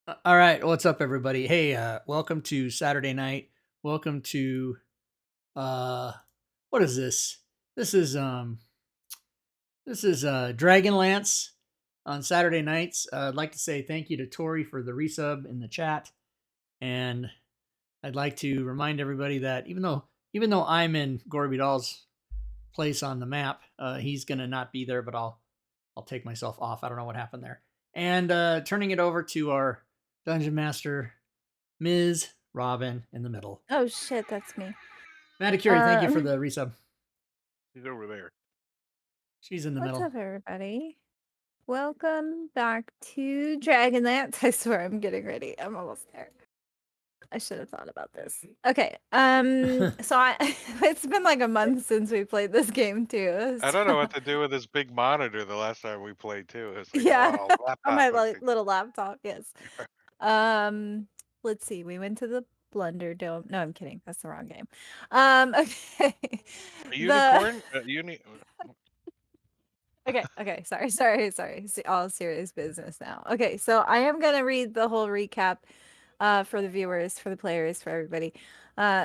All right, what's up, everybody? Hey, welcome to Saturday night. Welcome to uh, what is this? This is um, this is Dragonlance on Saturday nights. I'd like to say thank you to Tori for the resub in the chat, and I'd like to remind everybody that even though I'm in Gorby Doll's place on the map, he's gonna not be there, but I'll take myself off. I don't know what happened there, and turning it over to our dungeon master, Ms. Robin in the middle. Oh shit, that's me. Maticuri, thank you for Um, the resub. He's over there. She's in the what's middle. up, everybody? Welcome back to Dragonlance. I swear I'm getting ready. I'm almost there. I should have thought about this. Okay. So it's been like a month since we played this game too. I So, don't know what to do with this big monitor the last time we played too. It's like, yeah, wow, on laptop. my Okay. little laptop. Yes. Um, let's see. We went to the Blunder Dome. No, I'm kidding. That's the wrong game. Okay. A The unicorn? Okay. Sorry. All serious business now. Okay, so I am gonna read the whole recap for the viewers, for the players, for everybody.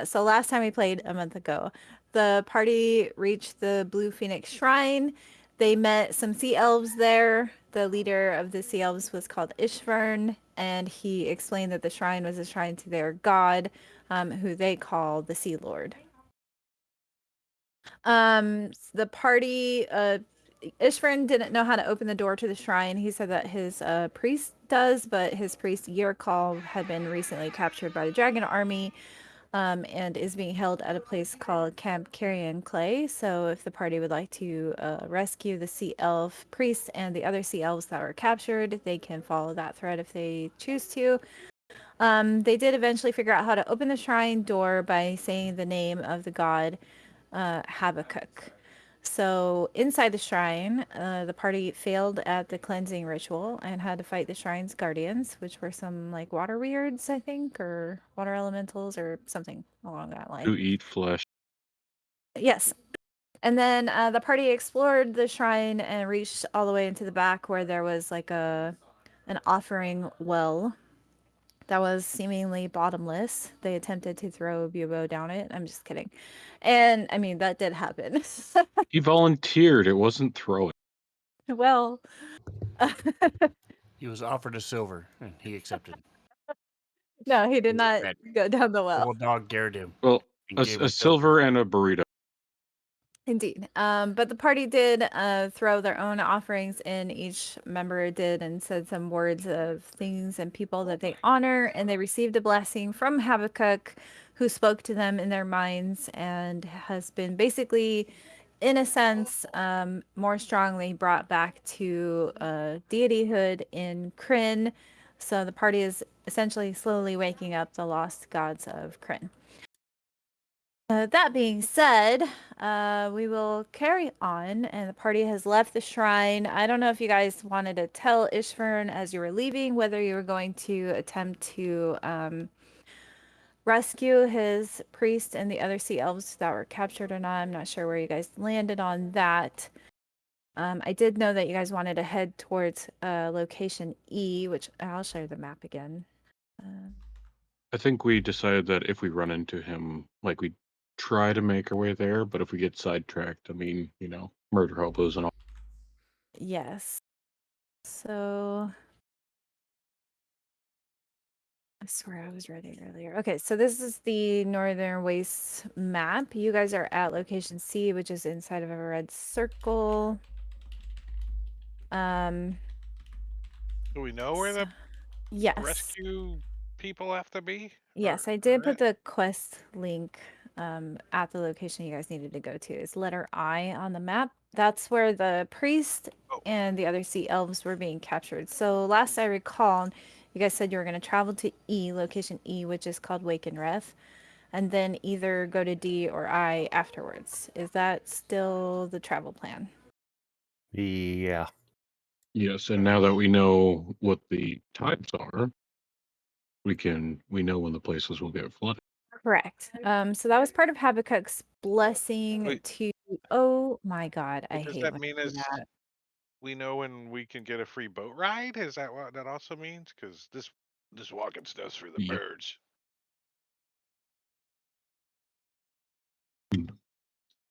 So last time we played a month ago, the party reached the Blue Phoenix Shrine. They met some sea elves there. The leader of the sea elves was called Ishvern, and he explained that the shrine was a shrine to their god, who they call the Sea Lord. The party, Ishvern didn't know how to open the door to the shrine. He said that his priest does, but his priest Yirkal had been recently captured by the dragon army, and is being held at a place called Camp Carrion Clay. So if the party would like to rescue the sea elf priest and the other sea elves that were captured, they can follow that thread if they choose to. They did eventually figure out how to open the shrine door by saying the name of the god Habakkuk. So inside the shrine, the party failed at the cleansing ritual and had to fight the shrine's guardians, which were some like water weirds, I think, or water elementals or something along that line. To eat flesh. Yes. And then the party explored the shrine and reached all the way into the back where there was like an offering well that was seemingly bottomless. They attempted to throw Bubo down it. I'm just kidding. And I mean, that did happen. He volunteered. It wasn't throwing. Well, He was offered a silver, and he accepted. no, he did not That go down the well. old dog dared him Well, and a gave him a silver and a burrito. Indeed. But the party did throw their own offerings in. Each member did and said some words of things and people that they honor, and they received a blessing from Habakkuk, who spoke to them in their minds and has been basically, in a sense, more strongly brought back to deityhood in Kryn. So the party is essentially slowly waking up the lost gods of Kryn. That being said, we will carry on, and the party has left the shrine. I don't know if you guys wanted to tell Ishvern as you were leaving whether you were going to attempt to rescue his priest and the other sea elves that were captured or not. I'm not sure where you guys landed on that. I did know that you guys wanted to head towards location E, which I'll show you the map again. I think we decided that if we run into him, like we try to make our way there, but if we get sidetracked, I mean, murder hobos and all. Yes. So I swear I was ready earlier. Okay, so this is the Northern Wastes map. You guys are at location C, which is inside of a red circle. Do we know where the Yes. rescue people have to be? Yes, I did put the quest link at the location you guys needed to go to. It's letter I on the map. That's where the priest and the other sea elves were being captured. So last I recall, you guys said you were going to travel to E, location E, which is called Wakenreth, and then either go to D or I afterwards. Is that still the travel plan? Yeah. Yes, and now that we know what the times are, we know when the places will get flooded. Correct. So that was part of Habakkuk's blessing Wait. to. Oh my God, I What does hate that when mean? I do Is that. we know when we can get a free boat ride? Is that what that also means? Because this This walking stuff's for the Yeah. birds.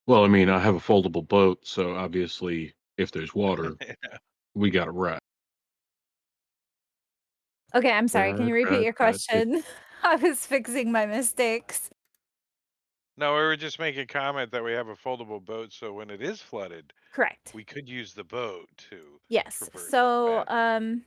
Well, I mean, I have a foldable boat, so obviously, if there's water, we got to ride. Okay, I'm sorry. Can you repeat your Ride. question? I was fixing my mistakes. No, we were just making comment that we have a foldable boat, so when it is flooded, Correct. we could use the boat to Yes. traverse So, that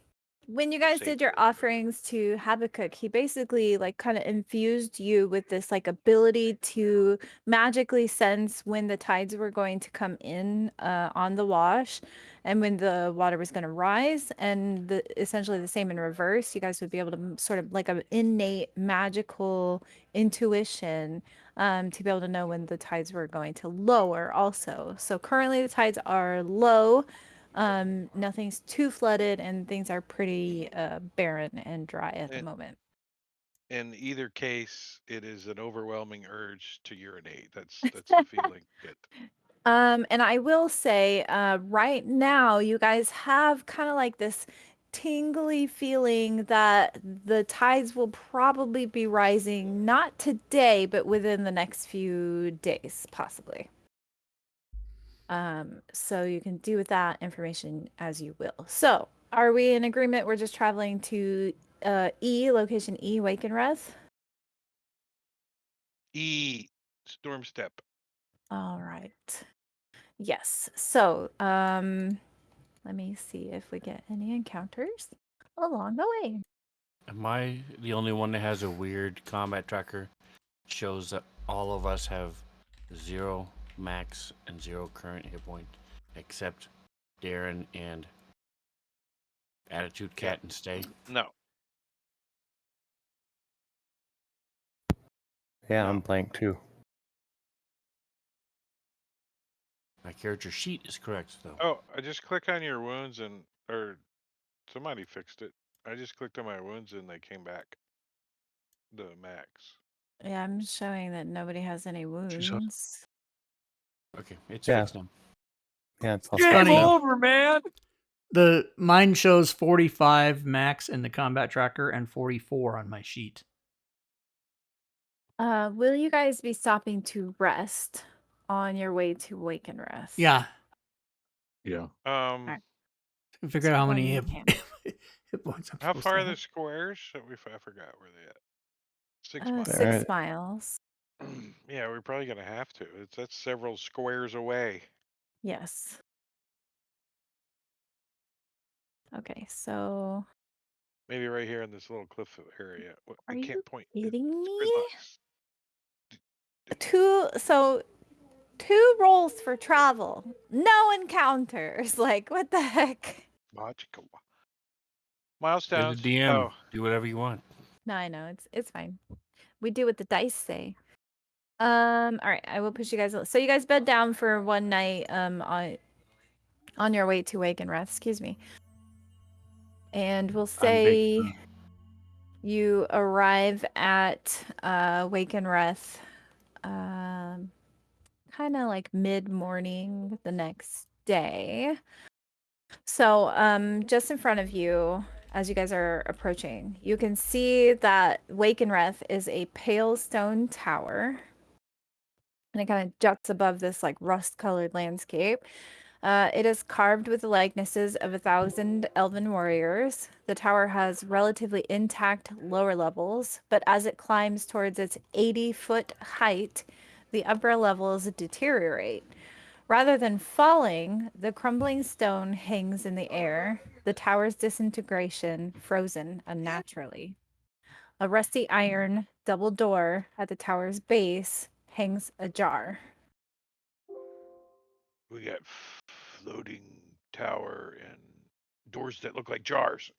when you for guys did your safety. offerings to Habakkuk, he basically like kind of infused you with this like ability to magically sense when the tides were going to come in on the wash and when the water was going to rise, and essentially the same in reverse. You guys would be able to sort of like an innate magical intuition to be able to know when the tides were going to lower also. So currently the tides are low. Nothing's too flooded and things are pretty barren and dry at the And moment. in either case, it is an overwhelming urge to urinate. That's the feeling you get. And I will say, right now, you guys have kind of like this tingly feeling that the tides will probably be rising, not today, but within the next few days, possibly. So you can do with that information as you will. So, are we in agreement? We're just traveling to location E, Wake and Rest? Storm step. All right. Yes. So, let me see if we get any encounters along the way. Am I the only one that has a weird combat tracker? Shows that all of us have 0 max and 0 current hit point, except Darren and Attitude Cat and Stay. No. Yeah, No. I'm blank too. My character sheet is correct though. Oh, I just click on your wounds or somebody fixed it. I just clicked on my wounds and they came back. The max. Yeah, I'm showing that nobody has any wounds. Okay, it's Yeah. fixed now. Yeah, it's all Game fixed now. over, man. The mine shows 45 max in the combat tracker and 44 on my sheet. Will you guys be stopping to rest on your way to Wake and Rest? Yeah, Yeah. Alright. figure out how many One hit, hand. hit points I'm How supposed far to are the have. squares? I forgot where they at. 6 miles. 6 Alright. miles. Yeah, we're probably gonna have to. That's several squares away. Yes. Okay, so Maybe right here in this little cliff area. are I you can't point. kidding me? Look. Two rolls for travel. No encounters. Like, what the heck? Logical. You're the Milestones. DM. Oh, Do whatever you want. No, I know. It's fine. We do what the dice say. All right, I will push you guys. So you guys bed down for one night on your way to Wake and Rest, excuse me. And we'll say you arrive at Wake and Rest kind of like mid-morning the next day. So, just in front of you, as you guys are approaching, you can see that Wake and Rest is a pale stone tower. And it kind of juts above this like rust-colored landscape. It is carved with the likenesses of 1,000 elven warriors. The tower has relatively intact lower levels, but as it climbs towards its 80-foot height, the upper levels deteriorate. Rather than falling, the crumbling stone hangs in the air, the tower's disintegration frozen unnaturally. A rusty iron double door at the tower's base hangs ajar. we got floating tower and doors that look like jars.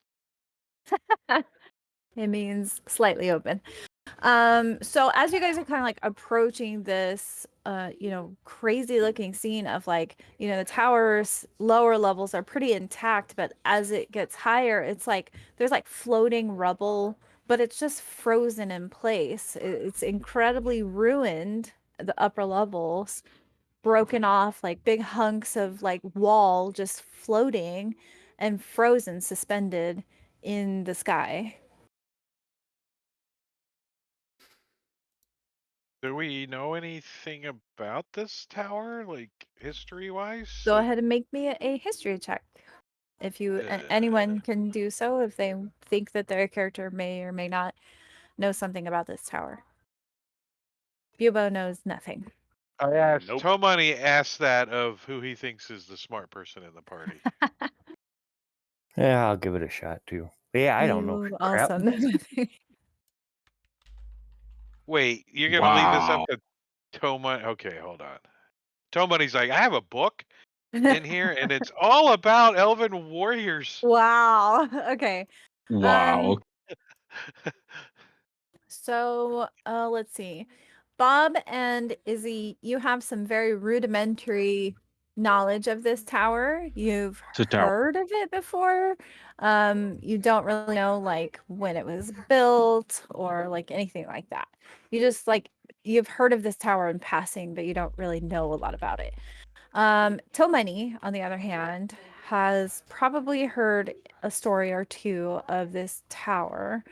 It means slightly open. So as you guys are kind of like approaching this, crazy looking scene of like, the tower's lower levels are pretty intact, but as it gets higher, it's like there's like floating rubble, but it's just frozen in place. It's incredibly ruined, the upper levels, broken off, like big hunks of like wall just floating and frozen, suspended in the sky. Do we know anything about this tower, like history-wise? Go Like, ahead and make me a history check. If anyone can do so, if they think that their character may or may not know something about this tower. Bubo knows nothing. I asked. Nope. Tomani asked that of who he thinks is the smart person in the party. Yeah, I'll give it a shot too. But yeah, I don't know You crap. also know nothing. Wait, you're gonna leave this up Wow. to Toma? Okay, hold on. Tomani's like, I have a book in here, and it's all about elven warriors. Wow. Okay. Wow. So let's see. Bob and Izzy, you have some very rudimentary knowledge of this tower. You've It's a tower. heard of it before. You don't really know like when it was built or like anything like that. You just like you've heard of this tower in passing, but you don't really know a lot about it. Tomani, on the other hand, has probably heard a story or two of this tower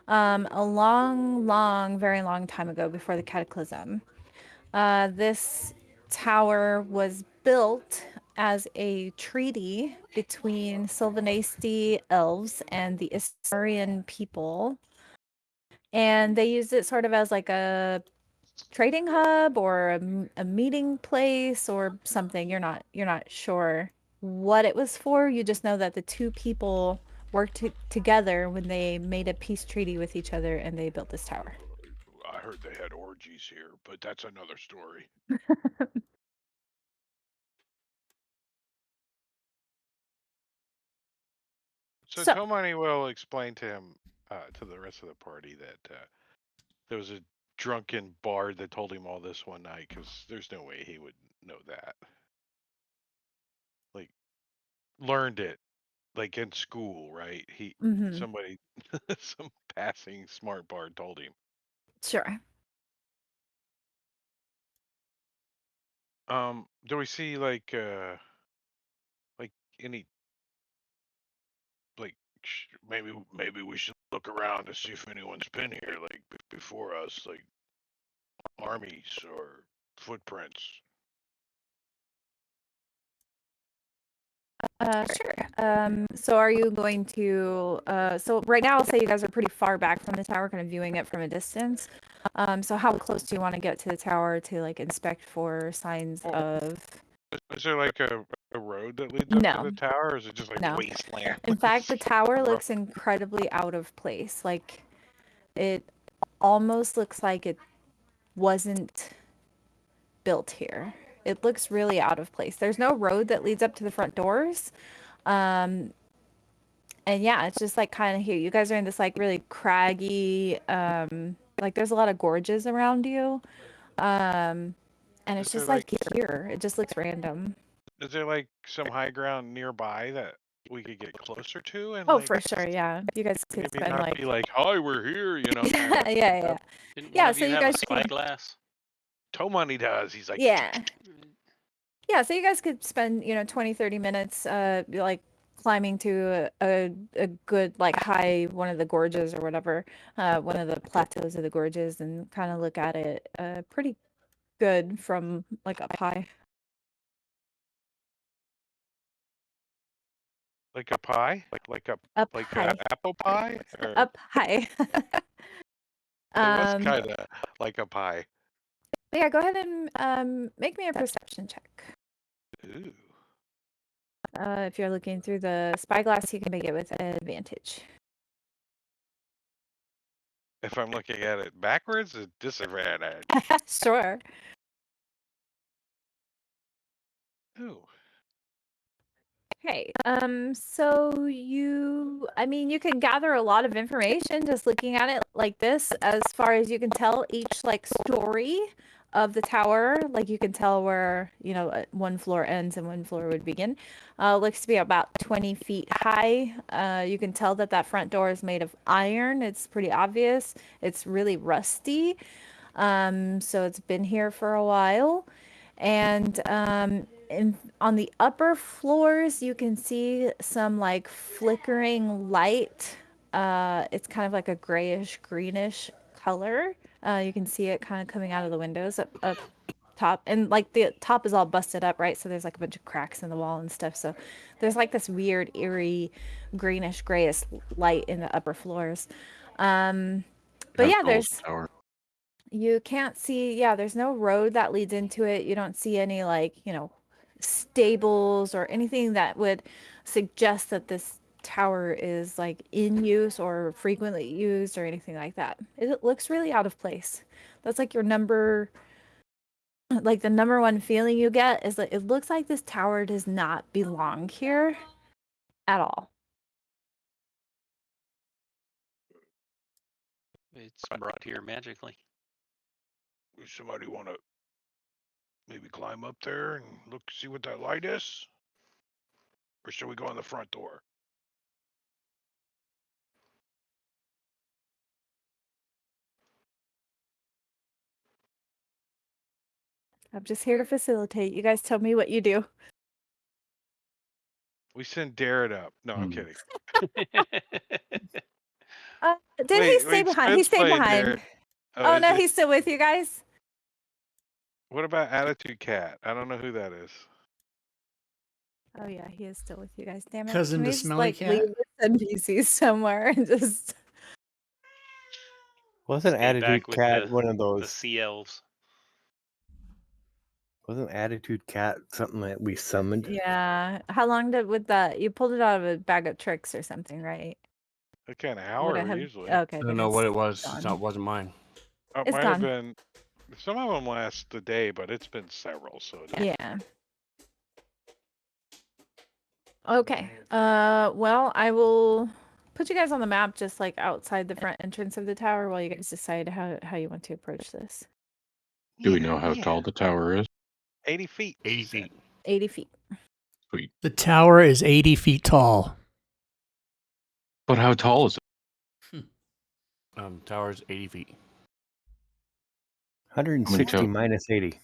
a very long time ago before the cataclysm. This tower was built as a treaty between Sylvanesti elves and the Istarian people. And they used it sort of as like a trading hub or a meeting place or something. You're not sure what it was for. You just know that the two people worked together when they made a peace treaty with each other and they built this tower. I heard they had orgies here, but that's another story. So Tomani will explain to him, to the rest of the party, that there was a drunken bard that told him all this one night, because there's no way he would know that. Like, learned it, like in school, right? Somebody, some passing smart bard told him. Sure. Do we see like any like maybe we should look around to see if anyone's been here like before us, like armies or footprints. Sure. So are you going to so right now I'll say you guys are pretty far back from the tower, kind of viewing it from a distance. So how close do you want to get to the tower to like inspect for signs of Is there like a road that leads up to the tower, or is it just like wasteland? In fact, the tower looks incredibly out of place. Like it almost looks like it wasn't built here. It looks really out of place. There's no road that leads up to the front doors. And yeah, it's just like kind of here. You guys are in this like really craggy, like there's a lot of gorges around you. And it's just like here. It just looks random. Is there like some high ground nearby that we could get closer to? And Oh, like, for sure, yeah. You guys could maybe spend not like be like, "Hi, we're here," you know? yeah. Yeah, so you guys could spyglass. Tomani does. He's like, yeah. Yeah, so you guys could spend, 20, 30 minutes like climbing to a good like high one of the gorges or whatever, one of the plateaus of the gorges and kind of look at it pretty good from like up high. like a pie, like Up a high. apple pie. Or Up high. it was kind of like a pie. But yeah, go ahead and make me a perception check. Ooh. If you're looking through the spyglass, you can make it with advantage. If I'm looking at it backwards, it's disadvantage. Sure. Ooh. Okay, so you can gather a lot of information just looking at it like this. As far as you can tell, each like story of the tower, like you can tell where, one floor ends and one floor would begin, looks to be about 20 feet high. You can tell that front door is made of iron. It's pretty obvious. It's really rusty. So it's been here for a while. And on the upper floors, you can see some like flickering light. It's kind of like a grayish greenish color You can see it kind of coming out of the windows up top, and like the top is all busted up, right? So there's like a bunch of cracks in the wall and stuff. So there's like this weird, eerie, greenish grayish light in the upper floors. But How yeah, tall is the tower? you can't see. Yeah, there's no road that leads into it. You don't see any like stables or anything that would suggest that this tower is like in use or frequently used or anything like that. It looks really out of place. That's like your number, like the number one feeling you get is that it looks like this tower does not belong here at all. It's brought here magically. Does somebody want to maybe climb up there and look, see what that light is? Or should we go in the front door? I'm just here to facilitate. You guys tell me what you do. We send Darren up. No, I'm kidding. Did he stay behind? He stayed behind. Oh no, he's still with you guys. What about Attitude Cat? I don't know who that is. Oh yeah, he is still with you guys. Damn it! Cousin Can to we just, Smelly Cat? leave this NPC somewhere and just? Wasn't Stay Attitude back with Cat one of the those? sea elves. Wasn't Attitude Cat something that we summoned? Yeah. How long did with that? You pulled it out of a bag of tricks or something, right? Like an Would hour it have? usually. Okay. I then don't know it's what it was. gone. It wasn't mine. It It's might have gone. been. Some of them last the day, but it's been several. So Yeah. Okay. Well, I will put you guys on the map just like outside the front entrance of the tower while you guys decide how you want to approach this. Do we know how tall the tower is? 80 feet. 80 feet. 80 feet. Sweet. The tower is 80 feet tall. But how tall is it? Tower's 80 feet. 160 minus 80.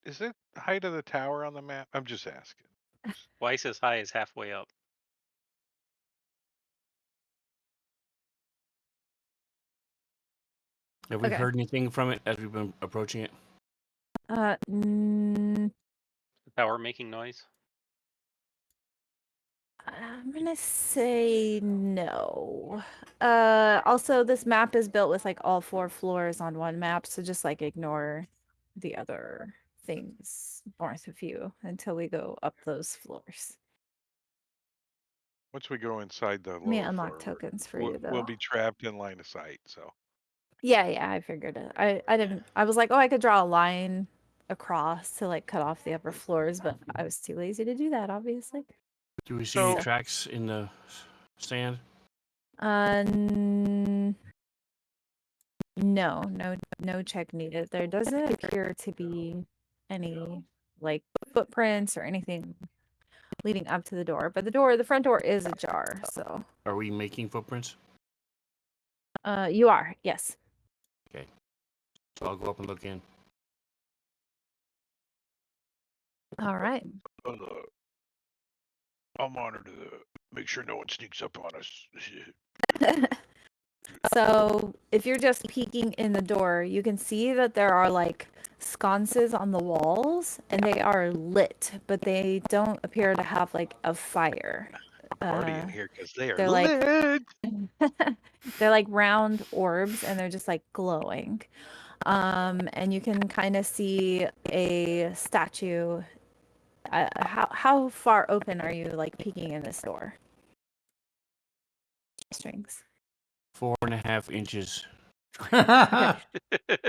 Is it the height of the tower on the map? I'm just asking. Twice as high as halfway up. Have we Okay. heard anything from it as we've been approaching it? The tower making noise. I'm gonna say no. Also, this map is built with like all 4 floors on one map, so just like ignore the other things north of you until we go up those floors. Once we go inside the Let me lower unlock floor, tokens for you though. we'll be trapped in line of sight. So Yeah, I figured it. I didn't. I was like, oh, I could draw a line across to like cut off the upper floors, but I was too lazy to do that, obviously. Do we see any tracks in the sand? No check needed. There doesn't appear to be any like footprints or anything leading up to the door, but the front door is ajar. So Are we making footprints? you are, yes. Okay. So I'll go up and look in. All right. I'll monitor make sure no one sneaks up on us. So if you're just peeking in the door, you can see that there are like sconces on the walls and they are lit, but they don't appear to have like a fire. Party in here because they're lit. Like they're like round orbs and they're just like glowing. And you can kind of see a statue. How far open are you like peeking in this door? Strings. 4.5 inches. Okay.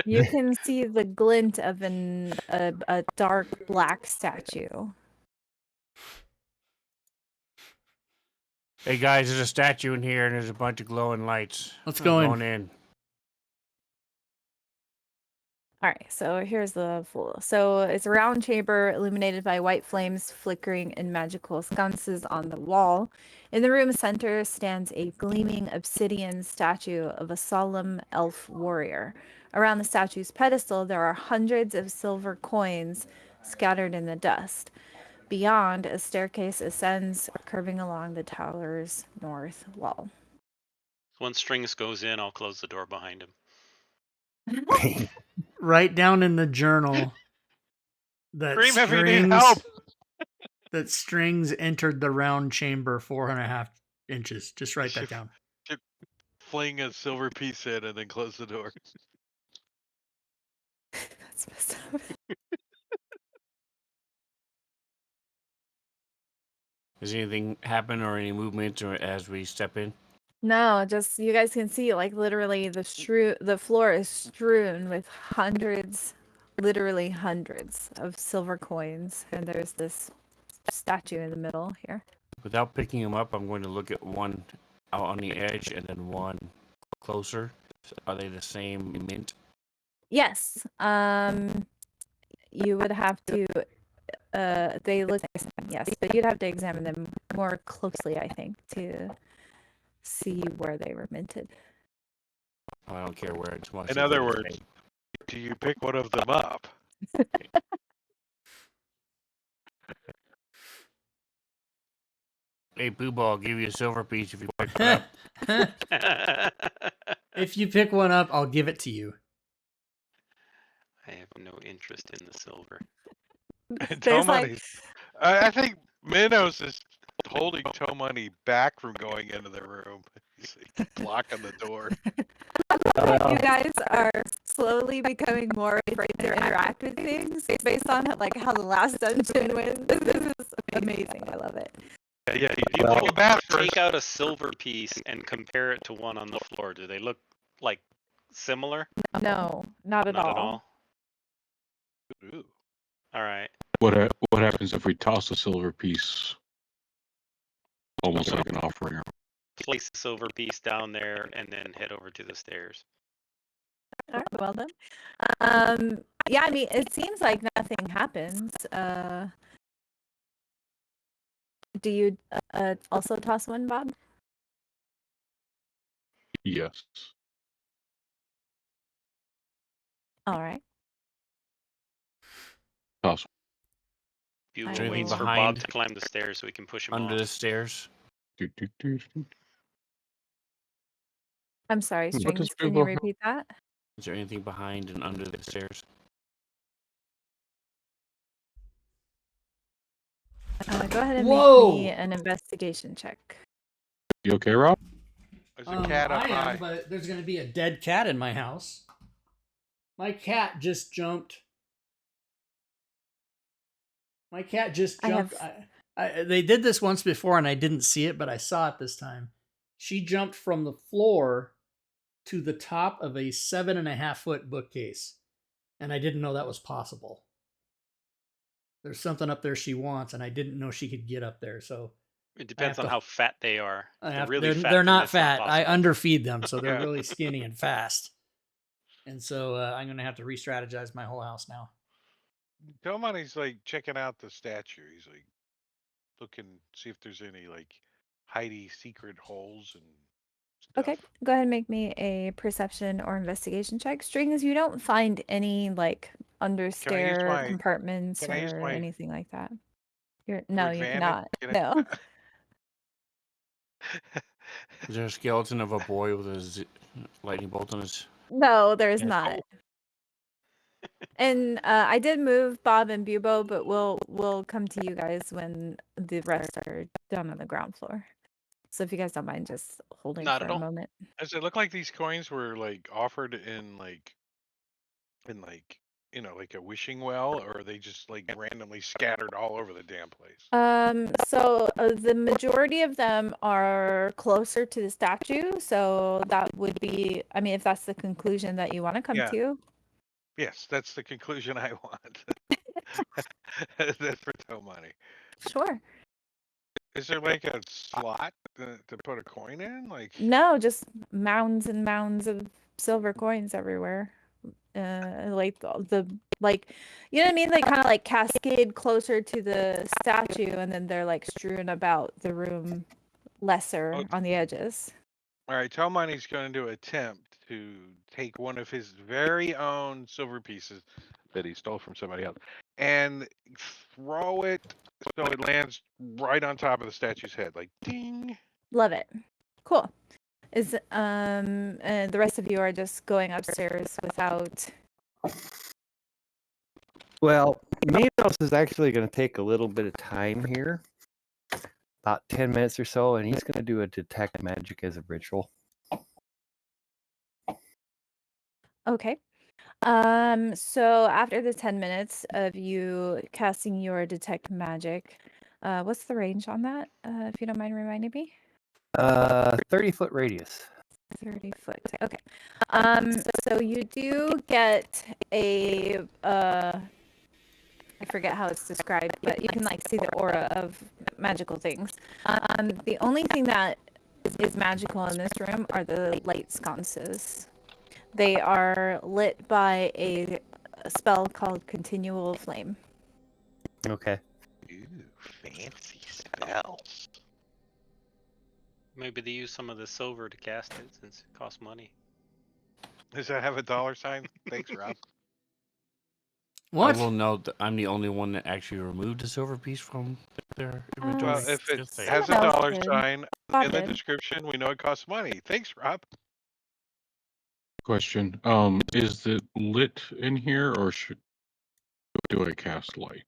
You can see the glint of a dark black statue. Hey guys, there's a statue in here and there's a bunch of glowing lights. Let's go in. Going in. All right, so here's the full. So it's a round chamber illuminated by white flames flickering in magical sconces on the wall. In the room's center stands a gleaming obsidian statue of a solemn elf warrior. Around the statue's pedestal, there are hundreds of silver coins scattered in the dust. Beyond, a staircase ascends, curving along the tower's north wall. Once Strings goes in, I'll close the door behind him. Write down in the journal that Scream if you need help. strings entered the round chamber 4.5 inches. Just write that down. Fling a silver piece in and then close the door. That's messed up. Does anything happen or any movement or as we step in? No, just you guys can see like literally the floor is strewn with literally hundreds of silver coins, and there's this statue in the middle here. Without picking them up, I'm going to look at one out on the edge and then one closer. Are they the same mint? Yes. You would have to they look the same, yes, but you'd have to examine them more closely, I think, to see where they were minted. I don't care where it's. In other words, do you pick one of them up? Hey, Booba, I'll give you a silver piece if you pick it up. If you pick one up, I'll give it to you. I have no interest in the silver. There's like I think Minos is holding Toe Money back from going into the room. He's like, blocking the door. you guys are slowly becoming more afraid to interact with things based on how the last dungeon went. This is amazing. I love it. Yeah, you take a bath first. Take out a silver piece and compare it to one on the floor. Do they look like similar? No, not at Not all. at all. Ooh. All right. What happens if we toss a silver piece, almost like an offering? Place the silver piece down there and then head over to the stairs. All right, well done. Yeah, I mean, it seems like nothing happens. Do you also toss one, Bob? Yes. All right. Toss. Buell Anything waits for behind- Bob to climb the stairs so we can push him Under off. the stairs. I'm sorry, What Strings. does Can you Google- repeat that? Is there anything behind and under the stairs? Go ahead and Whoa! make me an investigation check. You okay, Rob? There's a cat up I high. am, but there's going to be a dead cat in my house. My cat just jumped. They did this once before, and I didn't see it, but I saw it this time. She jumped from the floor to the top of a 7.5-foot bookcase, and I didn't know that was possible. There's something up there she wants, and I didn't know she could get up there. So It depends on how fat they are. they're not fat. I possible. underfeed them, so they're Yeah. really skinny and fast. And so I'm going to have to re-strategize my whole house now. Toe Money's like checking out the statue. He's like looking, see if there's any like hidey secret holes and stuff. Okay, go ahead and make me a perception or investigation check. Strings, you don't find any like understair compartments can I use or my- anything like that. No, you advantage? cannot. No. Is there a skeleton of a boy with a lightning bolt on his? No, there's Yeah. not. And I did move Bob and Bubo, but we'll come to you guys when the rest are down on the ground floor. So if you guys don't mind just holding Not for at a all. moment. Does it look like these coins were like offered in like like a wishing well, or are they just like randomly scattered all over the damn place? So the majority of them are closer to the statue, so that would be, I mean, if that's the conclusion that you want to come Yeah. to. Yes, that's the conclusion I want. That's for Toe Money. Sure. Is there like a slot to put a coin in? Like No, just mounds and mounds of silver coins everywhere. Like like, you know what I mean? They kind of like cascade closer to the statue, and then they're like strewn about the room, lesser on the edges. All right, Toe Money's going to attempt to take one of his very own silver pieces that he stole from somebody else and throw it so it lands right on top of the statue's head, like ding. Love it. Cool. Is the rest of you are just going upstairs without. Well, Minos is actually going to take a little bit of time here, about 10 minutes or so, and he's going to do a detect magic as a ritual. Okay. So after the 10 minutes of you casting your detect magic, what's the range on that? If you don't mind reminding me. 30-foot radius. 30 foot. Okay. So you do get a I forget how it's described, but you can like see the aura of magical things. The only thing that is magical in this room are the light sconces. They are lit by a spell called Continual Flame. Okay. Ooh, fancy spells. Maybe they use some of the silver to cast it since it costs money. Does that have a dollar sign? Thanks, Rob. What? I will note that I'm the only one that actually removed the silver piece from their inventory. Well, if it Just saying. has a Someone else dollar did. sign Bob in the did. description, we know it costs money. Thanks, Rob. Question. Is it lit in here, or do I cast light?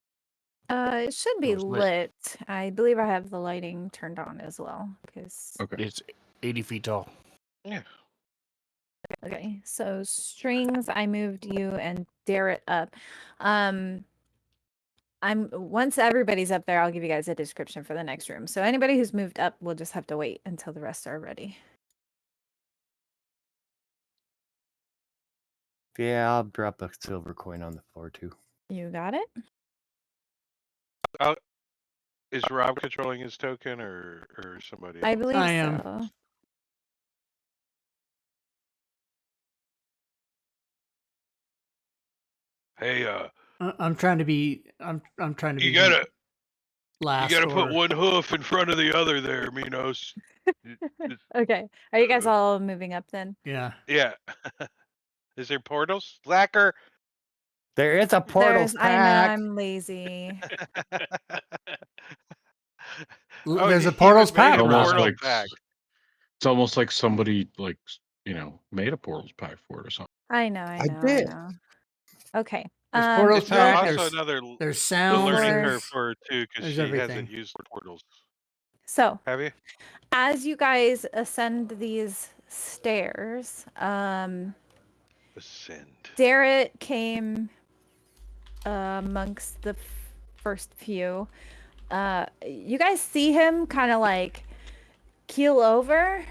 It should be it's lit. lit. I believe I have the lighting turned on as well. Okay. It's 80 feet tall. Yeah. Okay, so strings, I moved you and dare it up. I'm once everybody's up there, I'll give you guys a description for the next room. So anybody who's moved up will just have to wait until the rest are ready. Yeah, I'll drop a silver coin on the floor too. You got it? Is Rob controlling his token or somebody else? I believe I am. so. Hey, I'm trying to be. I'm trying to be. you gotta last. put or one hoof in front of the other there, Minos. Okay. Are you guys all moving up then? Yeah. Yeah. Is there portals? Slacker. There is a portals I know pack. I'm lazy. There's a he portals even made pack, a Rob. portal pack. It's almost like somebody made a portals pack for it or something. I know. I did. Okay. There's portals It's pack. also There's another there's sounds. learning Floors. curve for her too, because There's she everything. hasn't used the portals. So Have you? as you guys ascend these stairs, Ascend. Darrett came amongst the first few. You guys see him kind of like keel over,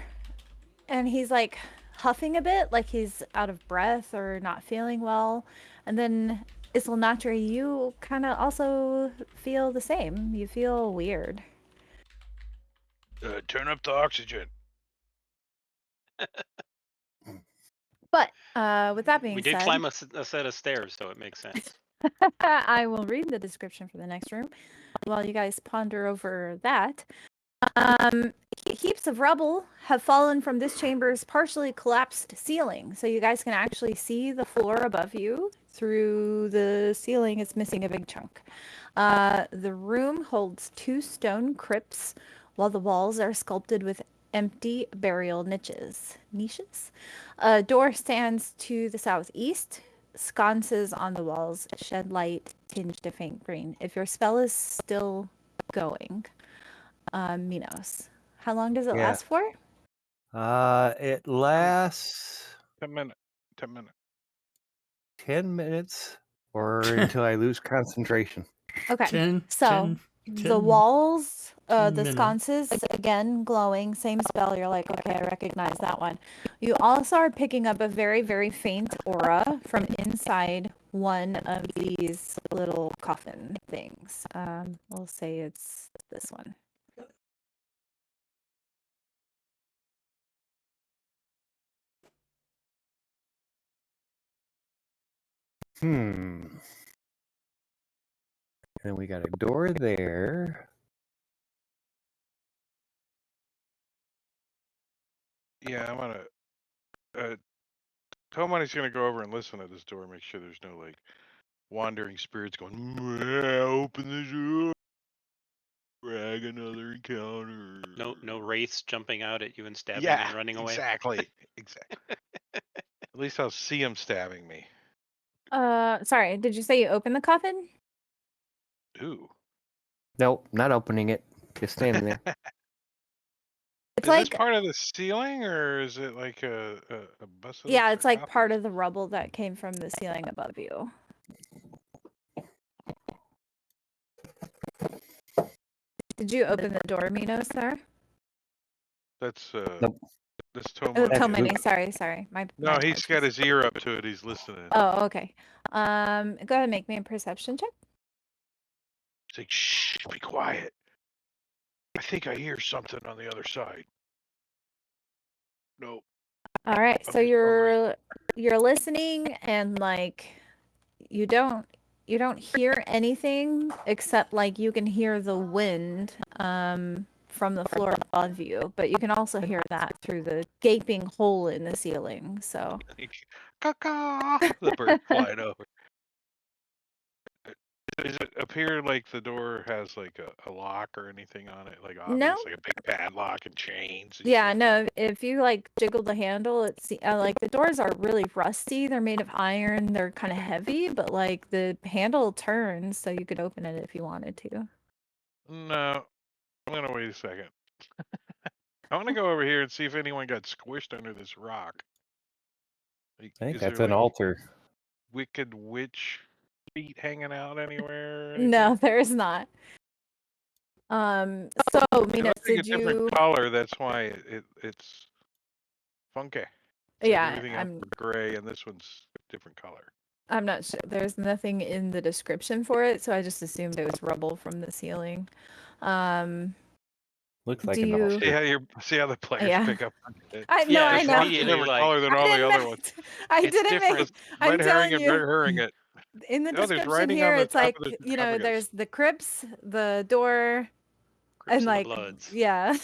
and he's like huffing a bit, like he's out of breath or not feeling well. And then Islnatra, you kind of also feel the same. You feel weird. Turn up the oxygen. But with that being We did said, climb a set of stairs, so it makes sense. I will read the description for the next room while you guys ponder over that. Heaps of rubble have fallen from this chamber's partially collapsed ceiling. So you guys can actually see the floor above you through the ceiling. It's missing a big chunk. The room holds 2 stone crypts, while the walls are sculpted with empty burial niches. A door stands to the southeast. Sconces on the walls shed light tinged to faint green. If your spell is still going, Minos, how long does it Yeah. last for? It lasts 10 minutes. 10 minutes. 10 minutes or until I lose concentration. Okay. 10, So 10 the walls, 10 the minutes. sconces, again glowing, same spell. You're like, okay, I recognize that one. You also are picking up a very, very faint aura from inside one of these little coffin things. We'll say it's this one. And we got a door there. Yeah, I'm gonna. Tomani's gonna go over and listen at this door, make sure there's no like wandering spirits going. Open the door, flag another encounter. No wraiths jumping out at you and stabbing Yeah, and running away. exactly. At least I'll see him stabbing me. Sorry, did you say you opened the coffin? Ooh. Nope, not opening it. Just standing there. It's Is this like, part of the ceiling, or is it like a busted? yeah, it's like part of the rubble that came from the ceiling above you. Did you open the door, Minos, sir? That's Nope. That's Oh, Tomani. Tomani, sorry. My No, he's apologies. got his ear up to it. He's listening. Oh, okay. Go ahead and make me a perception check. He's like, shh, be quiet. I think I hear something on the other side. Nope. All right, I'm so just hungry. you're listening and like you don't hear anything except like you can hear the wind from the floor above you, but you can also hear that through the gaping hole in the ceiling. So Caw-caw! The bird flying over. Does it appear like the door has like a lock or anything on it? Like no. obvious, like a big padlock and chains? And Yeah, shit? no, if you like jiggle the handle, it's like the doors are really rusty. They're made of iron. They're kind of heavy, but like the handle turns so you could open it if you wanted to. No. I'm gonna wait a second. I want to go over here and see if anyone got squished under this rock. Like, I think is that's there an like altar. wicked witch feet hanging out anywhere? Or No, anything? there's not. So It Minos, looks like a did different you? color. That's why it's funky. It's like Yeah, everything else is gray, and this one's a different color. I'm not sure. There's nothing in the description for it, so I just assumed it was rubble from the ceiling. Looks like Do an you? altar. See how the players Yeah. pick up on it. I know, Yeah, I This know. one's a immediately, different like, color than I all the didn't other make. ones. I It's didn't different. make. Just I'm red herring telling and red you. herring it. In the Oh, there's description writing here, on the it's top like, of the you know, sarcophagus. there's the crypts, the door, Crips and and the like, Bloods. yeah.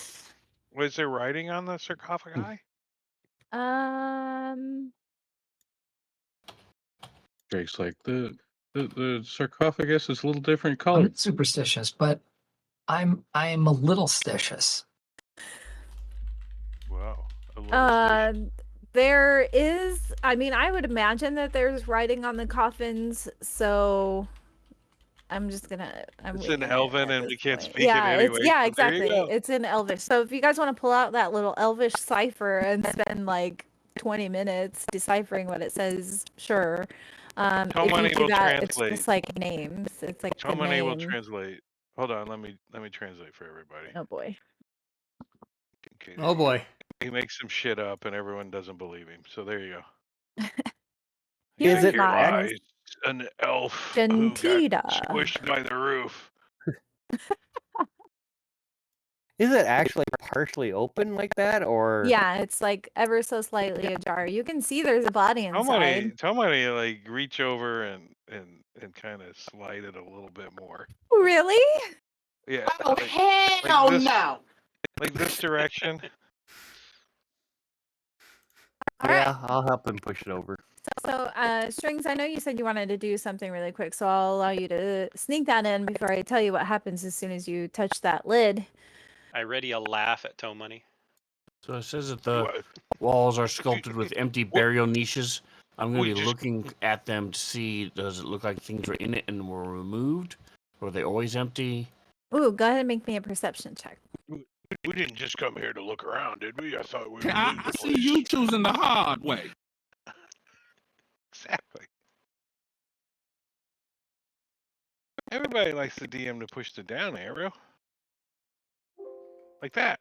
Was there writing on the sarcophagi? Drake's like the sarcophagus is a little different I'm color. not superstitious, but I'm a little stitious. Wow. A little station. There is, I mean, I would imagine that there's writing on the coffins, so I'm just gonna, I'm It's in winging it Elven, at and this we can't point. speak it anyway. Yeah, So there you exactly. go. It's in Elvish. So if you guys want to pull out that little Elvish cipher and spend like 20 minutes deciphering what it says, sure. If Tomani you do will that, it's translate. just like names. It's like the Tomani will name. translate. Hold on, let me translate for everybody. Oh boy. Okay, Oh boy. he makes some shit up, and everyone doesn't believe him. So there you go. Is it Here lies. lies an elf who got Gentida. squished by the roof. Is it actually partially open like that, or? Yeah, it's like ever so slightly ajar. You can see there's a body inside. Tomani like reach over and kind of slide it a little bit more. Really? Yeah. Oh like hell this, no! Like this direction. All right. Yeah, I'll help him push it over. So, Strings, I know you said you wanted to do something really quick, so I'll allow you to sneak that in before I tell you what happens as soon as you touch that lid. I ready a laugh at Toe Money. So it says that the What? walls are sculpted with empty burial niches. I'm going We to be just- looking at them to see, does it look like things were in it and were removed? Or are they always empty? Ooh, go ahead and make me a perception check. We didn't just come here to look around, did we? I thought we were I leaving the see place. you choosing the hard way. Exactly. Everybody likes the DM to push the down arrow. Like that.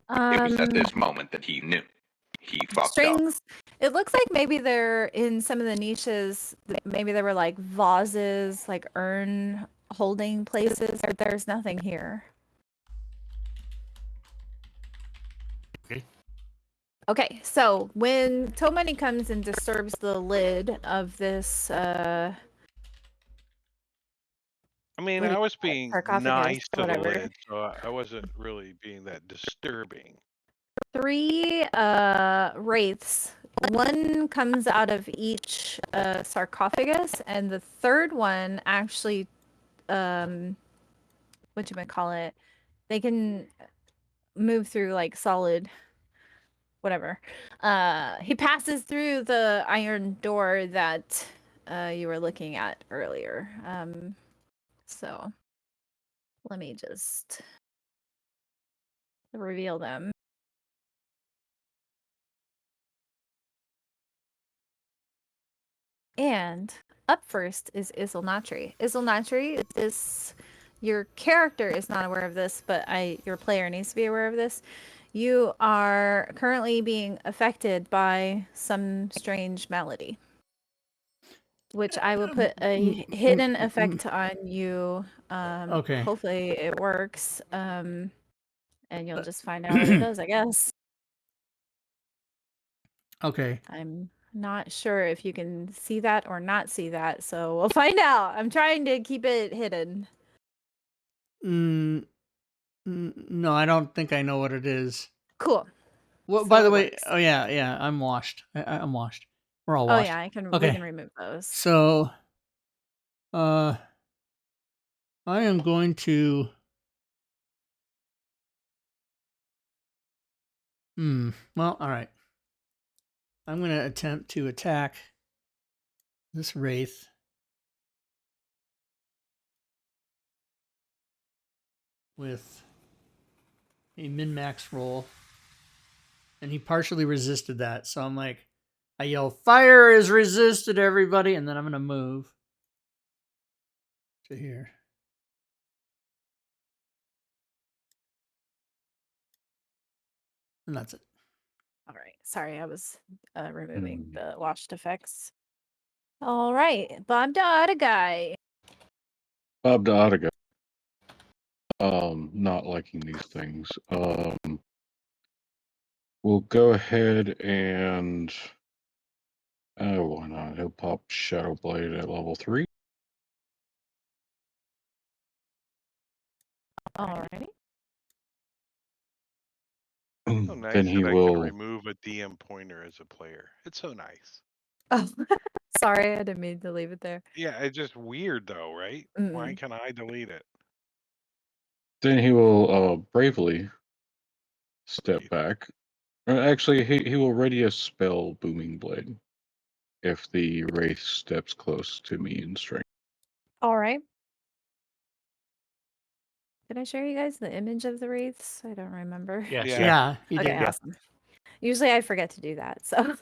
It was at Um, this moment that he knew. He fucked up. Strings, it looks like maybe they're in some of the niches, maybe there were like vases, like urn holding places, or there's nothing here. Okay. Okay, so when Tomani comes and disturbs the lid of this, I mean, What do I you was call it? being Sarcophagus, nice to the whatever. lid, so I wasn't really being that disturbing. 3 wraiths. One comes out of each sarcophagus, and the third one actually whatchamacallit, they can move through like solid whatever. He passes through the iron door that you were looking at earlier. So let me just reveal them. And up first is Isilnatri. Isilnatri, your character is not aware of this, but your player needs to be aware of this. You are currently being affected by some strange malady, which I will put a hidden effect on you. Okay. Hopefully it works. And you'll just find out what it does, I guess. Okay. I'm not sure if you can see that or not see that, so we'll find out. I'm trying to keep it hidden. No, I don't think I know what it is. Cool. Well, So by the it way, works. oh yeah, I'm washed. I'm washed. We're all Oh washed. yeah, we Okay. can remove those. So, I am going to. Well, all right. I'm going to attempt to attack this wraith. With a min-max roll. And he partially resisted that. So I'm like, I yell, fire is resisted, everybody. And then I'm going to move to here. And that's it. All right. Sorry, I was removing the washed effects. All right. Bob the guy. Bob the Ottaga. Not liking these things. We'll go ahead and why not? He'll pop Shadow Blade at level 3. All right. So nice Then he that I will can remove a DM pointer as a player. It's so nice. Oh, sorry, I didn't mean to leave it there. Yeah, it's just weird though, right? Why can I delete it? Then he will bravely step back. Actually, he will ready a spell Booming Blade if the wraith steps close to me in strength. All right. Did I share you guys the image of the wraiths? I don't remember. Yes. Yeah, you Okay, did. awesome. Usually I forget to do that, so.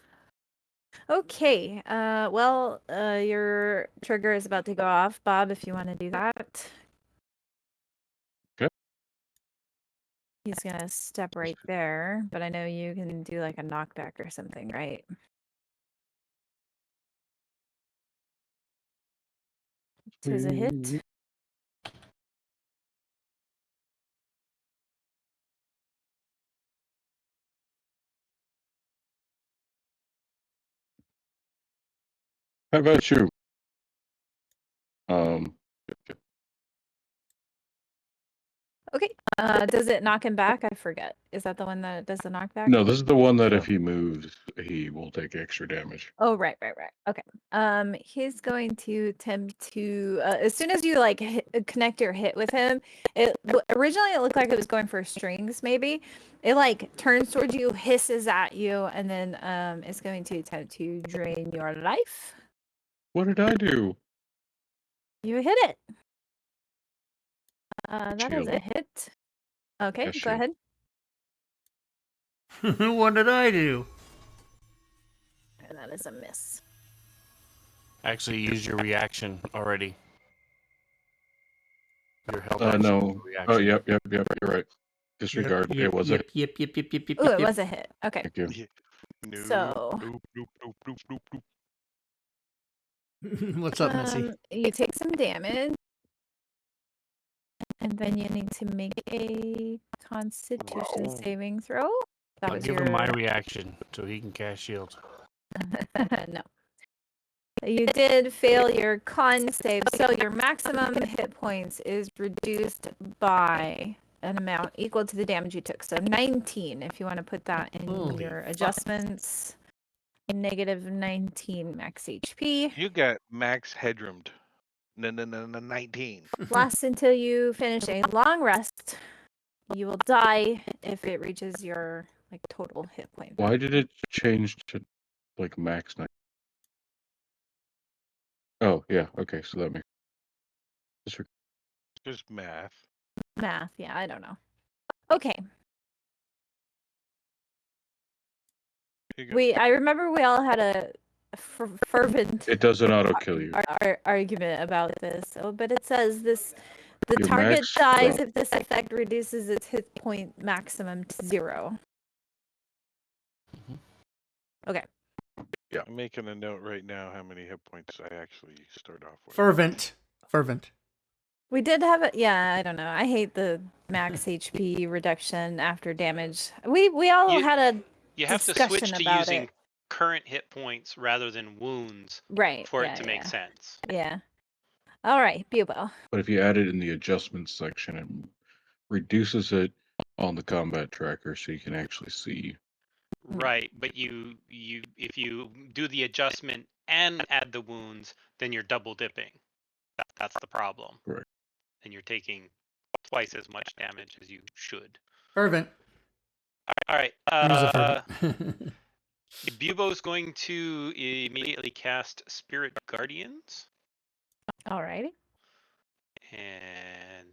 Okay, well, your trigger is about to go off. Bob, if you want to do that. Okay. He's gonna step right there, but I know you can do like a knockback or something, right? Tis a hit. How about you? Okay. Does it knock him back? I forget. Is that the one that does the knockback? No, this is the one that if he moves, he will take extra damage. Oh, right. Okay. He's going to attempt to as soon as you like connect your hit with him, originally it looked like it was going for strings, maybe. It like turns towards you, hisses at you, and then it's going to attempt to drain your life. What did I do? You hit it. That is Shield. a hit. Okay, Yes, go ahead. What did I do? And that is a miss. Actually, use your reaction already. Your help No. reaction. Oh, yep. You're right. Disregard. Yep, it was yep. Oh, it was a hit. Okay. Thank you. No, So. What's up, Missy? You take some damage. And then you need to make a Constitution saving throw. That I'll was give him my reaction so he can cast shield. No. You did fail your con save, so your maximum hit points is reduced by an amount equal to the damage you took. So 19, if you want to put that in your adjustments. Negative 19 max HP. You got max headroomed. 19. Lasts until you finish a long rest. You will die if it reaches your total hit point. Why did it change to like max 9? Oh yeah, okay, so that makes Just math. Math, yeah, I don't know. Okay. I remember we all had a fervent it doesn't auto kill you. argument about this. Oh, but it says the Your target max dies drop. if this effect reduces its hit point maximum to 0. Okay. Yeah. I'm making a note right now how many hit points I actually start off with. Fervent. We did have it. Yeah, I don't know. I hate the max HP reduction after damage. We all had a You have to discussion switch to about using it. current hit points rather than wounds Right. for yeah, it to make sense. Yeah. All right, Bubo. But if you add it in the adjustments section, it reduces it on the combat tracker so you can actually see. Right, but if you do the adjustment and add the wounds, then you're double dipping. That's the problem. Right. And you're taking twice as much damage as you should. Fervent. All right. Fervent. Bubo's going to immediately cast Spirit Guardians. All righty. And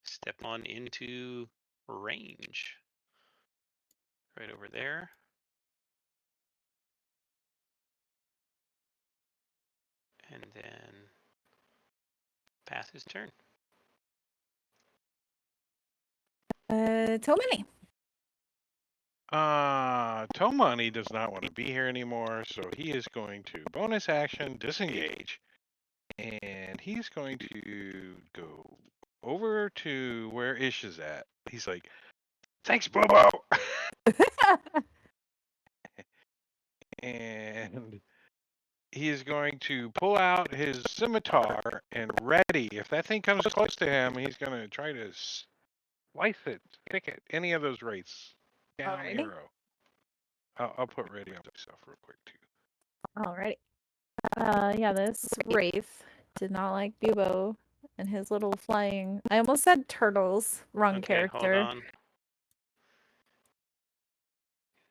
step on into range. Right over there. And then pass his turn. Tomini. Tomani does not want to be here anymore, so he is going to bonus action disengage. And he's going to go over to where Ish is at. He's like, thanks, Bobo! And he is going to pull out his scimitar and ready. If that thing comes close to him, he's going to try to slice it, stick it, any of those wraiths. Down Alrighty. arrow. I'll put ready on myself real quick, too. Alrighty. Yeah, this Wraith did not like Bubo and his little flying. I almost said turtles. Wrong character. Hold on.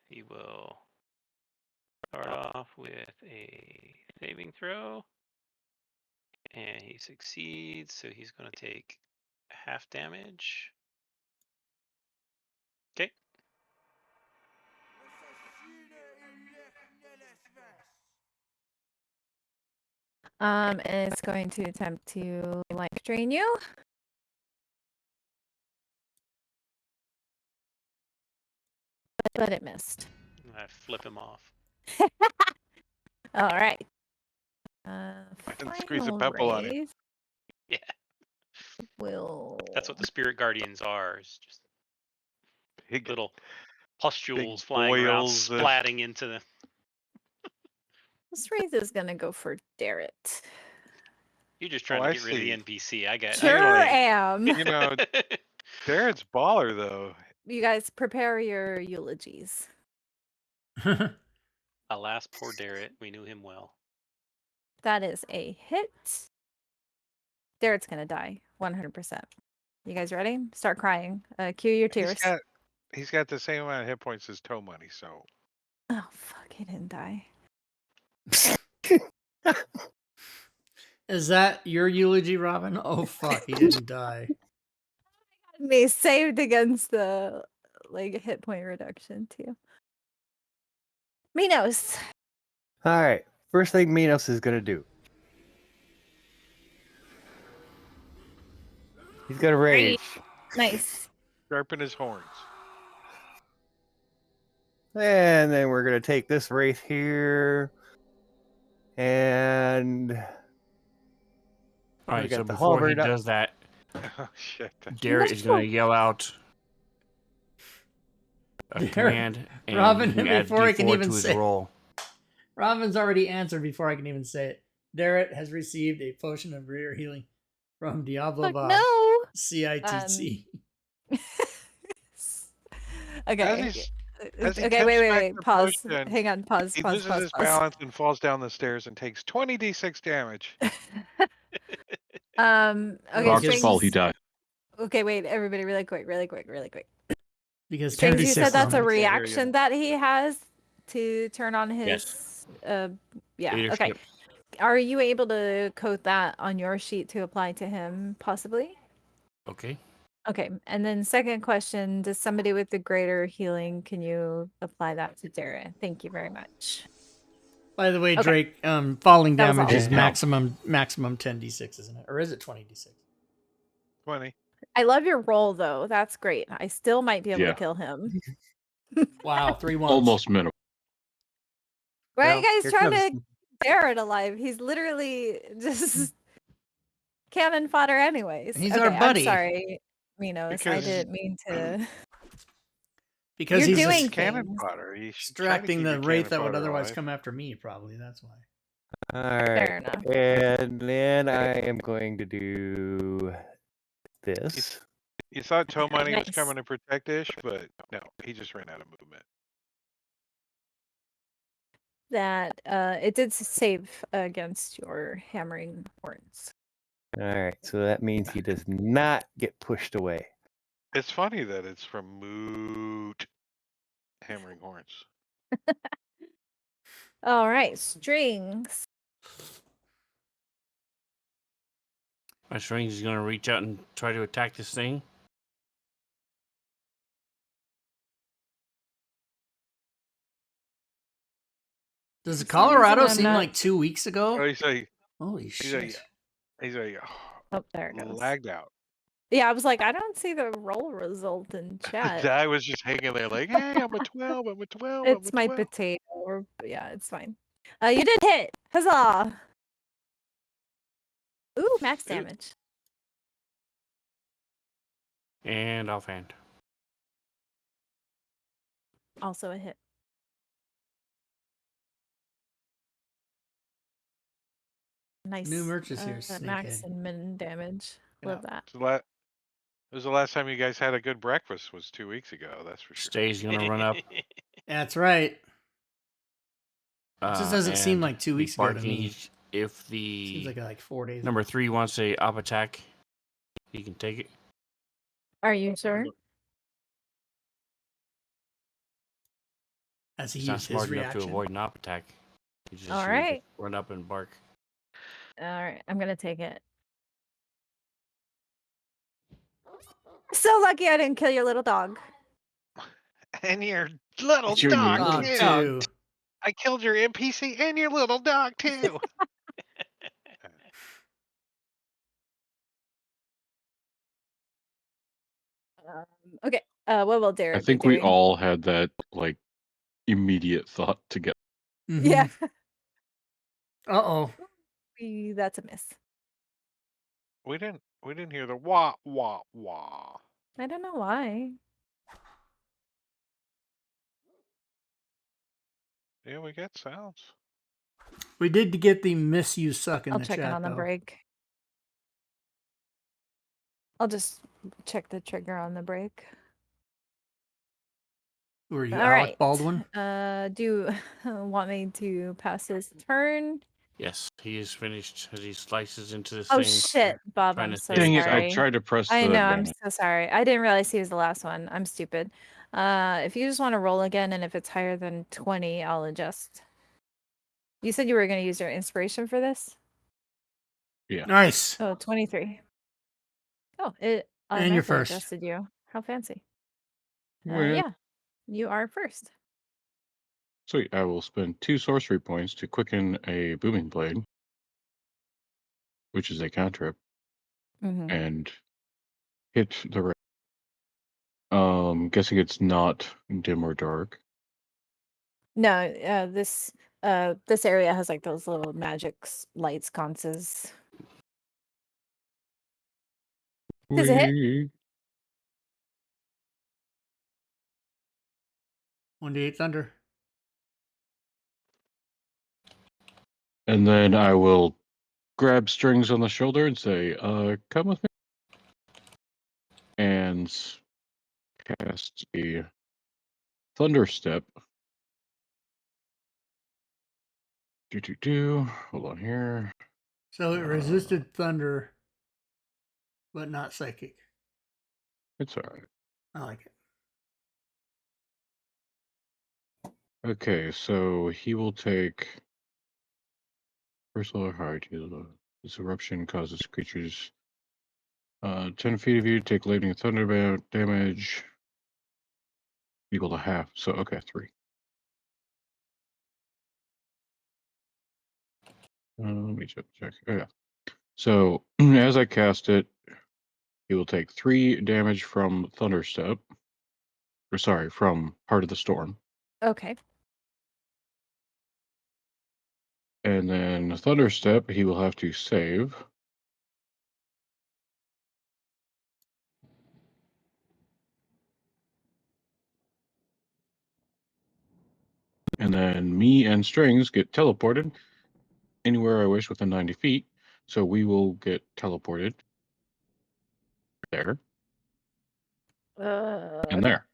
He will start off with a saving throw. And he succeeds, so he's going to take half damage. Okay. And it's going to attempt to life drain you. But it missed. I flip him off. All right. Squeeze a pebble on it. Yeah. Will. That's what the Spirit Guardians are. It's just Big, little pustules big flying around, boils of- splatting into the. This Wraith is going to go for Darrett. You're just trying to get rid of the NPC. I get. Sure am. You know, Darrett's baller, though. You guys prepare your eulogies. Alas, poor Darrett. We knew him well. That is a hit. Darrett's going to die. 100%. You guys ready? Start crying. Cue your tears. He's got the same amount of hit points as Toe Money, so. Oh, fuck. He didn't die. Is that your eulogy, Robin? Oh, fuck. He didn't die. Me saved against the hit point reduction, too. Minos. All right. First thing Minos is going to do. He's going to rage. Nice. Sharpen his horns. And then we're going to take this Wraith here. And... All right, got so the before he halberd up. does that, Oh, shit. Garrett is going to yell out a command, and Robin, he can add before I can D4 even to his say- roll. Robin's already answered before I can even say it. Darrett has received a potion of rare healing from Diablo Fuck Bob. no. CITC. Okay. As he Okay, tips back wait. the Pause. potion, Hang on. Pause. he Pause. loses Pause. his Pause. balance and falls down the stairs and takes 20d6 damage. Okay, Because- Rocks fall, he Strings. dies. Okay, wait, everybody, really quick. Because Strings, 10d6 you said that's a Can't hear you. reaction that he has to turn on his. Yes. Yeah. Leadership. Okay. Are you able to code that on your sheet to apply to him, possibly? Okay. Okay. And then second question: does somebody with the greater healing, can you apply that to Dara? Thank you very much. By the way, Okay. Drake, falling That was damage all. is Yeah. maximum 10d6, isn't it? Or is it 20d6? 20. I love your roll though. That's great. I still might be able to Yeah. kill him. Wow, 3 1s. Almost minimal. Why are Well, you guys here trying comes- to Barrett alive? He's literally just cannon fodder anyways. He's okay, our buddy. I'm sorry, Minos. I Because- didn't mean to. Because You're he's doing Cannon things. fodder. You should try to distracting keep the your wraith that cannon would fodder otherwise alive. come after me, probably. That's why. All Fair right. enough. And then I am going to do this. You thought Toe Money was Nice. coming to protect Ish, but no, he just ran out of movement. That it did save against your hammering horns. All right. So that means he does not get pushed away. It's funny that it's from Moot Hammering Horns. All right, Strings. My Strings is going to reach out and try to attack this thing. Does For some Colorado reason, I'm seem not- like 2 weeks ago? Oh, he's like, Holy he's shit. like, he's like, Oh, there it goes. lagged out. Yeah, I was like, I don't see the roll result in chat. I was just hanging there like, hey, I'm a 12, I'm a 12, It's I'm a my 12. potato. Or yeah, it's fine. You did hit. Huzzah! Ooh, max damage. And offhand. Also a hit. Nice. New merch is here, Max snakehead. and min damage. Love that. So it was the last time you guys had a good breakfast was 2 weeks ago, that's for sure. Stay's going to run up. That's right. just doesn't seem and like 2 be weeks ago to barking. me. If the Seems like 4 days. number 3 wants a up attack, he can take it. Are you sure? As he He's not used his smart enough reaction. to avoid an up attack. He just All needs to right. run up and bark. All right, I'm gonna take it. So lucky I didn't kill your little dog. And your little It's your dog, Dog too. too. I killed your NPC and your little dog too. Okay. What will Derek I be think we doing? all had that like immediate thought together. Mhm. Yeah. Uh-oh. That's a miss. We didn't hear the wah wah wah. I don't know why. Yeah, we got sounds. We did get the miss you suck in I'll the check chat, it on the though. break. I'll just check the trigger on the break. Who are you, All Alec right. Baldwin? Do you want me to pass his turn? Yes, he is finished as he slices into this Oh thing. shit, Bob! trying I'm to so Dang Dang it! sorry. I tried to press I the know. I'm button. so sorry. I didn't realize he was the last one. I'm stupid. If you just want to roll again, and if it's higher than 20, I'll adjust. You said you were going to use your inspiration for this? Yeah. Nice. Oh, 23. Oh, it And you're automatically first. adjusted you. How fancy. Well, Yeah, you are first. Sweet. I will spend 2 sorcery points to quicken a booming blade, which is a cantrip, Mm-hmm. and hit the right. Guessing it's not dim or dark. No, this area has like those little magic light sconces. Does it hit? Whee! 1d8 thunder. And then I will grab Strings on the shoulder and say, come with me. And cast a Thunderstep. Hold on here. So it resisted thunder, but not psychic. It's all right. I like it. Okay, so he will take first level height. This eruption causes creatures 10 feet of you take lightning thunder damage equal to half. So okay, 3. Let me check. Oh, yeah. So as I cast it, he will take 3 damage from Thunderstep. Or sorry, from Heart of the Storm. Okay. And then Thunderstep, he will have to save. And then me and Strings get teleported anywhere I wish within 90 feet. So we will get teleported there and Okay. there.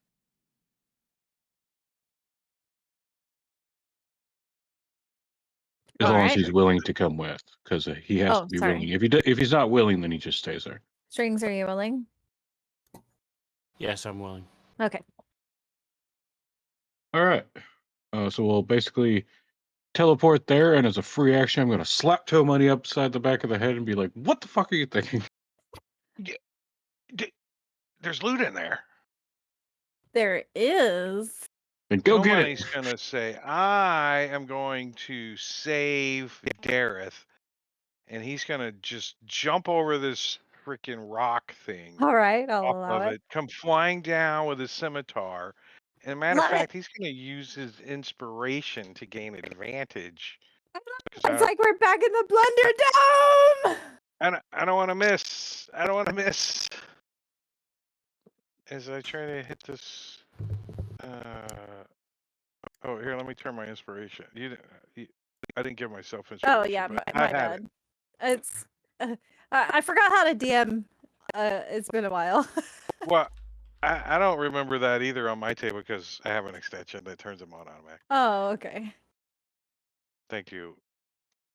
As All long as right. he's willing to come with, because he has Oh, to be sorry. willing. If he's not willing, then he just stays there. Strings, are you willing? Yes, I'm willing. Okay. All right. So we'll basically teleport there, and as a free action, I'm going to slap Toe Money upside the back of the head and be like, "What the fuck are you thinking?" There's loot in there. There is. And go get it. Money's gonna say, I am going to save Dareth, and he's gonna just jump over this freaking rock thing All right, I'll off allow of it. it, come flying down with his scimitar. And matter of Love it. fact, he's gonna use his inspiration to gain advantage. It's like we're back in the Blunder Dome. I don't want to miss. I don't want to miss. As I try to hit this. Oh, here, let me turn my inspiration. I didn't give myself inspiration. Oh yeah, but my I had bad. it. It's I forgot how to DM. It's been a while. Well, I don't remember that either on my table because I have an extension that turns them on automatic. Oh, okay. Thank you,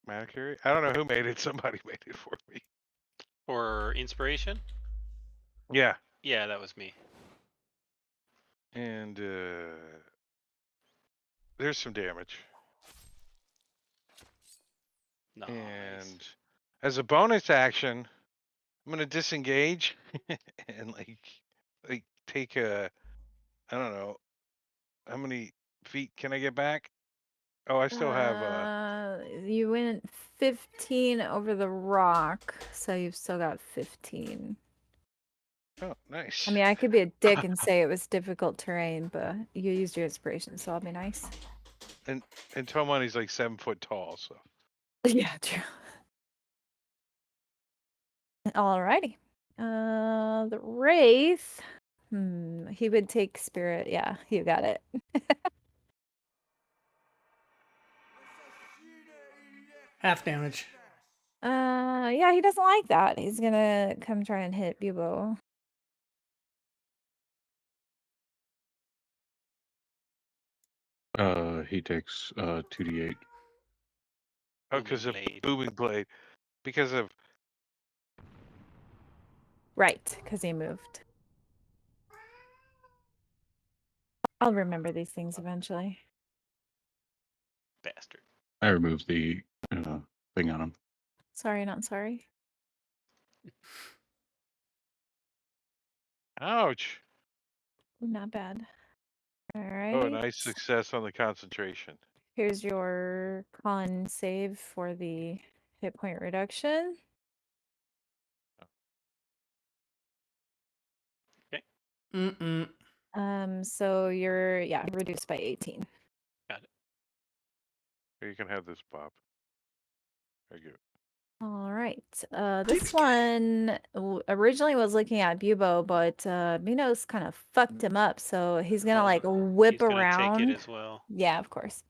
Manicure. I don't know who made it. Somebody made it for me. For inspiration? Yeah. Yeah, that was me. And there's some damage. Nice. And as a bonus action, I'm gonna disengage and like take a, I don't know, how many feet can I get back? Oh, I still have You went 15 over the rock, so you've still got 15. Oh, nice. I mean, I could be a dick and say it was difficult terrain, but you used your inspiration, so I'll be nice. And Tomani's like 7 foot tall, so. Yeah, true. Alrighty. The Wraith. He would take spirit. Yeah, you got it. Half damage. Yeah, he doesn't like that. He's gonna come try and hit Bubo. He takes 2d8. Oh, because of booming blade. Because of. Right, because he moved. I'll remember these things eventually. Bastard. I removed the thing on him. Sorry, not sorry. Ouch. Ooh, not bad. All right. Oh, a nice success on the concentration. Here's your con save for the hit point reduction. Okay. So you're reduced by 18. Got it. Here, you can have this, Bob. There you go. All right. This one originally was looking at Bubo, but Minos kind of fucked him up, so he's gonna like whip He's gonna around. take it as well. Yeah, of course.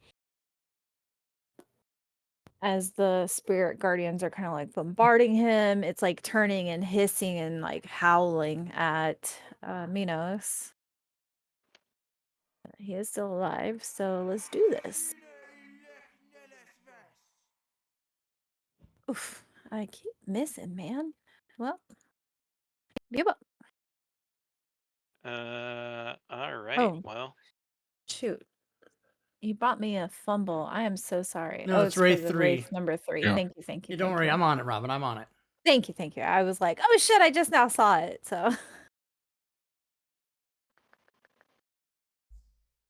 As the spirit guardians are kind of like bombarding him, it's like turning and hissing and like howling at Minos. He is still alive, so let's do this. Oof, I keep missing, man. Well, give up. All right. Oh. Well, Shoot. You bought me a fumble. I am so sorry. No, Oh, it's it's for Wraith the 3. Wraith number 3. Yeah. Thank you, thank you, Yeah, don't thank worry, you. I'm on it, Robin. I'm on it. Thank you, thank you. I was like, oh shit, I just now saw it. So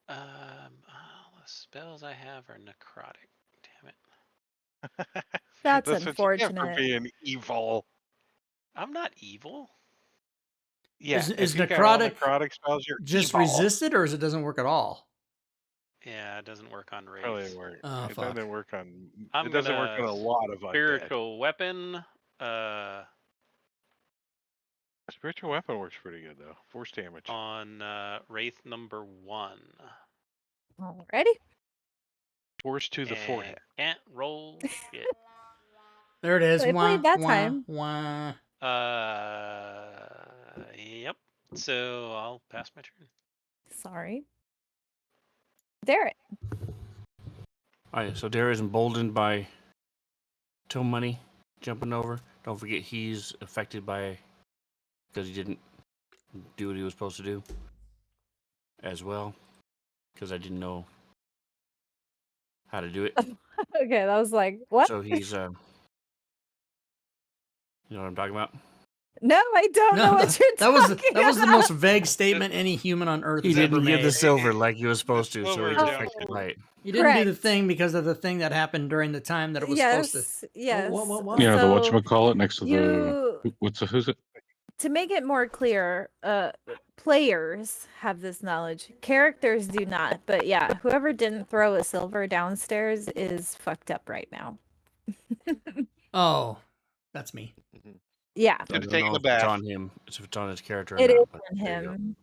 the spells I have are necrotic. Damn it. that's That's what you get for unfortunate. being evil. I'm not evil. Yeah, Is if you got all necrotic necrotic spells, you're just evil. resisted, or is it doesn't work at all? Yeah, it doesn't work on Probably wraiths. work. Oh, It fuck. doesn't work on. I'm It doesn't work on gonna a lot of undead. spiritual weapon. Spiritual weapon works pretty good though. Force damage. On wraith number 1. Alrighty. Force to the And forehead. Can't roll shit. There it is. So I played that time. Wah. Yep. So I'll pass my turn. Sorry. Derek. Alright, so Dare is emboldened by toe money jumping over. Don't forget he's affected by because he didn't do what he was supposed to do as well. Because I didn't know how to do it. Okay, that was like, what? So he's you know what I'm talking about? No, I don't know what you're that was talking that was the about. most vague statement any human on earth He has ever didn't get made. the silver like he was supposed to, so silver he's jump. affected by it. You didn't do the Correct. thing because of the thing that happened during the time that it was supposed to. Yes. What? Yeah, the So whatchamacallit next to you, who's it? to make it more clear, players have this knowledge. Characters do not. But yeah, whoever didn't throw a silver downstairs is fucked up right now. Oh, that's me. Yeah, So I Should've don't taken know a if it's bath. on him, if it's on his character or it not. is But on there you go. him.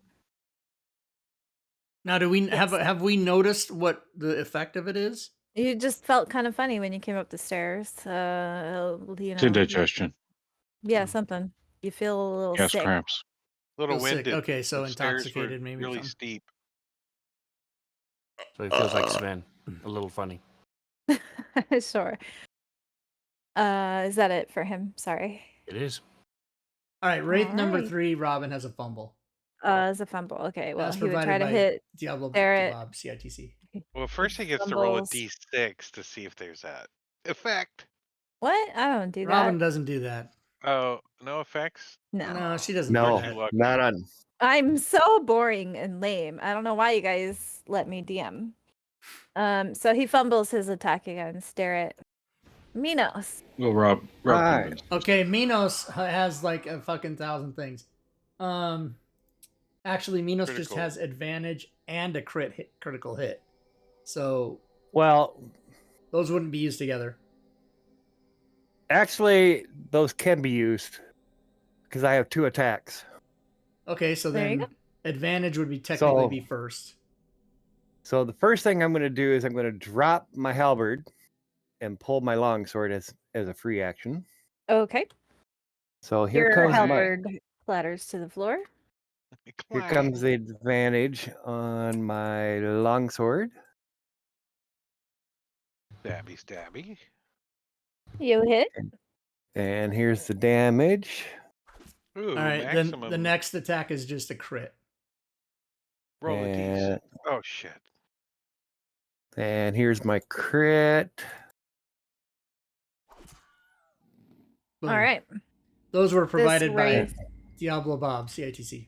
Now, do we Yes. have we noticed what the effect of it is? You just felt kind of funny when you came up the stairs. You It's know, indigestion. yeah, something. You feel a little Gas sick. cramps. Little Feel sick. winded. Okay, so The stairs were intoxicated maybe. or really something. steep. So he feels like Sven, a little funny. Sure. Is that it for him? Sorry. It is. All right, Wraith number Alright. 3, Robin has a fumble. It's a fumble. Okay, well, As he would try provided to by hit Diablo Barrett. Bob CITC. Well, first he gets to roll a Fumbles. d6 to see if there's that effect. What? I don't do Robin that. doesn't do that. Oh, no effects? No, she doesn't No, do that. lucky. not on. I'm so boring and lame. I don't know why you guys let me DM. So he fumbles his attack against Derek. Minos. Well, Rob Right. convinced. Okay, Minos has like a fucking 1,000 things. Actually, Minos just Critical. has advantage and a critical hit. So Well, those wouldn't be used together. actually, those can be used because I have 2 attacks. There Okay, so you then go. advantage would be technically So- be first. So the first thing I'm going to do is I'm going to drop my halberd and pull my longsword as a free action. Okay. So here Your comes halberd clatters to the floor. here comes the advantage on my longsword. Stabby, stabby. You hit. And here's the damage. Ooh, All right, maximum. then the next attack is just a crit. Roll a d6. And, Oh, shit. and here's my crit. Boom. All right. Those were provided by wraith- Diablo Bob CITC.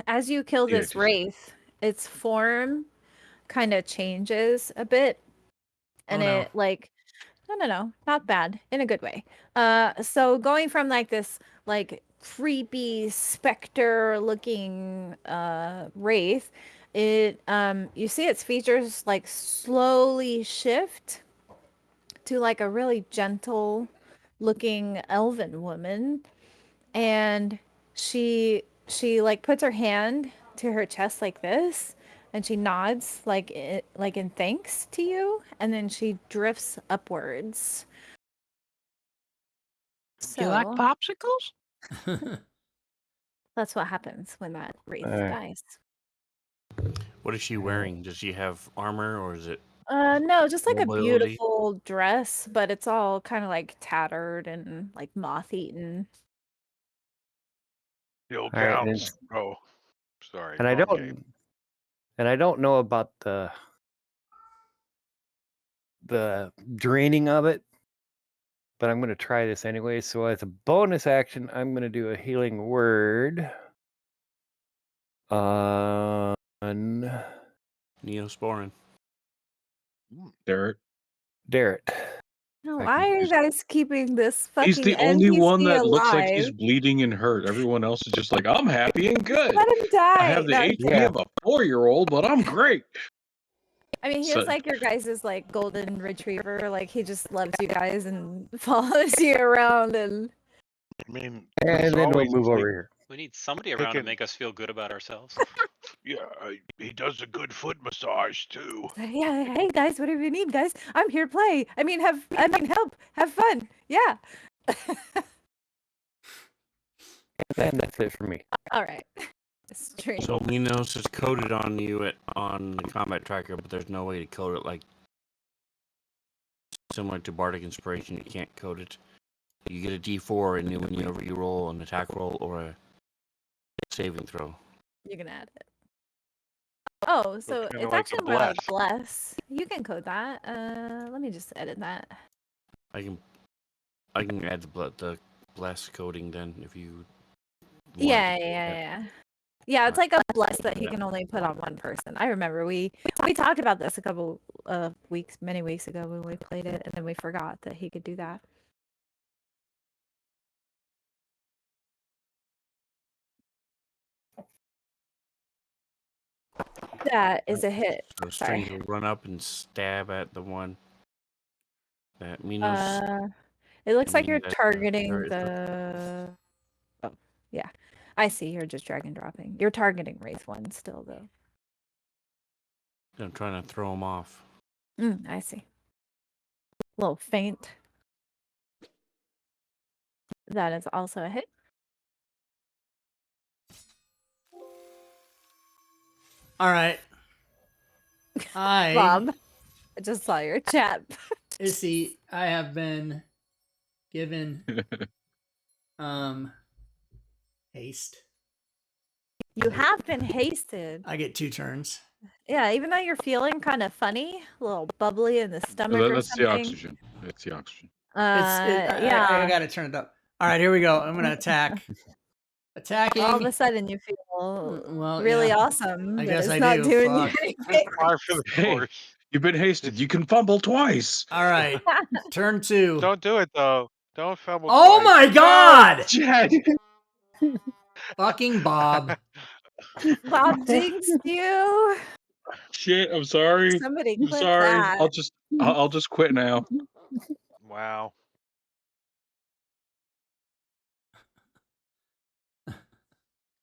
As you kill Yeah, this just- wraith, its form kind of changes a bit. And Oh, no. it like no, not bad, in a good way. So going from like this like creepy specter looking wraith, it you see its features like slowly shift to like a really gentle looking elven woman, and she like puts her hand to her chest like this, and she nods like in thanks to you, and then she drifts upwards. Do you like So popsicles? that's what happens when that wraith Alright. dies. What is she wearing? Does she have armor or is it No, just like a mobility? beautiful dress, but it's all kind of like tattered and like moth-eaten. Still All right, counts. Oh, sorry. and I Wrong game. don't, and I don't know about the draining of it, but I'm going to try this anyway. So as a bonus action, I'm going to do a healing word on Neosporin. Derek. Derek. No, I why can are you just- guys keeping this He's fucking the only one NPC that looks like he's alive? bleeding and hurt. Everyone else is just like, I'm happy and good. Let him I die. have the No, I'm HP kidding. of a 4-year-old, but I'm great. I mean, he So- is like your guys' like golden retriever. Like he just loves you guys and follows you around and I mean, And there's then we'll always move like, over here. We need somebody around to Picking- make us feel good about ourselves. yeah, he does a good foot massage too. yeah, hey guys, whatever you need, guys. I'm here to play. I mean help, have fun. Yeah. And that's it for me. All right. Stream. So Minos is coded on you on the combat tracker, but there's no way to code it like similar to Bardic Inspiration. You can't code it. You get a D4 and whenever you roll an attack roll or a saving throw. You can add it. Oh, so kinda it's like a actually more like bless. bless. You can code that. Let me just edit that. I can add the bless coding then if you want Yeah, to do yeah, that. yeah. Yeah, it's like a bless that he Yeah. can only put on one person. I remember we talked about this a couple many weeks ago when we played it, and then we forgot that he could do that. That is a hit. So Sorry. Strange will run up and stab at the one that Minos. It looks I like mean, you're that, targeting there is the. Oh, yeah. I see. You're just drag and dropping. You're targeting Wraith 1 still, though. I'm trying to throw him off. I see. A little faint. That is also a hit. All right. Bob, I just saw your chat. Issy, I have been given haste. You have been hasted. I get 2 turns. Yeah, even though you're feeling kind of funny, a little bubbly in the stomach or That's something. the oxygen. It's the oxygen. Yeah. I got to turn it up. All right, here we go. I'm going to attack. Attacking. All of a sudden, you feel Well, really yeah. awesome. I but guess it's I not do. doing you Fuck. anything. Par for the Hey, course. you've been hasted. You can fumble twice. All right. Turn 2. Don't do it though. Don't fumble. Oh twice. my god! Chad. Fucking Bob. Bob jinxed you. Shit, I'm sorry. Somebody I'm clip sorry. that. I'll just quit now. Wow.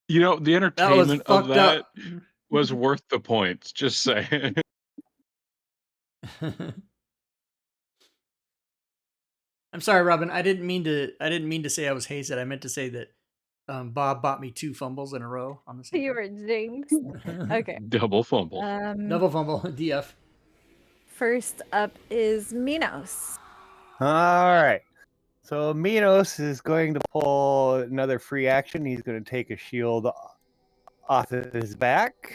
You know, the That was entertainment of fucked that up. was worth the points. Just saying. I'm sorry, Robin. I didn't mean to say I was hasted. I meant to say that Bob bought me 2 fumbles in a row on the same. You were jinxed. Okay. Double fumble. Double fumble. DF. First up is Minos. All right. So Minos is going to pull another free action. He's going to take a shield off of his back.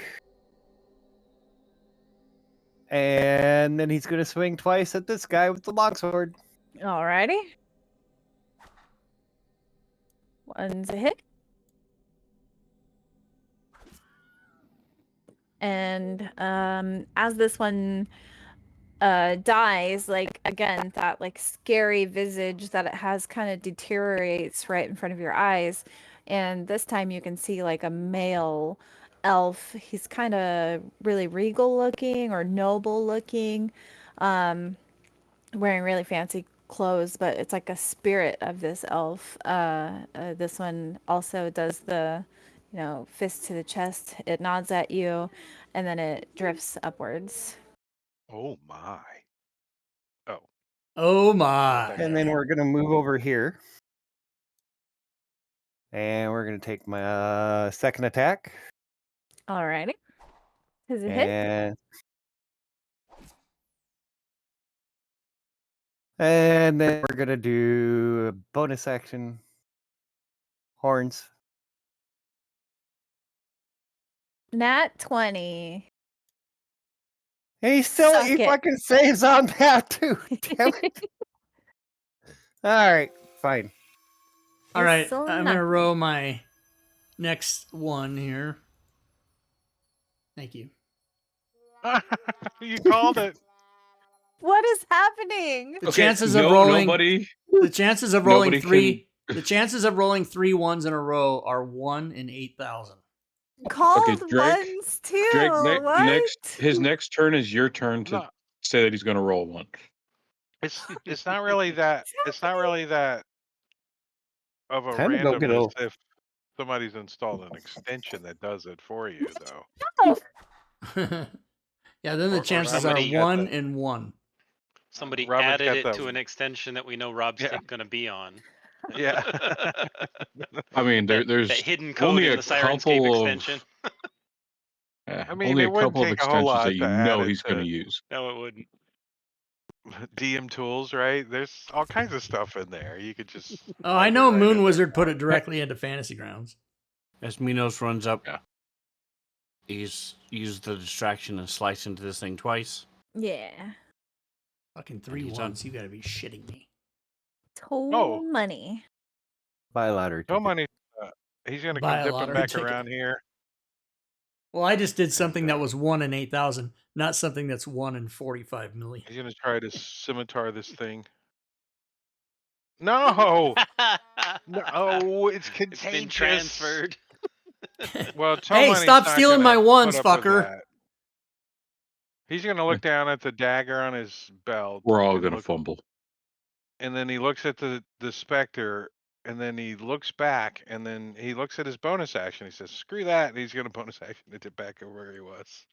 And then he's going to swing twice at this guy with the longsword. Alrighty. One's a hit. And as this one dies, like again, that like scary visage that it has kind of deteriorates right in front of your eyes. And this time you can see like a male elf. He's kind of really regal looking or noble looking, wearing really fancy clothes, but it's like a spirit of this elf. This one also does the, fist to the chest. It nods at you, and then it drifts upwards. Oh my. Oh. Oh my. And then we're going to move over here. And we're going to take my second attack. Alrighty. Does it hit? And then we're gonna do a bonus action. Horns. Nat 20. He still Suck he it. fucking saves on that too. Damn it. All right, fine. All It's right, so I'm gonna nothing. roll my next one here. Thank you. You called it. What is happening? The chances of rolling the chances of rolling nobody the chances of rolling 3 ones in a row are 1 in 8,000. Called Drake, ones too. Drake, What? his next turn is your turn to No, say that he's going to roll one. it's not really that. It's not really that of a Time to go get randomness a if somebody's installed an extension that does it for you, though. Yeah, then the Or chances are somebody- 1 in 1. Somebody Robert's added got it the- to an extension that we know Rob's Yeah. going to be on. Yeah. I mean, that there's hidden code only in a the Sirenscape couple extension. of I mean, only it a wouldn't couple of take a whole extensions lot that you to add know it he's going to to use. No, it wouldn't. DM tools, right? There's all kinds of stuff in there. You could just. Oh, I slide it know right Moon in there. Wizard put it directly into Fantasy Grounds. As Minos runs up, Yeah. he's used the distraction and sliced into this thing twice. Yeah. Fucking 3 he's ones. You gotta be shitting me. Total money. buy a lottery No ticket. money. He's gonna Buy come a dipping lottery back ticket. around here. Well, I just did something And, that was 1 in 8,000, not something that's 1 in 45 million. He's gonna try to scimitar this thing. No, no, it's It's been contagious. transferred. Well, Hey, Tomani's stop not stealing gonna my ones, put up with fucker. that. He's gonna look down at the dagger on his belt. We're all and going to look- fumble. And then he looks at the specter, and then he looks back, and then he looks at his bonus action. He says, "Screw that!" And he's gonna bonus action to dip back over where he was.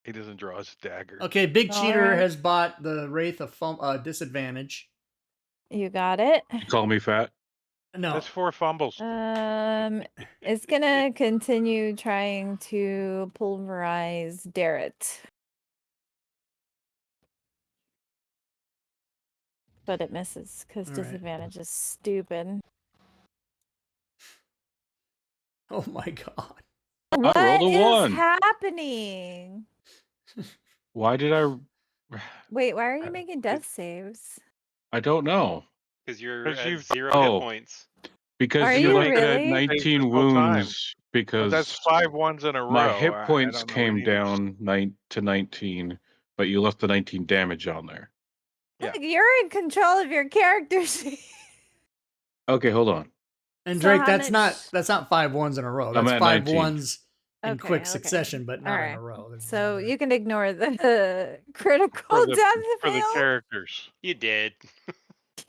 He doesn't draw his dagger. Okay, Big Cheater Alright. has bought the Wraith of disadvantage. You got it. You call me fat? No. That's 4 fumbles. It's gonna continue trying to pulverize Darrett. But it misses because All right. disadvantage is stupid. Oh my god. What rolled a is 1. happening? Why did I? Wait, why are you making death saves? I don't know. Because you're 'Cause at you've- 0 Oh. hit points. Because Are you you left it at really? 19 This whole time. wounds because That's 5 ones in a row. my hit I points don't know what came he was- down to 19, but you left the 19 damage on there. Yeah. Look, you're in control of your character sheet. Okay, hold on. And So Drake, how that's much- not 5 ones in a row. I'm That's at 5 19. ones in Okay, quick okay. succession, but not in Alright. a row. There's So no you can ignore the critical for the death for the fail. characters. You did.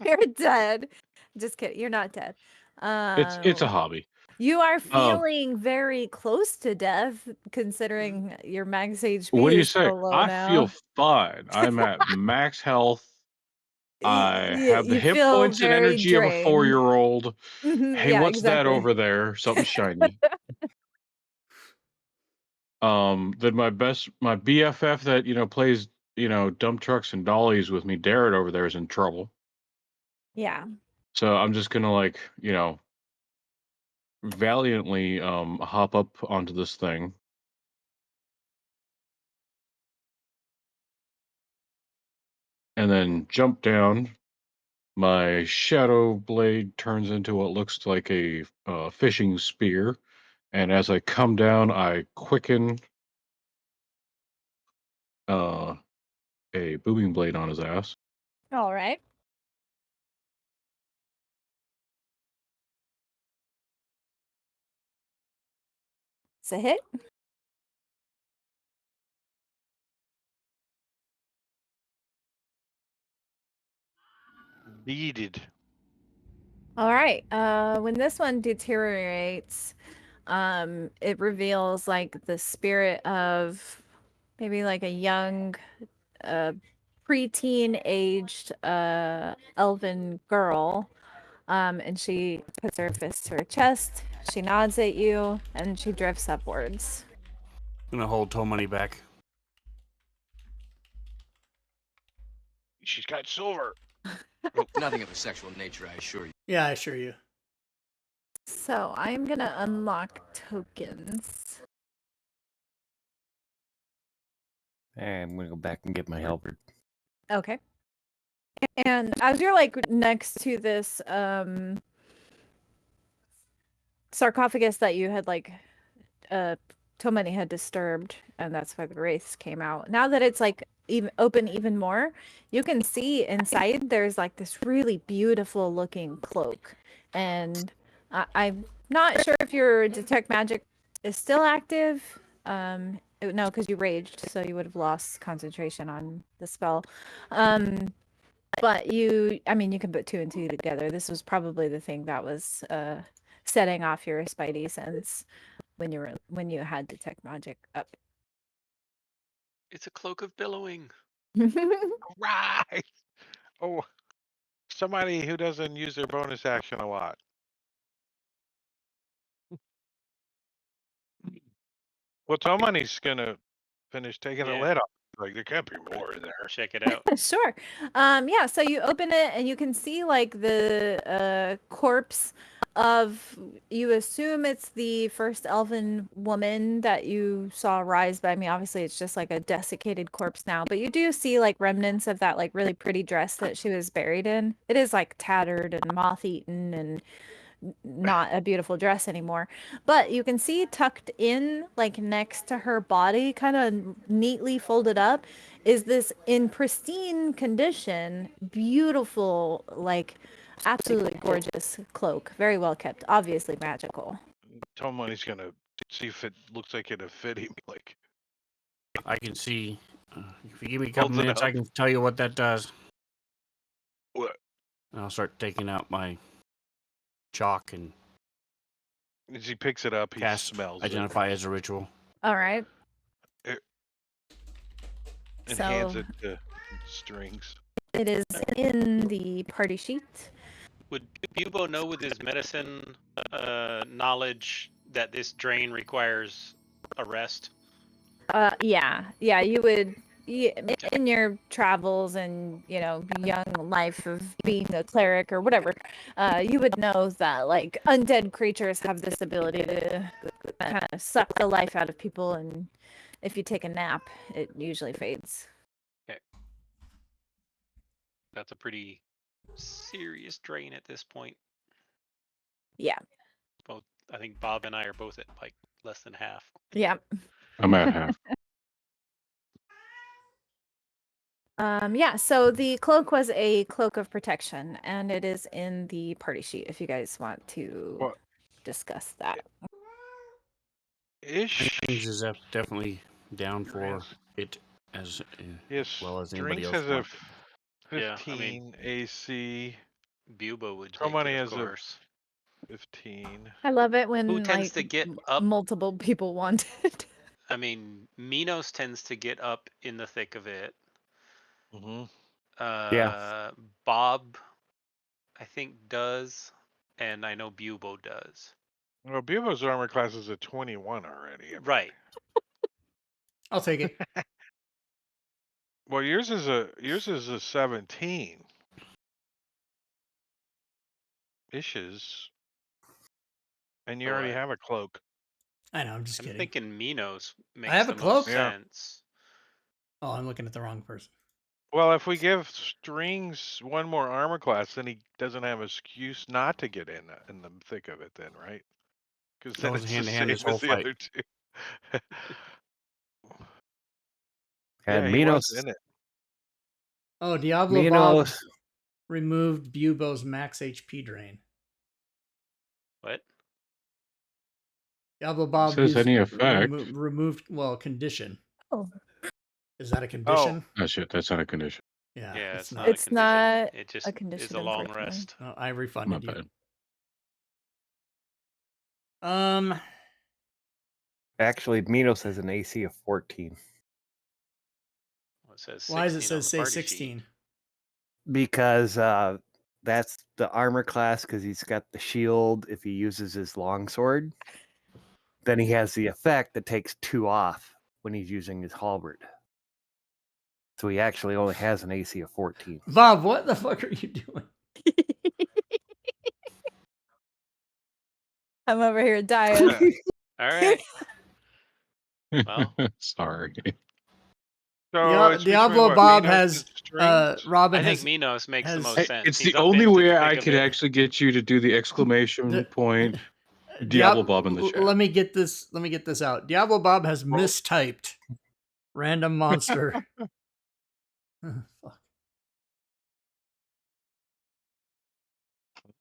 You're dead. Just kidding. You're not dead. It's a hobby. You are feeling very close to death, considering your max HP What do you is say? so low I now. feel fine. I'm at max health. I have the you hit feel points and very energy of a drained. 4-year-old. Mhm, Hey, yeah, what's that exactly. over there? Something shiny. Then my BFF that plays dump trucks and dollies with me, Darrett over there, is in trouble. Yeah. So I'm just gonna valiantly hop up onto this thing. And then jump down. My shadow blade turns into what looks like a fishing spear, and as I come down, I quicken a booming blade on his ass. All right. It's a hit. Beaded. All right. When this one deteriorates, it reveals like the spirit of maybe like a young, preteen aged, elven girl. And she puts her fist to her chest. She nods at you and she drifts upwards. I'm gonna hold Money back. She's got silver. Nothing of a sexual nature, I assure you. Yeah, I assure you. So I'm gonna unlock tokens. I'm gonna go back and get my halberd. Okay. And as you're like next to this sarcophagus that you had like Tomani had disturbed, and that's why the wraiths came out. Now that it's like even open even more, you can see inside there's like this really beautiful looking cloak. And I'm not sure if your detect magic is still active. No, because you raged, so you would have lost concentration on the spell. But I mean, you can put 2 and 2 together. This was probably the thing that was setting off your spidey sense when you had detect magic up. It's a cloak of billowing. Right. Oh, somebody who doesn't use their bonus action a lot. Well, Tomani's gonna finish taking the Yeah. lid off. Like there can't be more in there. Check it out. Sure. Yeah, so you open it and you can see like the corpse of, you assume it's the first elven woman that you saw rise, but I mean obviously it's just like a desiccated corpse now, but you do see like remnants of that like really pretty dress that she was buried in. It is like tattered and moth-eaten and not a beautiful dress anymore, but you can see tucked in like next to her body, kind of neatly folded up, is this in pristine condition, beautiful, like absolutely gorgeous cloak, very well kept, obviously magical. Tomani's gonna see if it looks like it'll fit him. Like I can see. If you give me a couple Holds it minutes, up. I can tell you what that does. what? And I'll start taking out my chalk and As he picks it up, he cast smells identify as a ritual. All right. it and So hands it to Strings. it is in the party sheet. Would Bubo know with his medicine knowledge that this drain requires a rest? Yeah, you would, in your travels and young life of being a cleric or whatever, you would know that like undead creatures have this ability to kind of suck the life out of people, and if you take a nap, it usually fades. Okay. That's a pretty serious drain at this point. Yeah. Both, I think Bob and I are both at like less than half. Yeah. I'm at half. Yeah, so the cloak was a cloak of protection, and it is in the party sheet if you guys want to Well, discuss that. Ish. Strings is definitely down for Strings. it as Yes, well as anybody Strings else has a wants. 15 Yeah, I mean, AC. Bubo would take Tomani it, of has a course. 15. I love it Who when tends like to get up? multiple people want it. I mean, Minos tends to get up in the thick of it. Mm-hmm. Bob, I think, does, and I know Bubo does. Well, Bubo's armor class is a 21 already. I mean, Right. I'll take it. Well, yours is a 17. Ishes. And you So already have a cloak. I know. I'm just I'm kidding. thinking Minos makes have the a cloak? most Yeah. sense. Oh, I'm looking at the wrong person. Well, if we give Strings one more armor class, then he doesn't have an excuse not to get in the thick of it then, right? Because then Goes it's hand the in hand same this whole as the fight. other two. And yeah, he was in it. Oh, Diablo Bob Minos, removed Bubo's max HP drain. What? Diablo Bob says used any effect. removed condition. Oh. Is that a condition? Oh shit, that's not a condition. Yeah, Yeah, it's it's not. not a It's condition. not It just a condition, is a long unfortunately. rest. Oh, I My refunded you. bad. actually, Minos has an AC of 14 Well, it says 16 Why does it on the say party 16? sheet. because that's the armor class because he's got the shield if he uses his longsword. Then he has the effect that takes 2 off when he's using his halberd. So he actually only has an AC of 14. Bob, what the fuck are you doing? I'm over here dying. All right. Well, Sorry. So it's between Diablo what, Bob Minos has and strings? Robin I think has Minos makes the has- most Hey, sense. it's He's the up only into way the I thick of could it. actually get you to do the exclamation point Diablo Bob in the chat. Let me get this out. Diablo Bob has Well- mistyped random monster. Fuck.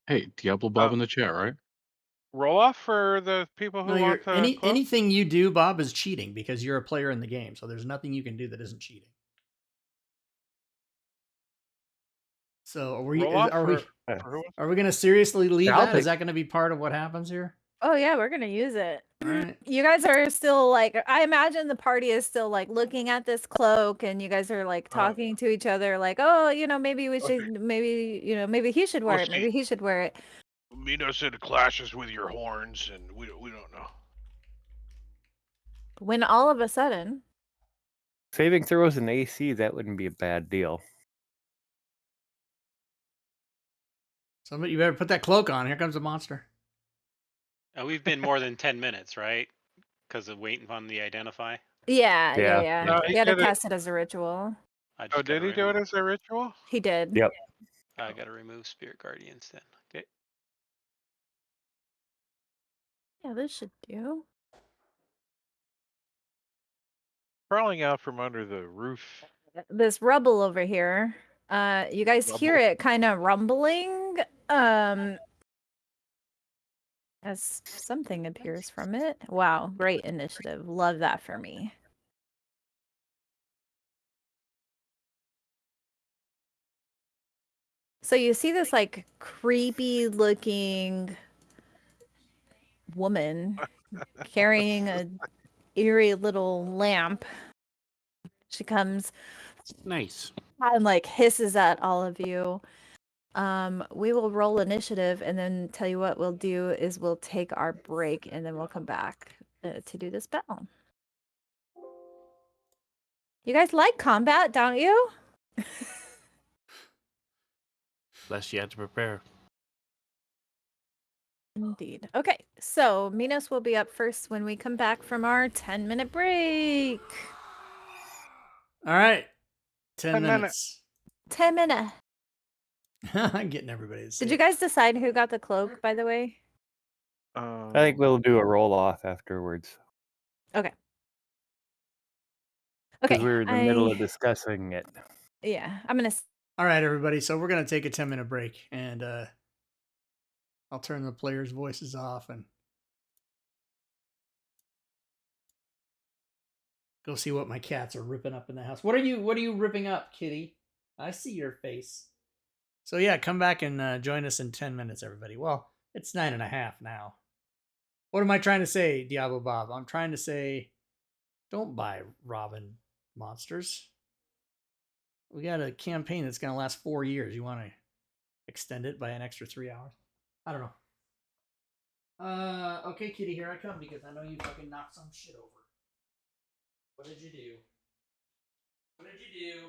Hey, Diablo Bob in the chat, right? Roll off for the people who No, want the cloak? anything you do, Bob, is cheating because you're a player in the game. So there's nothing you can do that isn't cheating. So Roll off are we for who? going to seriously leave Yeah, I'll that? Is take- that going to be part of what happens here? Oh yeah, we're gonna use it. All right. You guys are still like, I imagine the party is still like looking at this cloak, and you guys are like talking to each other, like, oh, maybe we should, maybe he should wear We'll it, maybe he should wear it. Minos said it clashes with your horns, and we don't know. When all of a sudden, Saving throws and AC, that wouldn't be a bad deal. Somebody, you better put that cloak on. Here comes a monster. We've been more than 10 minutes, right? Because of waiting on the identify. yeah. No, He he had to did it. cast it as a ritual. I Oh, just did gotta he do it remove- as a ritual? He did. Yep. I gotta remove Spirit Guardians then. Okay. Yeah, this should do. Crawling out from under the roof. This rubble over here. You guys hear Rubble. it kind of rumbling. As something appears from it. Wow, great initiative. Love that for me. So you see this like creepy looking woman carrying a eerie little lamp. She comes Nice. and like hisses at all of you. We will roll initiative, and then tell you what we'll do is we'll take our break, and then we'll come back to do this battle. You guys like combat, don't you? Less you have to prepare. Indeed. Okay, so Minos will be up first when we come back from our 10-minute break. All right. 10 10 minutes. 10 minutes. I'm getting everybody to say Did you it. guys decide who got the cloak, by the way? I think we'll do a roll off afterwards. Okay. Because Okay. we were in the middle of discussing it. Yeah, I'm gonna. All right, everybody. So we're going to take a 10-minute break, and I'll turn the players' voices off and go see what my cats are ripping up in the house. What are you ripping up, kitty? I see your face. So yeah, come back and join us in 10 minutes, everybody. Well, it's 9.5 now. What am I trying to say, Diablo Bob? I'm trying to say, don't buy Robin monsters. We got a campaign that's going to last 4 years. You want to extend it by an extra 3 hours? I don't know. Okay, kitty, here I come because I know you fucking knocked some shit over. What did you do? What did you do?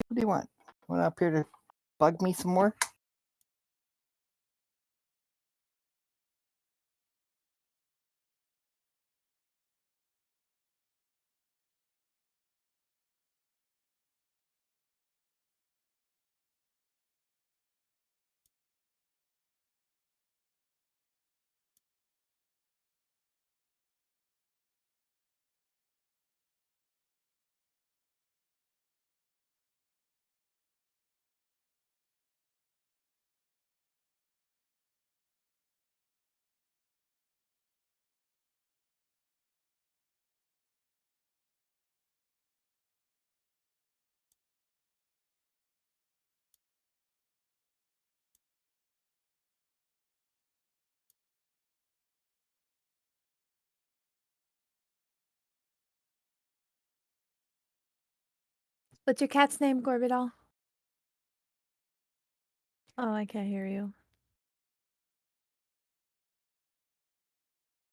What do you want? Want up here to bug me some more? What's your cat's name, Gorbidal? Oh, I can't hear you.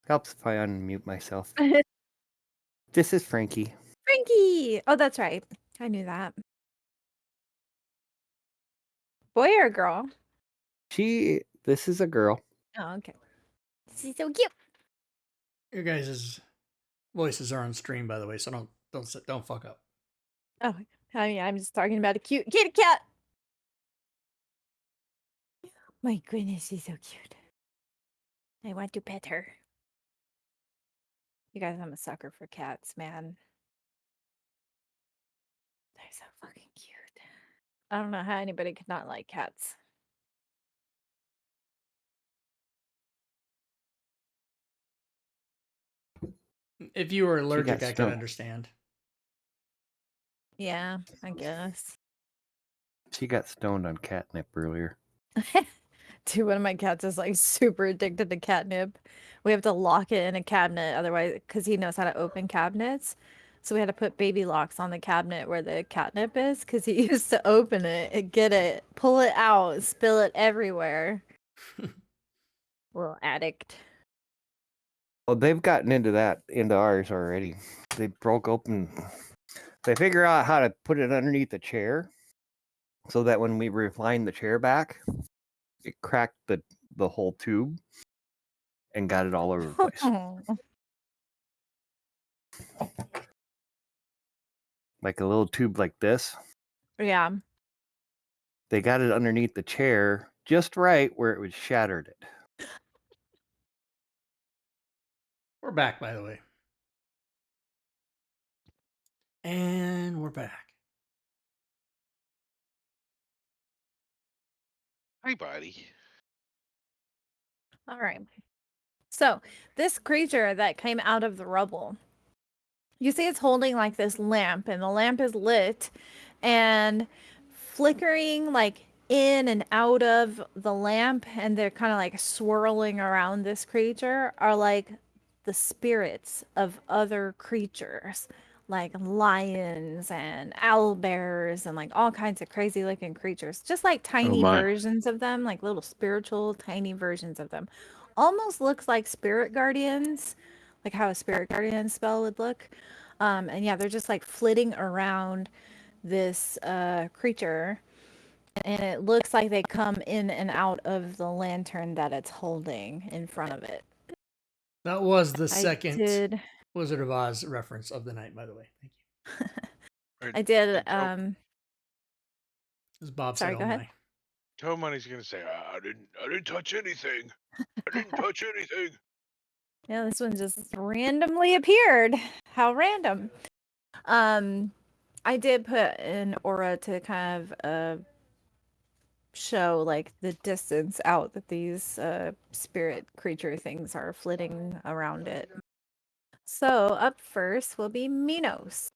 Helps if I unmute myself. This is Frankie. Frankie! Oh, that's right. I knew that. Boy or girl? This is a girl. Oh, okay. She's so cute. Your guys' voices are on stream, by the way, so don't fuck up. Oh, I mean, I'm just talking about a cute kitty cat. My goodness, she's so cute. I want to pet her. You guys, I'm a sucker for cats, man. They're so fucking cute. I don't know how anybody could not like cats. If you were allergic, got I could stoned. understand. Yeah, I guess. She got stoned on catnip earlier. Dude, one of my cats is like super addicted to catnip. We have to lock it in a cabinet, otherwise, because he knows how to open cabinets. So we had to put baby locks on the cabinet where the catnip is, because he used to open it and get it, pull it out, spill it everywhere. Little addict. Well, they've gotten into ours already. They broke open. They figure out how to put it underneath the chair, so that when we recline the chair back, it cracked the whole tube and got it all over the place. Like a little tube like this. Yeah. They got it underneath the chair just right where it would shattered it. We're back, by the way. And we're back. Hi, buddy. All right. So this creature that came out of the rubble, you see it's holding like this lamp, and the lamp is lit and flickering like in and out of the lamp, and they're kind of like swirling around this creature, are like the spirits of other creatures, like lions and owlbears and like all kinds of crazy looking creatures, just like tiny my. versions of them, like little spiritual tiny versions of them. Almost looks like spirit guardians, like how a spirit guardian spell would look. And yeah, they're just like flitting around this creature, and it looks like they come in and out of the lantern that it's holding in front of it. That was the I second did. Wizard of Oz reference of the night, by the way. Thank you. I did. As Bob Sorry, said, go oh ahead. my. Toe Money's gonna say, I didn't touch anything. I didn't touch anything. Yeah, this one just randomly appeared. How random. I did put an aura to kind of show like the distance out that these spirit creature things are flitting around it. So up first will be Minos.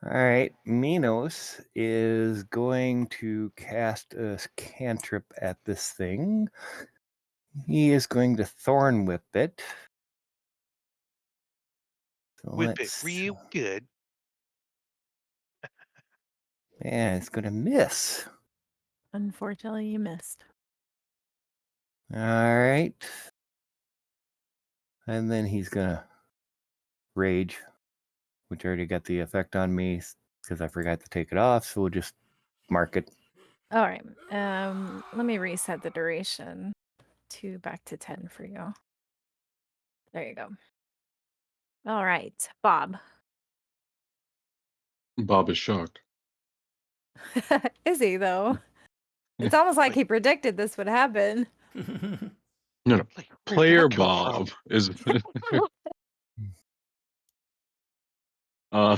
All right, Minos is going to cast a cantrip at this thing. He is going to Thorn Whip it. So Whip it real good. Man, it's going to miss. Unfortunately, you missed. All right. And then he's going to Rage, which already got the effect on me because I forgot to take it off. So we'll just Mark it. All right. Let me reset the duration to back to 10 for you. There you go. All right, Bob. Bob is shocked. Is he though? It's almost like he predicted this would happen. No, no. Like, where'd Player that come from? Bob is. uh,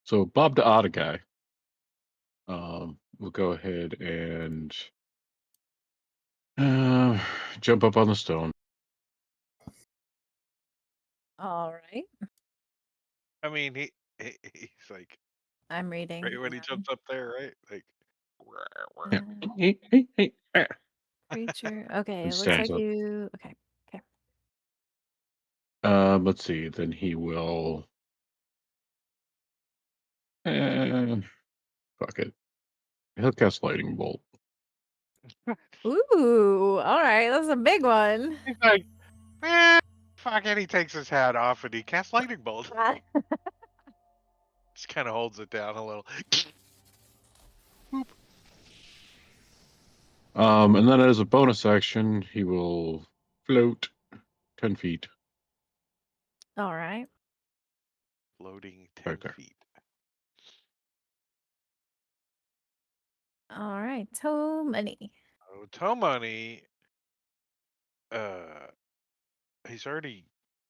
so Bob the Otta guy. We'll go ahead and jump up on the stone. All right. I mean, he's like I'm reading. right when he jumps up there, right? Like, Yeah. Ah. Creature. Okay, And it looks stands like up. you. Okay. Okay. Let's see. Then he will. Fuck it. He'll cast Lightning Bolt. Ooh. All right. That's a big one. he's like, man, fuck it. He takes his hat off and he casts lightning bolt. Just kind of holds it down a little. And then as a bonus action, he will float 10 feet. All right. Floating 10 Okay. feet. All right. So many. Oh, Tomani, he's already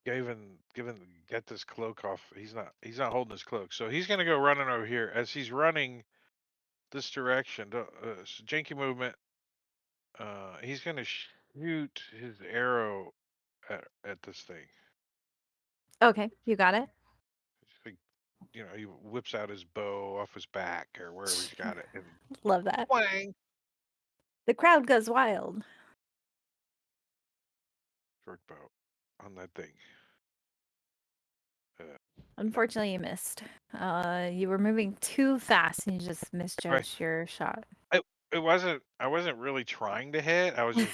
get this cloak off. He's not holding his cloak, so he's gonna go running over here. As he's running this direction, janky movement. He's gonna shoot his arrow at this thing. Okay. You got it. Like, he whips out his bow off his back or wherever he's got it, and Love that. whang, The crowd goes wild. short bow on that thing. Unfortunately, you missed. You were moving too fast and you just misjudged your shot. It wasn't. I wasn't really trying to hit. I was just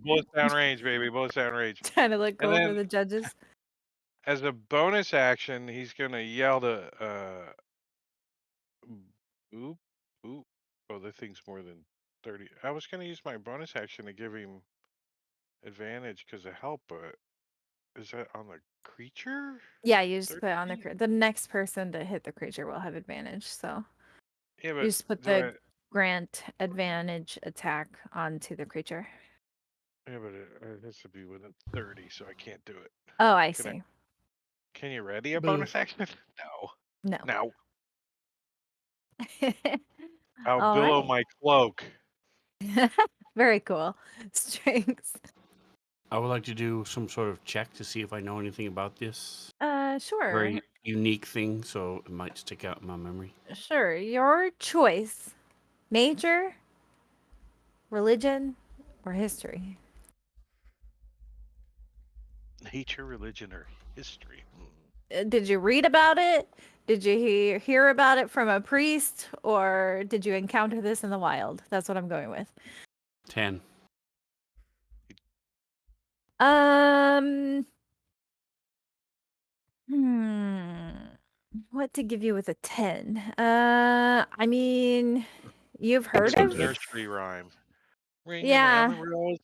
bullets down range, baby, bullets down range. Trying to look And cool for then the judges. as a bonus action, he's gonna yell to oop, oop. Oh, the thing's more than 30. I was gonna use my bonus action to give him advantage because of help, but is that on the creature? Yeah, you just 30 put it on feet? the next person to hit the creature will have advantage. So Yeah, you but just put do the I? grant advantage attack onto the creature. Yeah, but it has to be within 30, so I can't do it. Oh, I Can I? see. Can you ready a Boo. bonus action? No. No. No. I'll All billow right. my cloak. Very cool. Strengths. I would like to do some sort of check to see if I know anything about this Sure. very unique thing, so it might stick out in my memory. Sure. Your choice. Nature, religion, or history. Nature, religion, or history. Did you read about it? Did you hear about it from a priest, or did you encounter this in the wild? That's what I'm going with. 10. What to give you with a 10? I mean, you've heard It's a of. Expensive. nursery rhyme. Ring around Yeah, the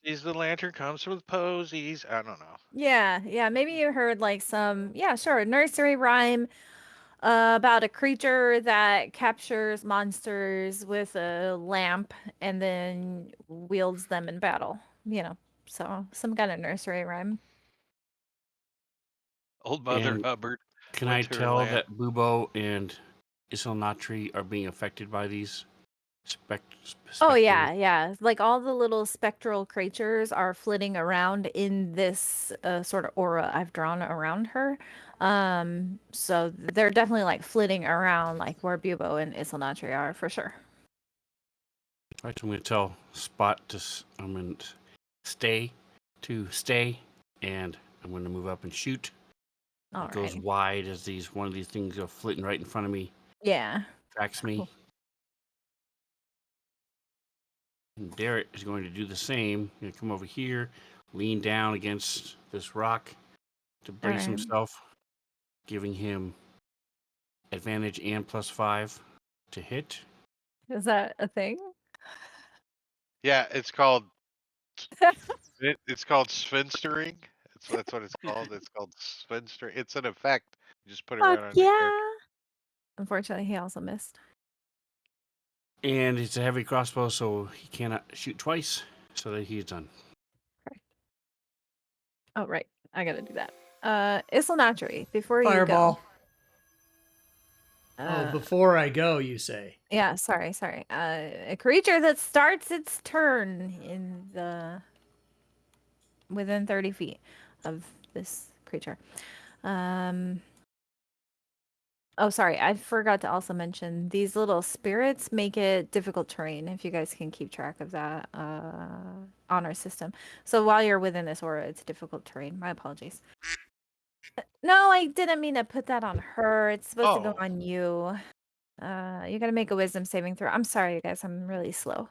rosies, the lantern comes with posies. I don't know. yeah. Maybe you heard like some, yeah, sure, nursery rhyme about a creature that captures monsters with a lamp and then wields them in battle. So some kind of nursery rhyme. Old Mother And Hubbard can I went to her tell land. that Bubo and Isilnatri are being affected by these Oh specters? yeah. Like all the little spectral creatures are flitting around in this sort of aura I've drawn around her. So they're definitely like flitting around like where Bubo and Isilnatri are for sure. Right, so I'm going to tell Spot I'm going to stay, and I'm going to move up and shoot. All It goes right. wide as one of these things go flitting right in front of me, Yeah. tracks me. Cool. And Derek is going to do the same. He's going to come over here, lean down against this rock to brace right. himself, giving him advantage and +5 to hit. Is that a thing? Yeah, it's called it's called sphinstering. That's what it's called. It's called sphinstering. It's an effect. You just put it right Fuck on your yeah. character. Unfortunately, he also missed. And it's a heavy crossbow, so he cannot shoot twice, so that he's done. Oh, right. I gotta do that. Islanatri, before you Fireball. go. Oh, before I go, you say. Yeah, sorry. A creature that starts its turn in the within 30 feet of this creature. Oh, sorry. I forgot to also mention these little spirits make it difficult terrain, if you guys can keep track of that on our system. So while you're within this aura, it's difficult terrain. My apologies. No, I didn't mean to put that on her. It's supposed to go Oh. on you. You gotta make a wisdom saving throw. I'm sorry, you guys. I'm really slow.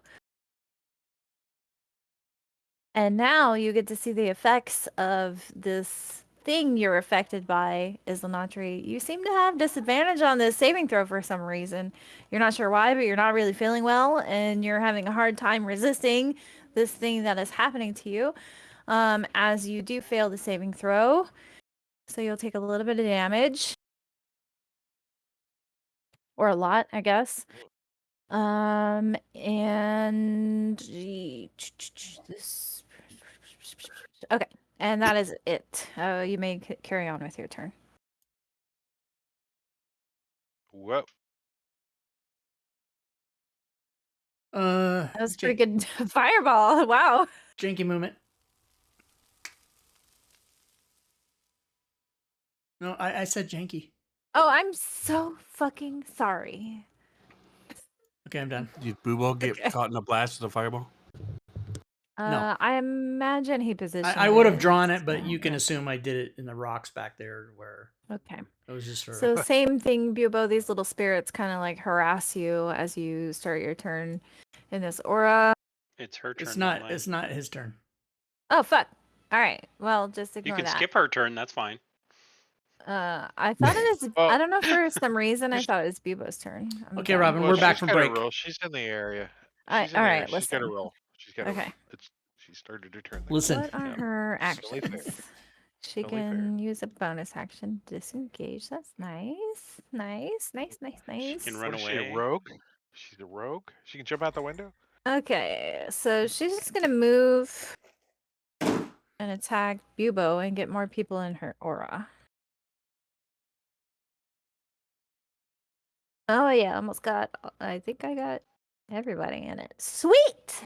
And now you get to see the effects of this thing you're affected by, Islanatri. You seem to have disadvantage on this saving throw for some reason. You're not sure why, but you're not really feeling well, and you're having a hard time resisting this thing that is happening to you. As you do fail the saving throw, so you'll take a little bit of damage. Or a lot, I guess. And this. Okay, and that is it. You may carry on with your turn. Whoa. That was pretty good. Fireball. Wow. Janky movement. No, I said janky. Oh, I'm so fucking sorry. Okay, I'm done. Did Boobo get caught in a blast of the fireball? No. I imagine he positioned I would have it, drawn it, but you can okay. assume I did it in the rocks back there where Okay. it was just So same thing, Bubo. These little spirits kind of like harass you as you start your turn in this aura. It's her turn. It's not not. mine. It's not his turn. Oh fuck! All right. Well, just You ignore can that. skip her turn. That's fine. I thought it was. Well, I don't know for some reason I thought it was Bubo's turn. I'm Okay, dumb. Robin, well, we're back she's from got to break. roll. She's in the area. All She's in the area. right. She's got to Listen. roll. She's got to Okay. roll. She started her turn. Listen. What are Yeah. her It's only fair. actions? She Only fair. can use a bonus action, disengage. That's nice. Nice. She can run What is away. she, a rogue? She's a rogue? She can jump out the window? Okay, so she's just gonna move and attack Bubo and get more people in her aura. Oh yeah, almost got. I think I got everybody in it. Sweet.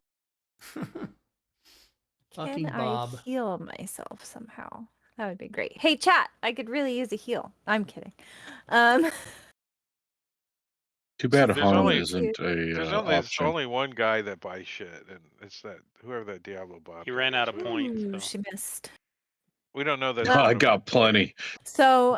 Fucking Can Bob. I heal myself somehow? That would be great. Hey chat, I could really use a heal. I'm kidding. Too bad There's harm only- isn't There's a option. only one guy that buys shit, and it's that whoever that Diablo bot. He that ran is. out of points. Ooh, So. she missed. We don't know that. Well- I got plenty. So,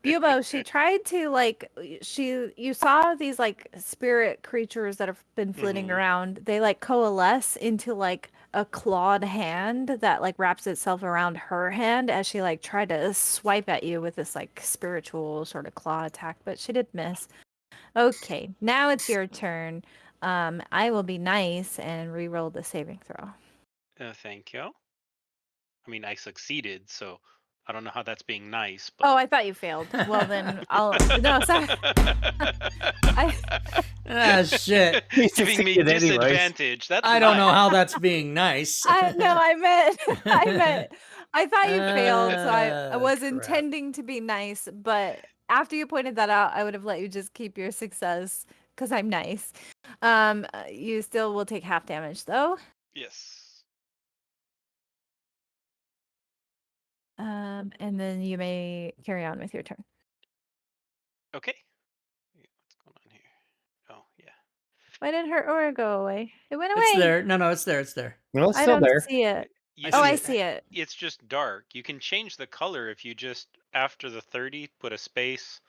Bubo, she tried to like you saw these like spirit creatures that have been flitting Mhm. around. They like coalesce into like a clawed hand that like wraps itself around her hand as she like tried to swipe at you with this like spiritual sort of claw attack, but she did miss. Okay, now it's your turn. I will be nice and re-roll the saving throw. Thank you. I mean, I succeeded, so I don't know how that's being nice. But... Oh, I thought you failed. Well, then I'll. No, sorry. Ah, shit. Giving me disadvantage. That's I don't know nice. how that's being nice. I thought you failed, so I was crap. intending to be nice, but after you pointed that out, I would have let you just keep your success because I'm nice. You still will take half damage though. Yes. And then you may carry on with your turn. Okay. What's going on here? Oh, yeah. Why did her aura go away? It went away. It's there. No, it's there. It's there. No, it's I still don't there. see it. You Oh, see I it. see it. It's just dark. You can change the color if you just, after the 30, put a space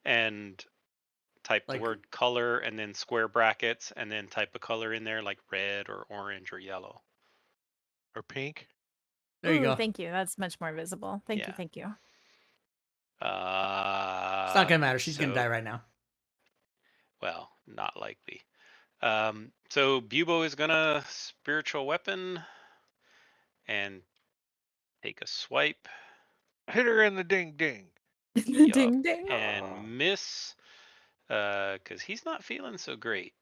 and type Like- the word color and then square brackets and then type a color in there like red or orange or yellow. Or pink. There you Ooh, go. Thank you. That's much more visible. Thank you. Yeah. Thank you. It's not gonna matter. She's gonna so- die right now. Well, not likely. So Bubo is gonna spiritual weapon and take a swipe. Hit her in the ding ding. Yup, Ding ding. and miss. Because he's not feeling so great.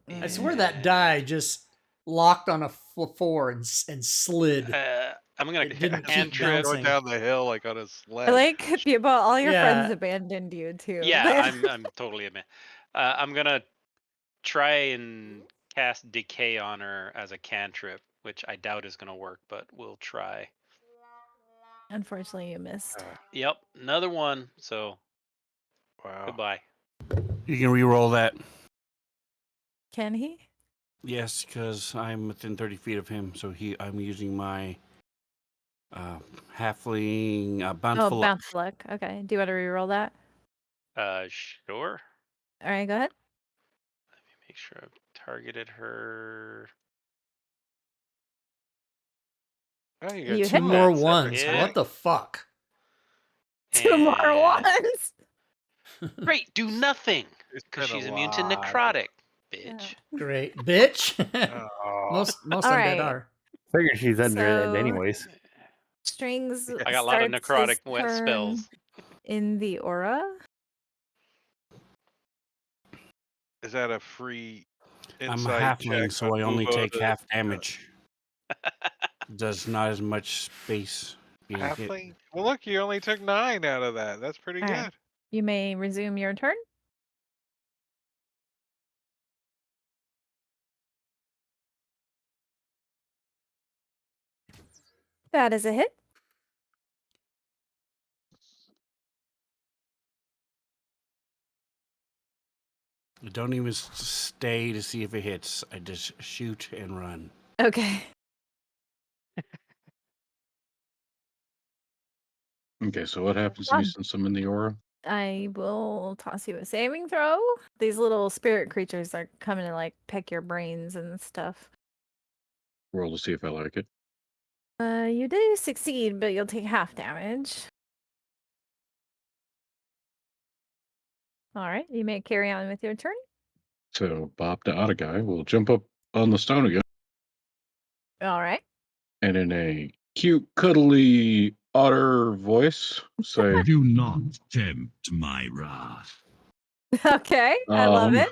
I swear that die just locked on a floor and slid. I'm gonna It didn't keep cantrip. Going bouncing. down the hill like on a I sled. like Bubo. All your friends Yeah. abandoned you too. Yeah, I'm totally a man. I'm gonna try and cast decay on her as a cantrip, which I doubt is gonna work, but we'll try. Unfortunately, you missed. Yep, another one. So Wow. goodbye. You can re-roll that. Can he? Yes, because I'm within 30 feet of him, so I'm using my halfling bountiful luck. Bounce luck. Okay. Do you want to re-roll that? Sure. All right, go ahead. Let me make sure I've targeted her. Oh, you You got hit Two her. more That's a ones. hit. What the fuck? 2 more And- ones. Great, do nothing It's because been a she's immune to lot. necrotic, bitch. Great. Bitch. Oh. most All undead right. are. Figured she's under it So- anyways. Strings I got a lot of starts necrotic his wet turn spells. in the aura. Is that a free I'm a insight halfling, check so on I only Bubo take to- half damage. Does not as much space being hit. Halfling? Well, look, you only took 9 out of that. That's pretty All good. right. You may resume your turn. That is a hit. I don't even stay to see if it hits. I just shoot and run. Okay. Okay, so what happens to me Done. since I'm in the aura? I will toss you a saving throw. These little spirit creatures are coming to like peck your brains and stuff. Roll to see if I like it. You do succeed, but you'll take half damage. All right, you may carry on with your turn. So Bob the Otter guy will jump up on the stone again, All right. and in a cute, cuddly otter voice, say, Do not tempt my wrath. Okay, I love it.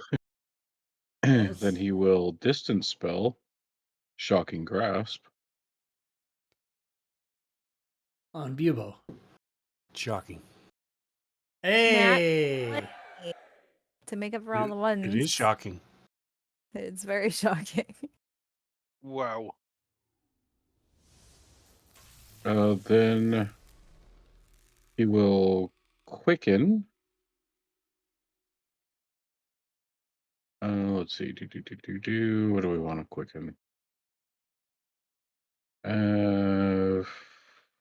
Then he will distance spell, Shocking Grasp. On Bubo. Shocking. Hey. To make up for all the ones. It is shocking. It's very shocking. Wow. Then he will quicken. Let's see. What do we want to quicken?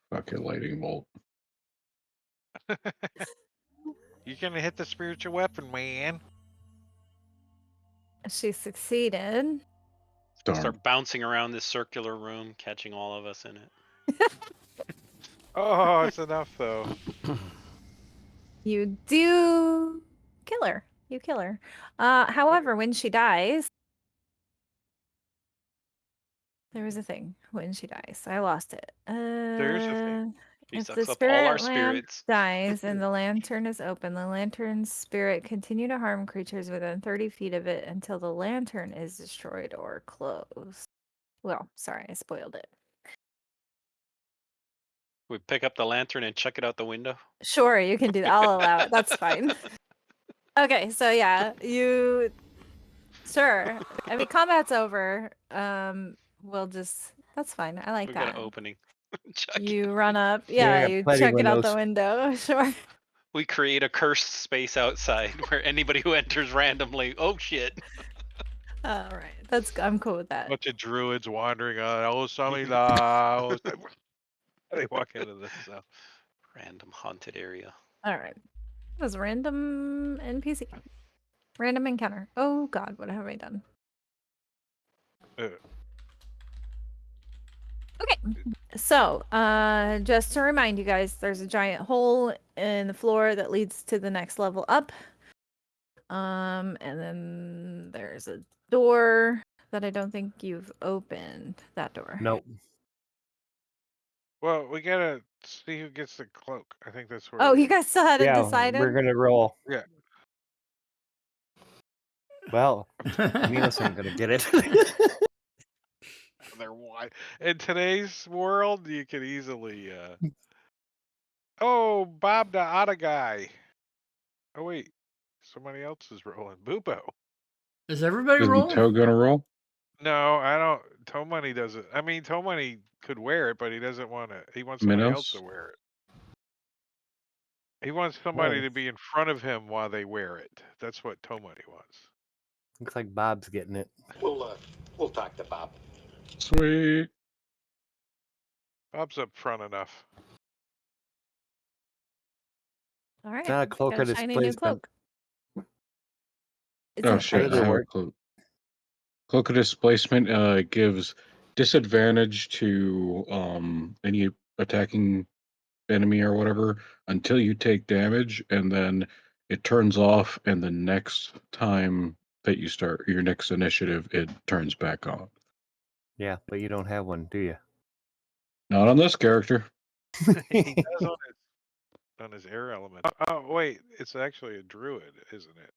Fuck it, lightning bolt. You're gonna hit the spiritual weapon, man. She succeeded. Darn. Start bouncing around this circular room, catching all of us in it. Oh, it's enough though. You do kill her. You kill her. However, when she dies, there was a thing when she dies. I lost it. There's a thing. She If sucks the up all our spirit lamp spirits. dies and the lantern is open, the lantern's spirit continue to harm creatures within 30 feet of it until the lantern is destroyed or closed. Well, sorry, I spoiled it. We pick up the lantern and chuck it out the window. Sure, you can do that. I'll allow it. That's fine. Okay, so yeah, you sure. I mean, combat's over. We'll just that's fine. I like We got that. an opening. Chuck it. You run up. Yeah, Yeah, you plenty chuck it out the windows. window. Sure. We create a cursed space outside where anybody who enters randomly, oh shit. All right. I'm cool with that. Bunch of druids wandering on. Oh, Samila. They walk into this. So. Random haunted area. All right. That was random NPC. Random encounter. Oh god, what have I done? Okay. So, just to remind you guys, there's a giant hole in the floor that leads to the next level up. And then there's a door that I don't think you've opened. That door. Nope. Well, we gotta see who gets the cloak. I think that's where. Oh, you guys still hadn't Yeah, decided? we're gonna roll. Yeah. Well, Milos ain't gonna get it. They're wide. In today's world, you could easily. Oh, Bob the Otta guy. Oh wait, somebody else is rolling. Boobo. Is everybody Isn't rolling? Toe gonna roll? No, I don't. Toe Money doesn't. I mean, Toe Money could wear it, but he doesn't want to. He wants somebody else to Minos? wear it. He wants somebody Oh. to be in front of him while they wear it. That's what Toe Money wants. Looks like Bob's getting it. We'll talk to Bob. Sweet. Bob's up front enough. All right. It's not a cloak got or a shiny new displacement. cloak. It's Oh an shit, I Either have a work. clue. Cloak of Displacement gives disadvantage to any attacking enemy or whatever until you take damage, and then it turns off, and the next time that you start your next initiative, it turns back on. Yeah, but you don't have one, do you? Not on this character. He does on his air element. Oh wait, it's actually a druid, isn't it?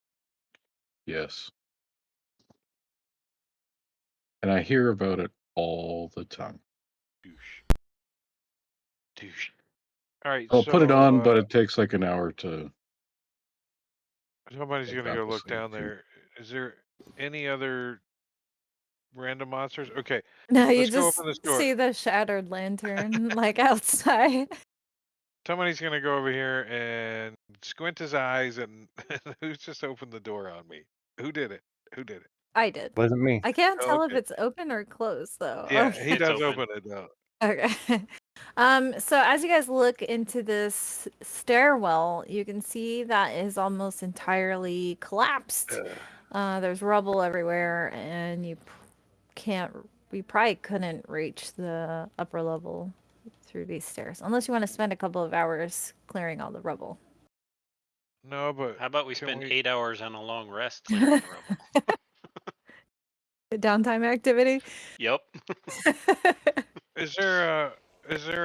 Yes. And I hear about it all the time. Douche. All right, I'll so put it on, but it takes like an hour to. somebody's get gonna back go to look sleep, down too. there. Is there any other random monsters? Okay, No, you let's go just open this door. see the shattered lantern like outside. Somebody's gonna go over here and squint his eyes, and who's just opened the door on me? Who did it? Who did it? I did. Wasn't me. I can't Oh, tell if okay. it's open or closed though. Yeah, Okay. he It's does open. open it though. Okay. So as you guys look into this stairwell, you can see that is almost entirely collapsed. There's rubble everywhere, and you probably couldn't reach the upper level through these stairs unless you want to spend a couple of hours clearing all the rubble. No, but How about we can spend we- 8 hours on a long rest clearing the rubble? The downtime activity. Yep. Is there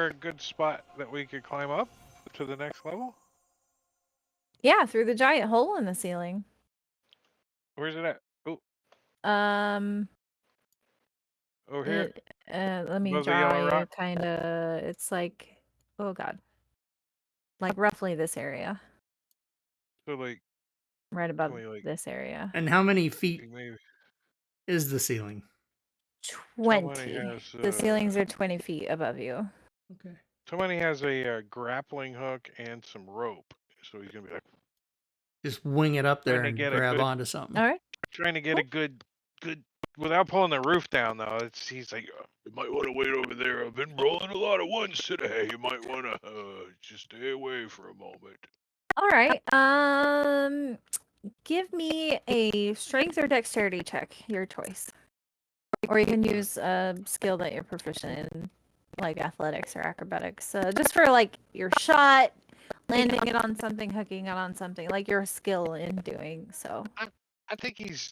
a good spot that we could climb up to the next level? Yeah, through the giant hole in the ceiling. Where's it at? Oh, Um, over here. let me Above the draw yellow you rock? kind of. It's like, oh god, like roughly this area, So like, right above we, like- this area. And how many feet maybe is the ceiling? 20. has, The ceilings are 20 feet above you. Okay. somebody has a grappling hook and some rope, so he's gonna be like Just wing it up there Trying to and get a grab good- onto something. All right. trying to get a Cool. good without pulling the roof down though. He's like, you might want to wait over there. I've been rolling a lot of ones today. You might want to just stay away for a moment. All right. Give me a strength or dexterity check, your choice. Or you can use a skill that you're proficient in, like athletics or acrobatics. Just for like your shot, landing it on something, hooking it on something, like your skill in doing so. I think he's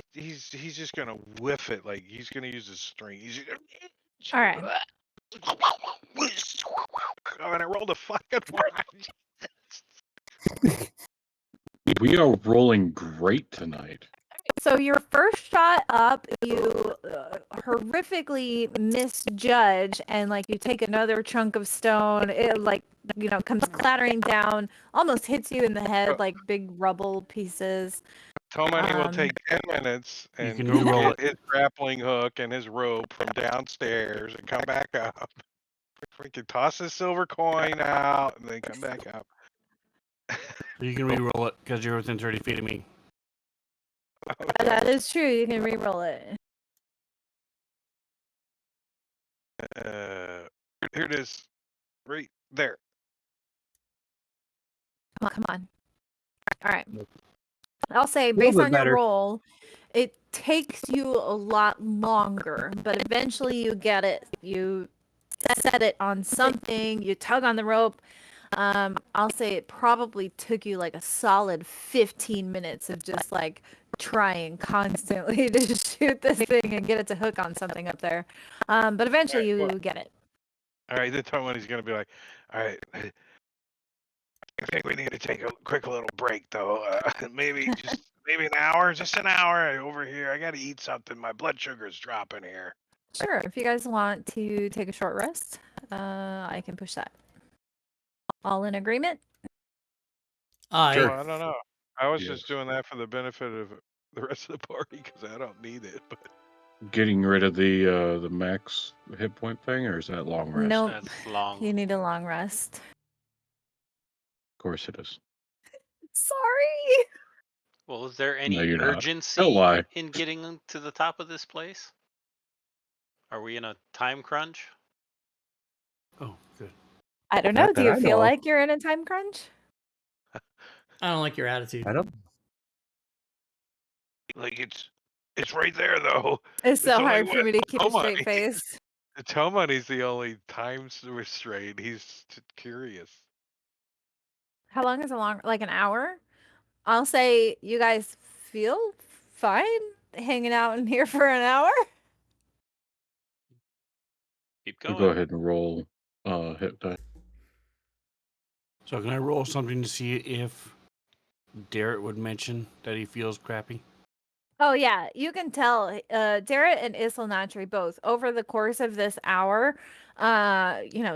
just gonna whiff it. Like he's gonna use his string. He's All right. Oh, and I rolled a fucking one. We are rolling great tonight. So your first shot up, you horrifically misjudge, and like you take another chunk of stone. It like comes clattering down, almost hits you in the head, like big rubble pieces. Tomani will take 10 minutes You and can go re-roll get his grappling hook and his rope from downstairs and come back up. Freaking toss his silver coin out and then come back up. You can re-roll it because you're within 30 feet of me. That is true. You can re-roll it. Here it is. Right there. Come on. All right. I'll say, Little based bit on your better. roll, it takes you a lot longer, but eventually you get it. You set it on something, you tug on the rope. I'll say it probably took you like a solid 15 minutes of just like trying constantly to shoot this thing and get it to hook on something up there. But eventually you get it. All right, the time when he's gonna be like, all right, I think we need to take a quick little break though. Maybe an hour, just an hour over here. I gotta eat something. My blood sugar's dropping here. Sure, if you guys want to take a short rest, I can push that. All in agreement? Well, I don't know. I was Yes. just doing that for the benefit of the rest of the party because I don't need it. But Getting rid of the max hit point thing, or is that long rest? Nope. That's long. You need a long rest. Of course it is. Sorry. Well, is there No, any you're not. Don't urgency lie. in getting to the top of this place? Are we in a time crunch? Oh, good. I don't know. Not Do that you I feel know of. like you're in a time crunch? I don't like your attitude. I don't. like it's right there though. It's so only hard for what- me to keep a oh my. straight face. The toe money's the only time restraint. He's curious. How long is a long, like an hour? I'll say you guys feel fine hanging out in here for an hour. Keep You going. go ahead and roll hit die. So can I roll something to see if Derek would mention that he feels crappy? Oh yeah, you can tell Darrett and Islanatri both over the course of this hour,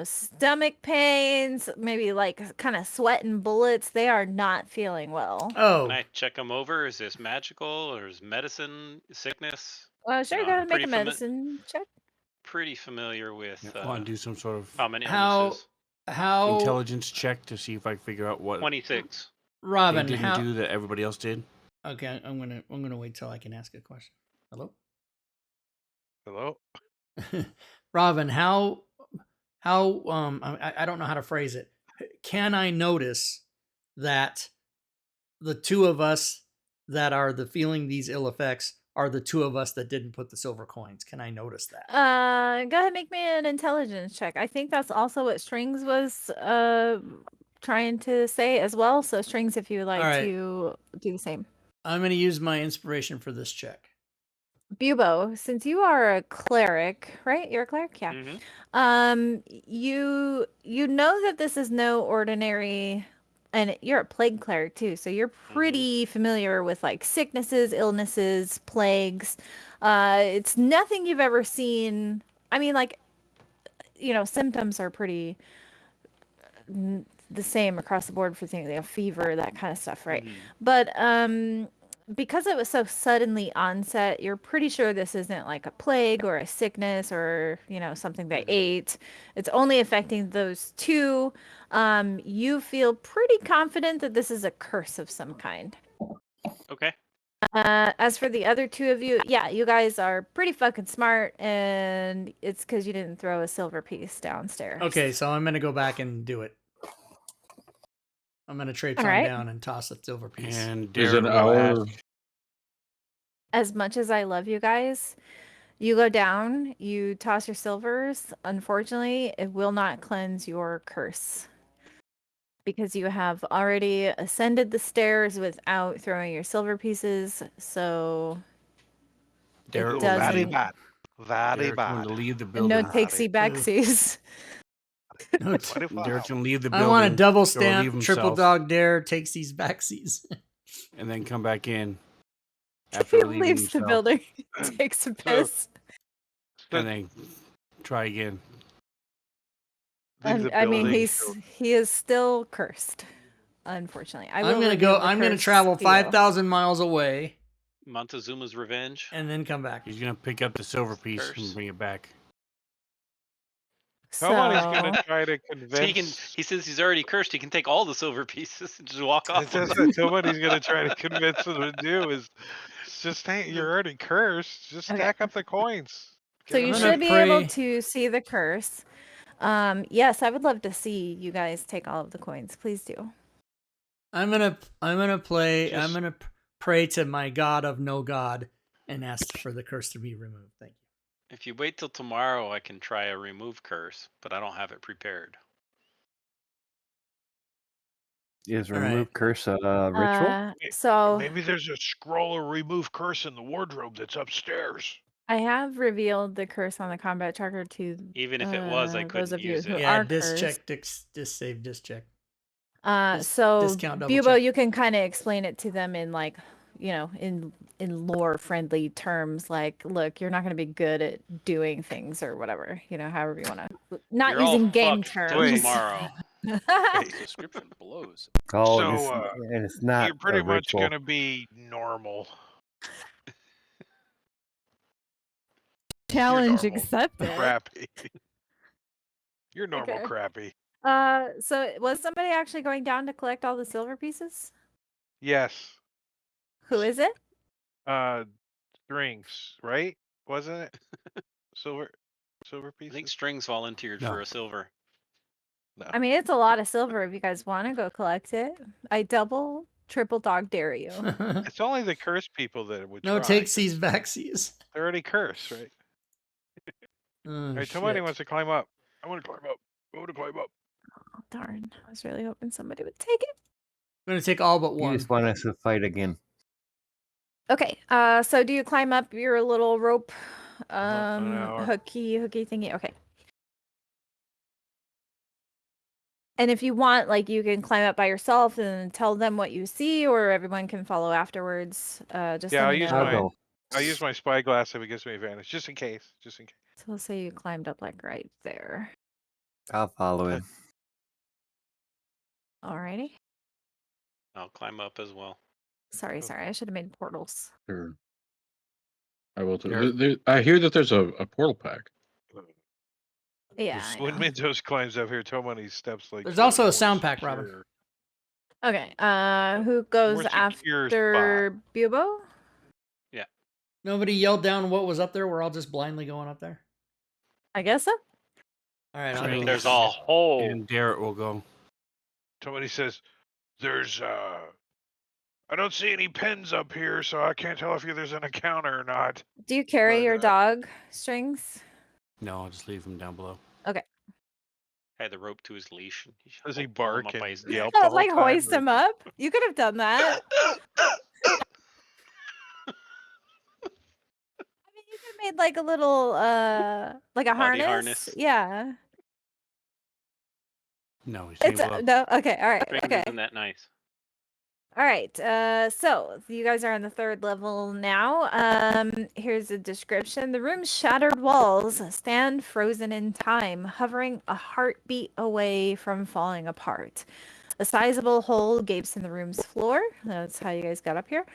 stomach pains, maybe like kind of sweating bullets. They are not feeling well. Oh, Can I check them over? Is this magical or is medicine sickness? Well, sure, No, go ahead I'm and make pretty a medicine check. Pretty familiar with I want to do some sort of common how illnesses. how intelligence check to see if I can figure out what 26. they Robin, didn't how do that everybody else did. Okay, I'm gonna wait till I can ask a question. Hello? Hello? Robin, how I don't know how to phrase it. Can I notice that the two of us that are the feeling these ill effects are the two of us that didn't put the silver coins? Can I notice that? Go ahead and make me an intelligence check. I think that's also what Strings was trying to say as well. So Strings, if you would like All right. to do the same. I'm gonna use my inspiration for this check. Bubo, since you are a cleric, right? You're a cleric, yeah. You know that this is no ordinary, and you're a plague cleric too, so you're pretty familiar with like sicknesses, illnesses, plagues. It's nothing you've ever seen. I mean, like, symptoms are pretty the same across the board for things like fever, that kind of stuff, right? But because it was so suddenly onset, you're pretty sure this isn't like a plague or a sickness or something they ate. It's only affecting those two. You feel pretty confident that this is a curse of some kind. Okay. As for the other two of you, yeah, you guys are pretty fucking smart, and it's because you didn't throw a silver piece downstairs. Okay, so I'm gonna go back and do it. I'm gonna traipse on down and toss a silver piece. And Is Derek an will hour. ask, As much as I love you guys, you go down, you toss your silvers. Unfortunately, it will not cleanse your curse because you have already ascended the stairs without throwing your silver pieces. So Derek it will doesn't. Very bad. Very Derek's going bad. to leave the building. No takesy backsies. No, Derek's going to leave the I building. want a double or stamp, leave triple himself, dog dare, takes these backsies. and then come back in He after relieving leaves the himself, building, takes a piss. and then try again. And I mean, he is still cursed. Unfortunately, I'm gonna travel 5,000 miles away. Montezuma's revenge. And then come back. He's gonna pick up the silver piece Curse. and bring it back. Somebody's gonna try to convince. He says he's already cursed. He can take all the silver pieces and just walk off. with them. Somebody's gonna try to convince him to do is just you're already cursed. Just stack up the coins. So you should be able to see the curse. Yes, I would love to see you guys take all of the coins. Please do. I'm gonna pray to my God of no God and ask for the curse to be removed. Thank you. If you wait till tomorrow, I can try a remove curse, but I don't have it prepared. Is All right. remove curse a ritual? So Maybe there's a scroll or remove curse in the wardrobe that's upstairs. I have revealed the curse on the combat tracker to Even if it was, I those couldn't of you use who it. Yeah, are disc cursed. check, disc save, disc check. Dis- So discount double Bubo, check. you can kind of explain it to them in like, in lore friendly terms. Like, look, you're not going to be good at doing things or whatever. However you want to. Not You're all using game fucked till terms. tomorrow. Wait. Description blows. Oh, So, and it's not you're pretty a much ritual. going to be normal. Challenge normal. accepted. Crappy. You're normal Okay. crappy. So was somebody actually going down to collect all the silver pieces? Yes. Who is it? Strings, right? Wasn't it? Silver I pieces? think Strings volunteered No. for a silver. No. I mean, it's a lot of silver if you guys want to go collect it. I double, triple dog dare you. It's only the cursed people that would No try. takesies, backsies. They're already cursed, right? Oh, Alright, shit. Tomani wants to climb up. I want to climb up. I want to climb up. Oh, darn. I was really hoping somebody would take it. I'm going to take all but You one. just want us to fight again. Okay. So do you climb up your little rope an hour. hooky thingy? Okay. And if you want, like, you can climb up by yourself and tell them what you see, or everyone can follow afterwards. Just Yeah, let I'll me use know. I'll go. I'll use my spyglass if it gives me advantage, just in case. Just in case. So let's say you climbed up like right there. I'll follow him. Alrighty. I'll climb up as well. Sorry. I should have made portals. Sure. I will too. There- I hear that there's a portal pack. Yeah. I When know. Mentos climbs up here, Tomani steps like. There's to also a more sound pack, Robin. secure- Okay. Who goes more secure after Bubo? Nobody yelled down what was up there. We're all just blindly going up there. I guess so. All right. I I'll think go. there's a hole. And Garrett will go. Tomani says, "There's I don't see any pens up here, so I can't tell if there's an encounter or not." Do you carry But, your dog, Strings? No, I'll just leave him down below. Had the rope to his leash. And Does he pull him bark up by and his neck. yelp the whole Like time? hoist or- him up? You could have done that. I mean, you could have made like a little, like a Body harness. harness. Yeah. No, he's It's single up. no. Okay. All right. Strings Okay. isn't that nice. All right. So you guys are on the 3rd level now. Here's a description. The room's shattered walls stand frozen in time, hovering a heartbeat away from falling apart. A sizable hole gapes in the room's floor. That's how you guys got up here.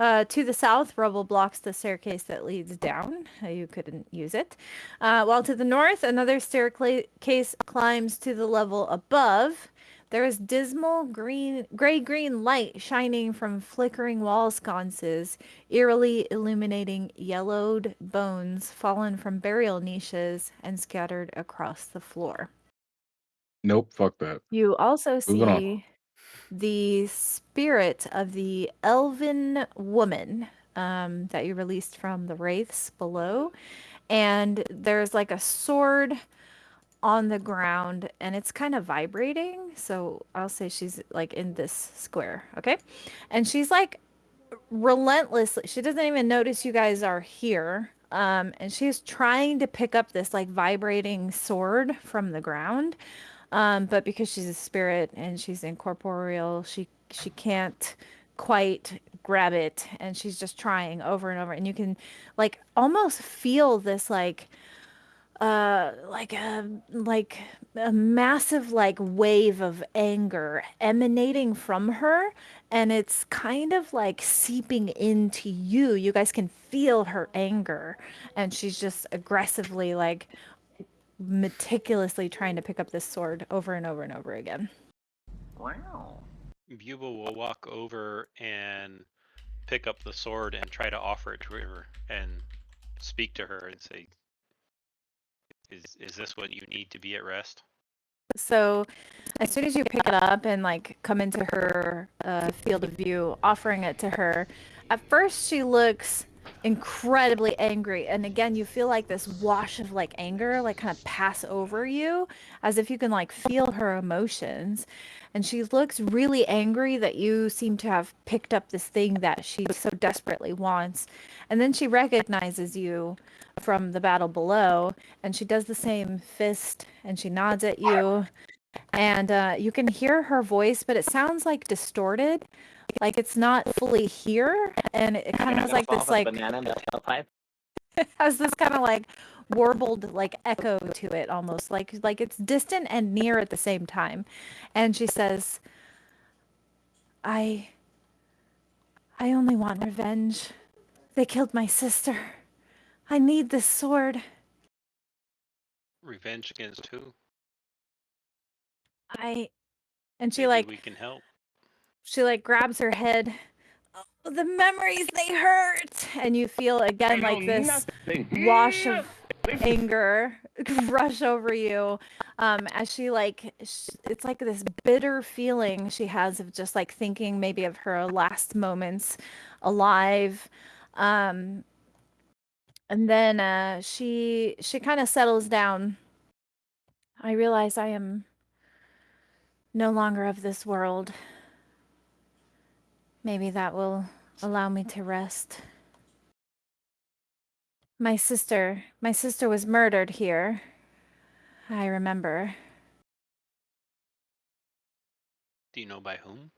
To the south, rubble blocks the staircase that leads down. You couldn't use it. While to the north, another staircase climbs to the level above. There is dismal gray-green light shining from flickering wall sconces, eerily illuminating yellowed bones fallen from burial niches and scattered across the floor. Nope, fuck that. You also Moving on. see the spirit of the elven woman that you released from the wraiths below. And there's like a sword on the ground and it's kind of vibrating. So I'll say she's like in this square. Okay. And she's like relentlessly, she doesn't even notice you guys are here. And she's trying to pick up this like vibrating sword from the ground. But because she's a spirit and she's incorporeal, she can't quite grab it, and she's just trying over and over. And you can like almost feel this like a massive like wave of anger emanating from her, and it's kind of like seeping into you. You guys can feel her anger, and she's just aggressively like meticulously trying to pick up this sword over and over and over again. Wow. Bubo will walk over and pick up the sword and try to offer it to her and speak to her and say, "Is this what you need to be at rest?" So as soon as you pick it up and like come into her field of view, offering it to her, at first she looks incredibly angry. And again, you feel like this wash of like anger like kind of pass over you, as if you can like feel her emotions. And she looks really angry that you seem to have picked up this thing that she so desperately wants. And then she recognizes you from the battle below, and she does the same fist, and she nods at you. And you can hear her voice, but it sounds like distorted, like it's not fully here, and it kind of has like this like banana in the tailpipe. has this kind of like warbled like echo to it, almost like it's distant and near at the same time. And she says, I only want revenge. They killed my sister. I need this sword. Revenge against who? And she Maybe like we can help. she like grabs her head. Oh, the memories, they hurt. And you feel again like this wash of anger rush over you, as she like it's like this bitter feeling she has of just like thinking maybe of her last moments alive. And then she kind of settles down. I realize I am no longer of this world. Maybe that will allow me to rest. My sister was murdered here. I remember. Do you know by whom?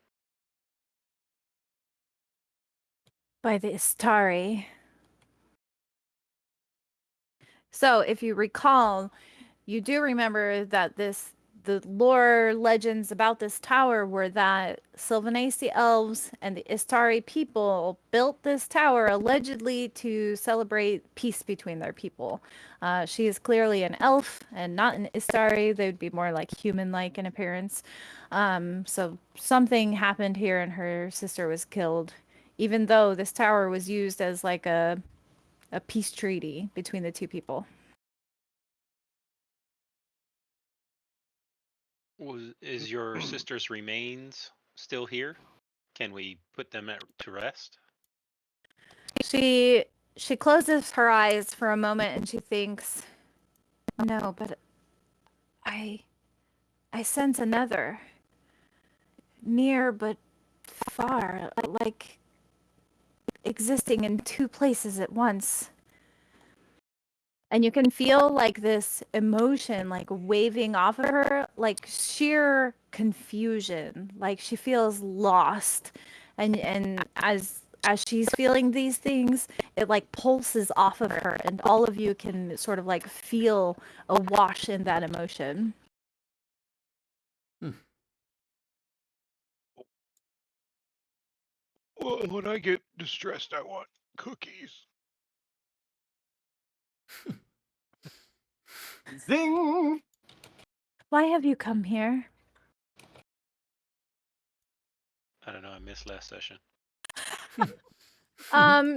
By the Istari. So, if you recall, you do remember that the lore legends about this tower were that Sylvanese elves and the Istari people built this tower allegedly to celebrate peace between their people. She is clearly an elf and not an Istari. They would be more like human-like in appearance. So something happened here and her sister was killed, even though this tower was used as like a peace treaty between the two people. Is your sister's remains still here? Can we put them to rest? She closes her eyes for a moment and she thinks, no, but I sense another, near but far, like existing in two places at once. And you can feel like this emotion like waving off of her, like sheer confusion, like she feels lost. And as she's feeling these things, it like pulses off of her, and all of you can sort of like feel a wash in that emotion. Well, when I get distressed, I want cookies. Zing! Why have you come here? I don't know. I missed last session.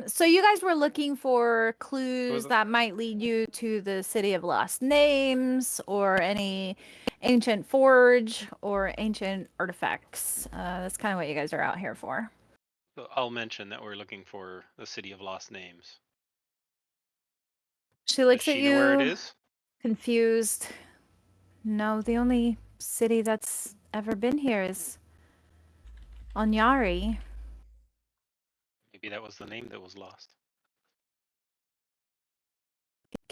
So you guys were looking for clues that might lead you to the City of Lost Names, or any ancient forge, or ancient artifacts. That's kind of what you guys are out here for. So I'll mention that we're looking for the City of Lost Names. She looks Does at she know where it you, is? confused. No, the only city that's ever been here is Onyari. Maybe that was the name that was lost.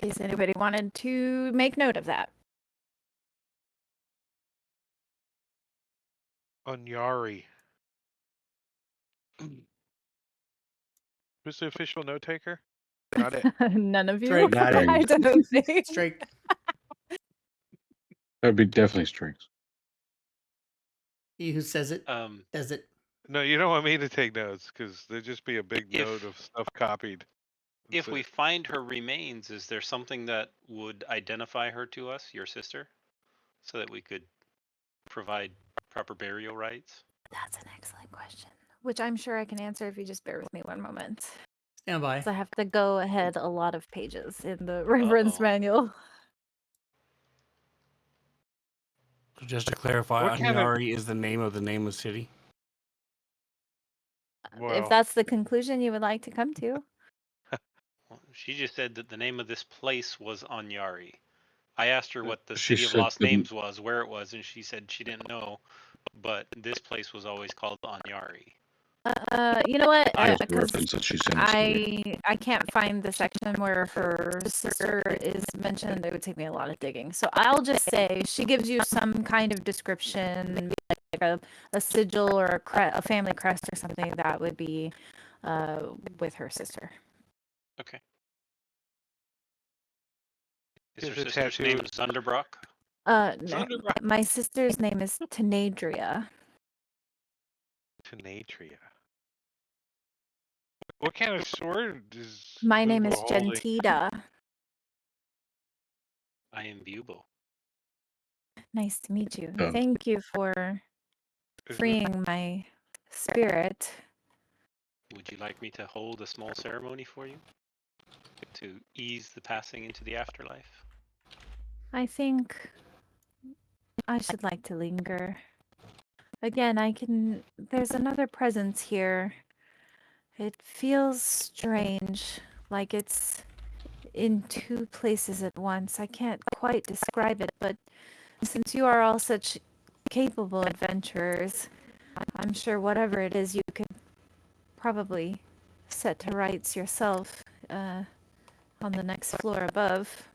In case anybody wanted to make note of that. Onyari. Who's the official note taker? Not it. None of you. Drake. Not it. I don't think. Straight. That'd be definitely strings. He who says it, does it. No, you don't want me to take notes, because there'd just be a big If- note of stuff copied. If we find her remains, is there something that would identify her to us, your sister, so that we could provide proper burial rites? That's an excellent question, which I'm sure I can answer if you just bear with me one moment. Stand by. So I have to go ahead a lot of pages in the reference manual. So just to clarify, What kind of- Anyari is the name of the city. Well, If that's the conclusion you would like to come to. She just said that the name of this place was Anyari. I asked her what the She City of said Lost the Names was, where it was, and she said she didn't know, but this place was always called Anyari. You know what? just the Because reference that she sent to me. I can't find the section where her sister is mentioned. It would take me a lot of digging. So I'll just say she gives you some kind of description, like a sigil or a family crest or something that would be with her sister. Okay. Is her Is it sister's name tattooed? Zunderbrock? Zunderbrock. My sister's name is Tenadria. Tenatria. What kind of sword is My name Lubo is holding? Gentida. I am Bubo. Nice to meet you. Oh. Thank you for Is it- freeing my spirit. Would you like me to hold a small ceremony for you? To ease the passing into the afterlife? I think I should like to linger. Again, there's another presence here. It feels strange, like it's in two places at once. I can't quite describe it, but since you are all such capable adventurers, I'm sure whatever it is you could probably set to rights yourself on the next floor above.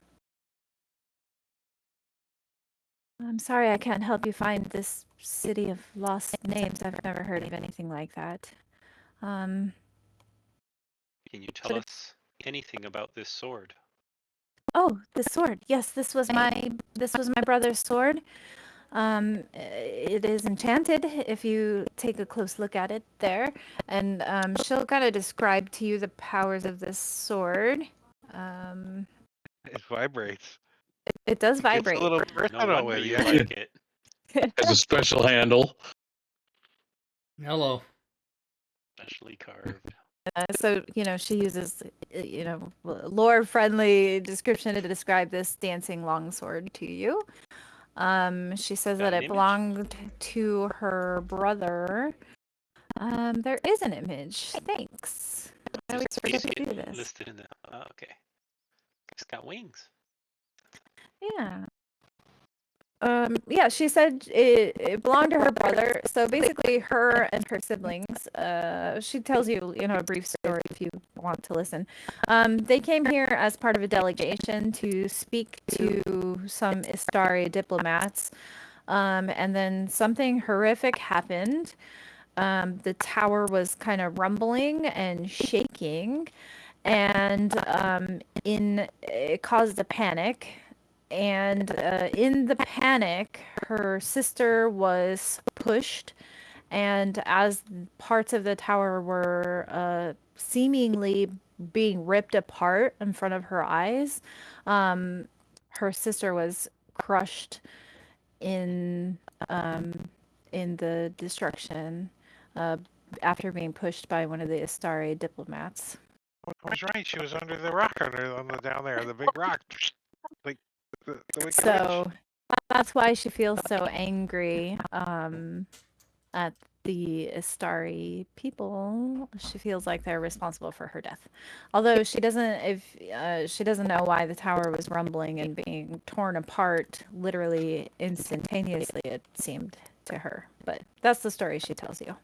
I'm sorry I can't help you find this city of lost names. I've never heard of anything like that. Can you tell us anything about this sword? Oh, the sword. Yes, this was my brother's sword. It is enchanted if you take a close look at it there, and she'll kind of describe to you the powers of this sword. It vibrates. It does It gets a vibrate. little No brittle wonder with you you. like it. Has a special handle. Hello. Specially carved. So, she uses, lore-friendly description to describe this dancing longsword to you. She says Got that an it image? belonged to her brother. There is an image. Thanks. I always You forget see to do it this. listed in the. Oh, okay. It's got wings. Yeah. Yeah, she said it belonged to her brother. So basically, her and her siblings, she tells you, a brief story if you want to listen. They came here as part of a delegation to speak to some Istari diplomats. And then something horrific happened. The tower was kind of rumbling and shaking, and it caused a panic. And in the panic, her sister was pushed, and as parts of the tower were seemingly being ripped apart in front of her eyes, her sister was crushed in the destruction after being pushed by one of the Astari diplomats. I was right. She was under the rock on the down there, the big rock. Like the Wicked Witch. So that's why she feels so angry at the Astari people. She feels like they're responsible for her death. Although she doesn't know why the tower was rumbling and being torn apart literally instantaneously, it seemed to her. But that's the story she tells you.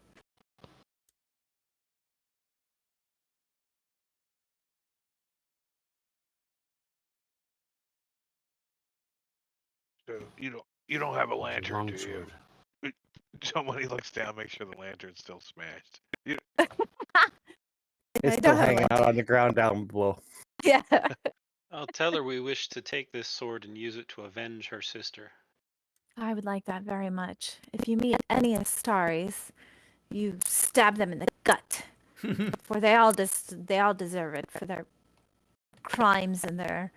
So you don't have a It's a lantern, do you? longsword. Somebody looks down, make sure the lantern's still smashed. It's I still don't have a hanging out lantern. on the ground down below. Yeah. I'll tell her we wish to take this sword and use it to avenge her sister. I would like that very much. If you meet any Astaris, you stab them in the gut, for they all deserve it for their crimes and their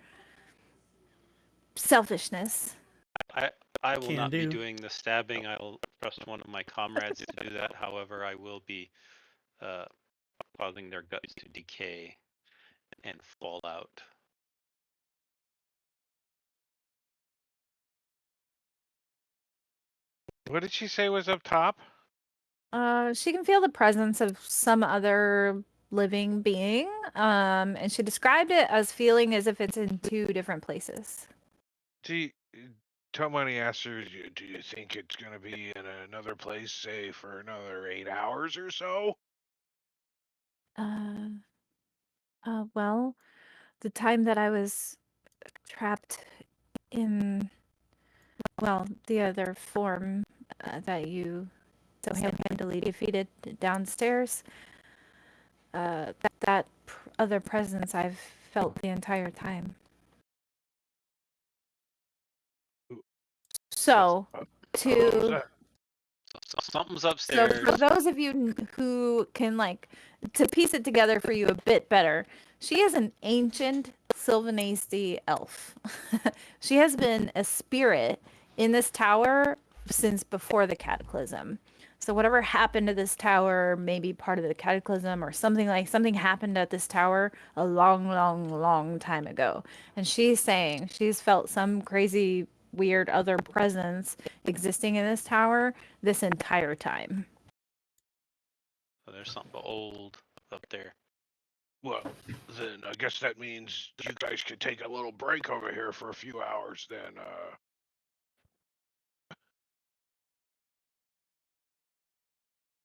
selfishness. I will Can not be do. doing the stabbing. I'll trust one of my comrades to do that. However, I will be causing their guts to decay and fall out. What did she say was up top? She can feel the presence of some other living being. And she described it as feeling as if it's in 2 different places. Tomani asked her, do you think it's going to be in another place, say, for another 8 hours or so? Well, the time that I was trapped in, well, the other form that you so handily defeated downstairs, that other presence I've felt the entire time. So, to Something's so upstairs. for those of you who can like to piece it together for you a bit better, she is an ancient Sylvanese elf. She has been a spirit in this tower since before the cataclysm. So whatever happened to this tower may be part of the cataclysm or something happened at this tower a long time ago. And she's saying she's felt some crazy weird other presence existing in this tower this entire time. Oh, there's something old up there. Well, then I guess that means you guys could take a little break over here for a few hours then,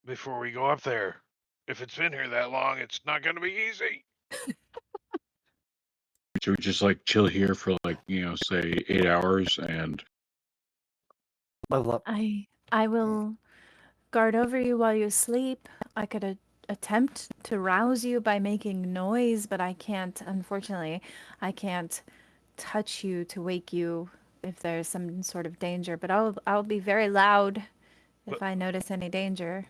before we go up there. If it's been here that long, it's not going to be easy. Should we just like chill here for like, say 8 hours and Level up. I will guard over you while you sleep. I could attempt to rouse you by making noise, but I can't, unfortunately, I can't touch you to wake you if there's some sort of danger, but I'll be very loud if I notice any danger.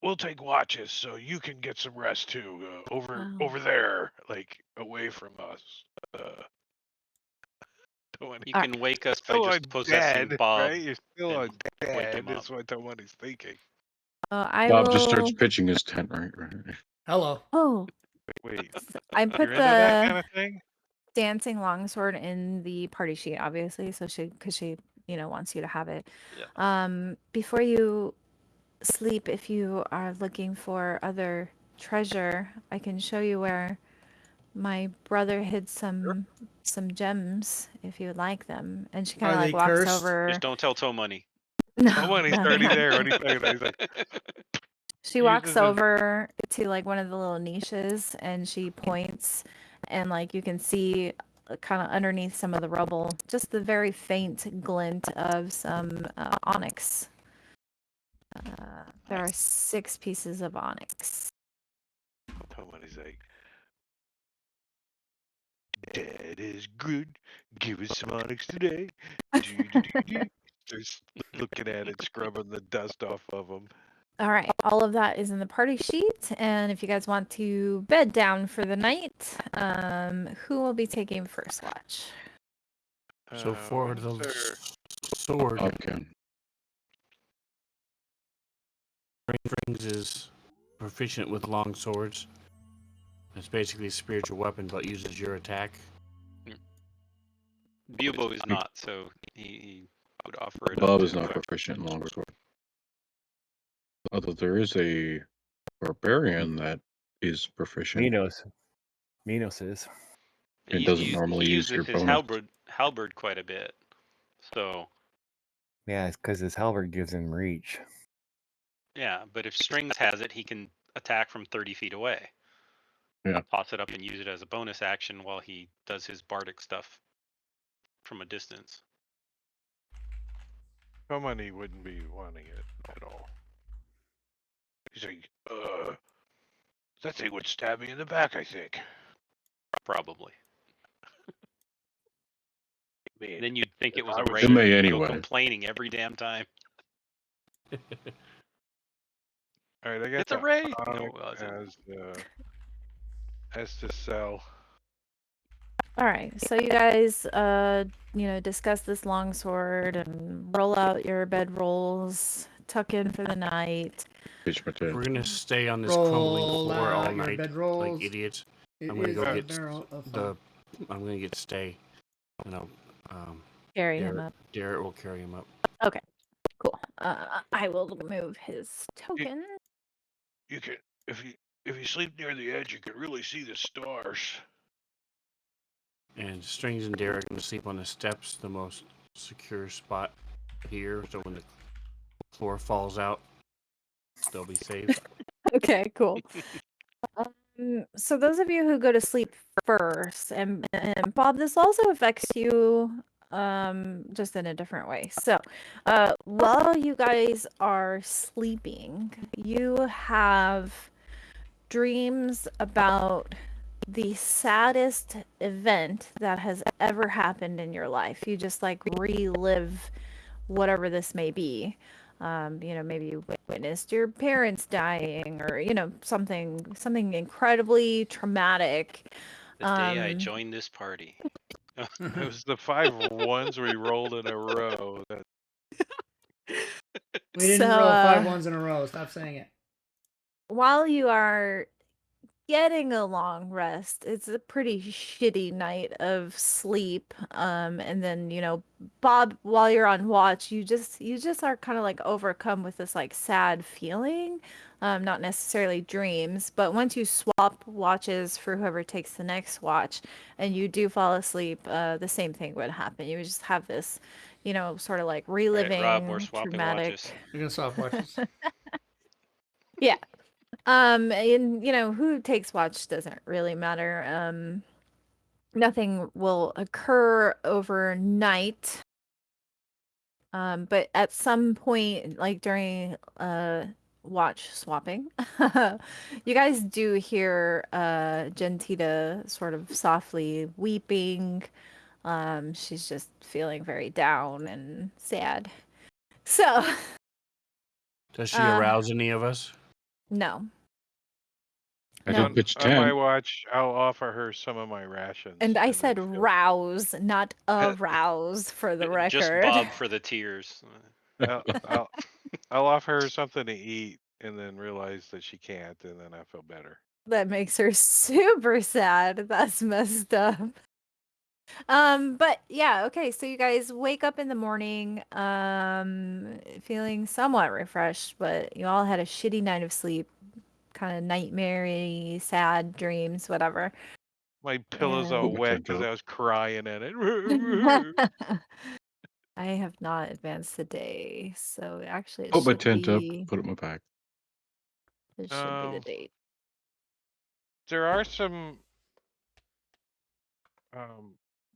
We'll take watches so you can get some rest too, over there, like away from us. You can wake us by Still just possessing undead, Bob. right? You're still and wake him undead. That's up. what Tomani's thinking. Bob just starts pitching his tent, right? Hello. Oh, Wait, I you're put into that kind the of thing? dancing longsword in the party sheet, obviously, so because she wants you to have it. Yeah. Before you sleep, if you are looking for other treasure, I can show you where my brother hid some gems if you would like them. And she kind Are of they like walks cursed? over. Just don't tell Tomani. No, Tomani's no, already no. there. What are you talking about? He's like, She walks over to like one of the little niches and she points, and like you can see kind of underneath some of the rubble just the very faint glint of some onyx. There are 6 pieces of onyx. Tomani's like, Dad is good. Give us some onyx today. Just looking at it, scrubbing the dust off of them. All right, all of that is in the party sheet, and if you guys want to bed down for the night, who will be taking first watch? So for the sword, Okay. Rings is proficient with long swords. It's basically a spiritual weapon, but uses your attack. Bubo is not, so he would offer it Bob up is to not proficient in longsword. Although there is a barbarian that is proficient. Minos is. It doesn't normally he use uses your his bonus. halberd quite a bit. So Yeah, it's because his halberd gives him reach. yeah, but if Strings has it, he can attack from 30 feet away. Yeah. Toss it up and use it as a bonus action while he does his bardic stuff from a distance. Tomani wouldn't be wanting it at all. He's like, that thing would stab me in the back, I think. Probably. Man, then you'd think it was I a was- raid. It may You'd anyway. go complaining every damn time. All right, I got It's a the raid. onyx as to sell. All right, so you guys, discuss this longsword and roll out your bed rolls, tuck in for the night. We're gonna stay on this crumbling Roll floor all out your night, bedrolls. like idiots. It I'm gonna is go a get barrel of fun. I'm gonna get stay. Carry him up. Garrett will carry him up. Okay, cool. I will move his token. You can, if you If you sleep near the edge, you can really see the stars. And Strings and Derek are going to sleep on the steps, the most secure spot here. So when the floor falls out, they'll be safe. Okay, cool. So those of you who go to sleep first, and Bob, this also affects you, just in a different way. So, while you guys are sleeping, you have dreams about the saddest event that has ever happened in your life. You just like relive whatever this may be. Maybe you witnessed your parents dying, or something incredibly traumatic. The day I joined this party. It was the 5 ones we rolled in a row. We didn't So, roll 5 ones in a row. Stop saying it. while you are getting a long rest, it's a pretty shitty night of sleep. And then, Bob, while you're on watch, you just are kind of like overcome with this like sad feeling. Not necessarily dreams, but once you swap watches for whoever takes the next watch and you do fall asleep, the same thing would happen. You would just have this, sort of like All right, reliving Rob, we're swapping traumatic. watches. We're gonna swap watches. Yeah. And who takes watch doesn't really matter. Nothing will occur overnight. But at some point, like during watch swapping, you guys do hear Gentita sort of softly weeping. She's just feeling very down and sad. So, Does she arouse any of us? no. I No. did pitch On my 10. watch, I'll offer her some of my rations. And I then said feel- rouse, not arouse, for the record. Just Bob for the tears. I'll offer her something to eat and then realize that she can't, and then I feel better. That makes her super sad. That's messed up. But yeah, okay, so you guys wake up in the morning, feeling somewhat refreshed, but you all had a shitty night of sleep, kind of nightmare-y, sad dreams, whatever. My pillow's all Put my wet tent because up. I was crying in it. I have not advanced the day, so actually it Put my should tent up. be Put it in my pack. it should be the Um, date. There are some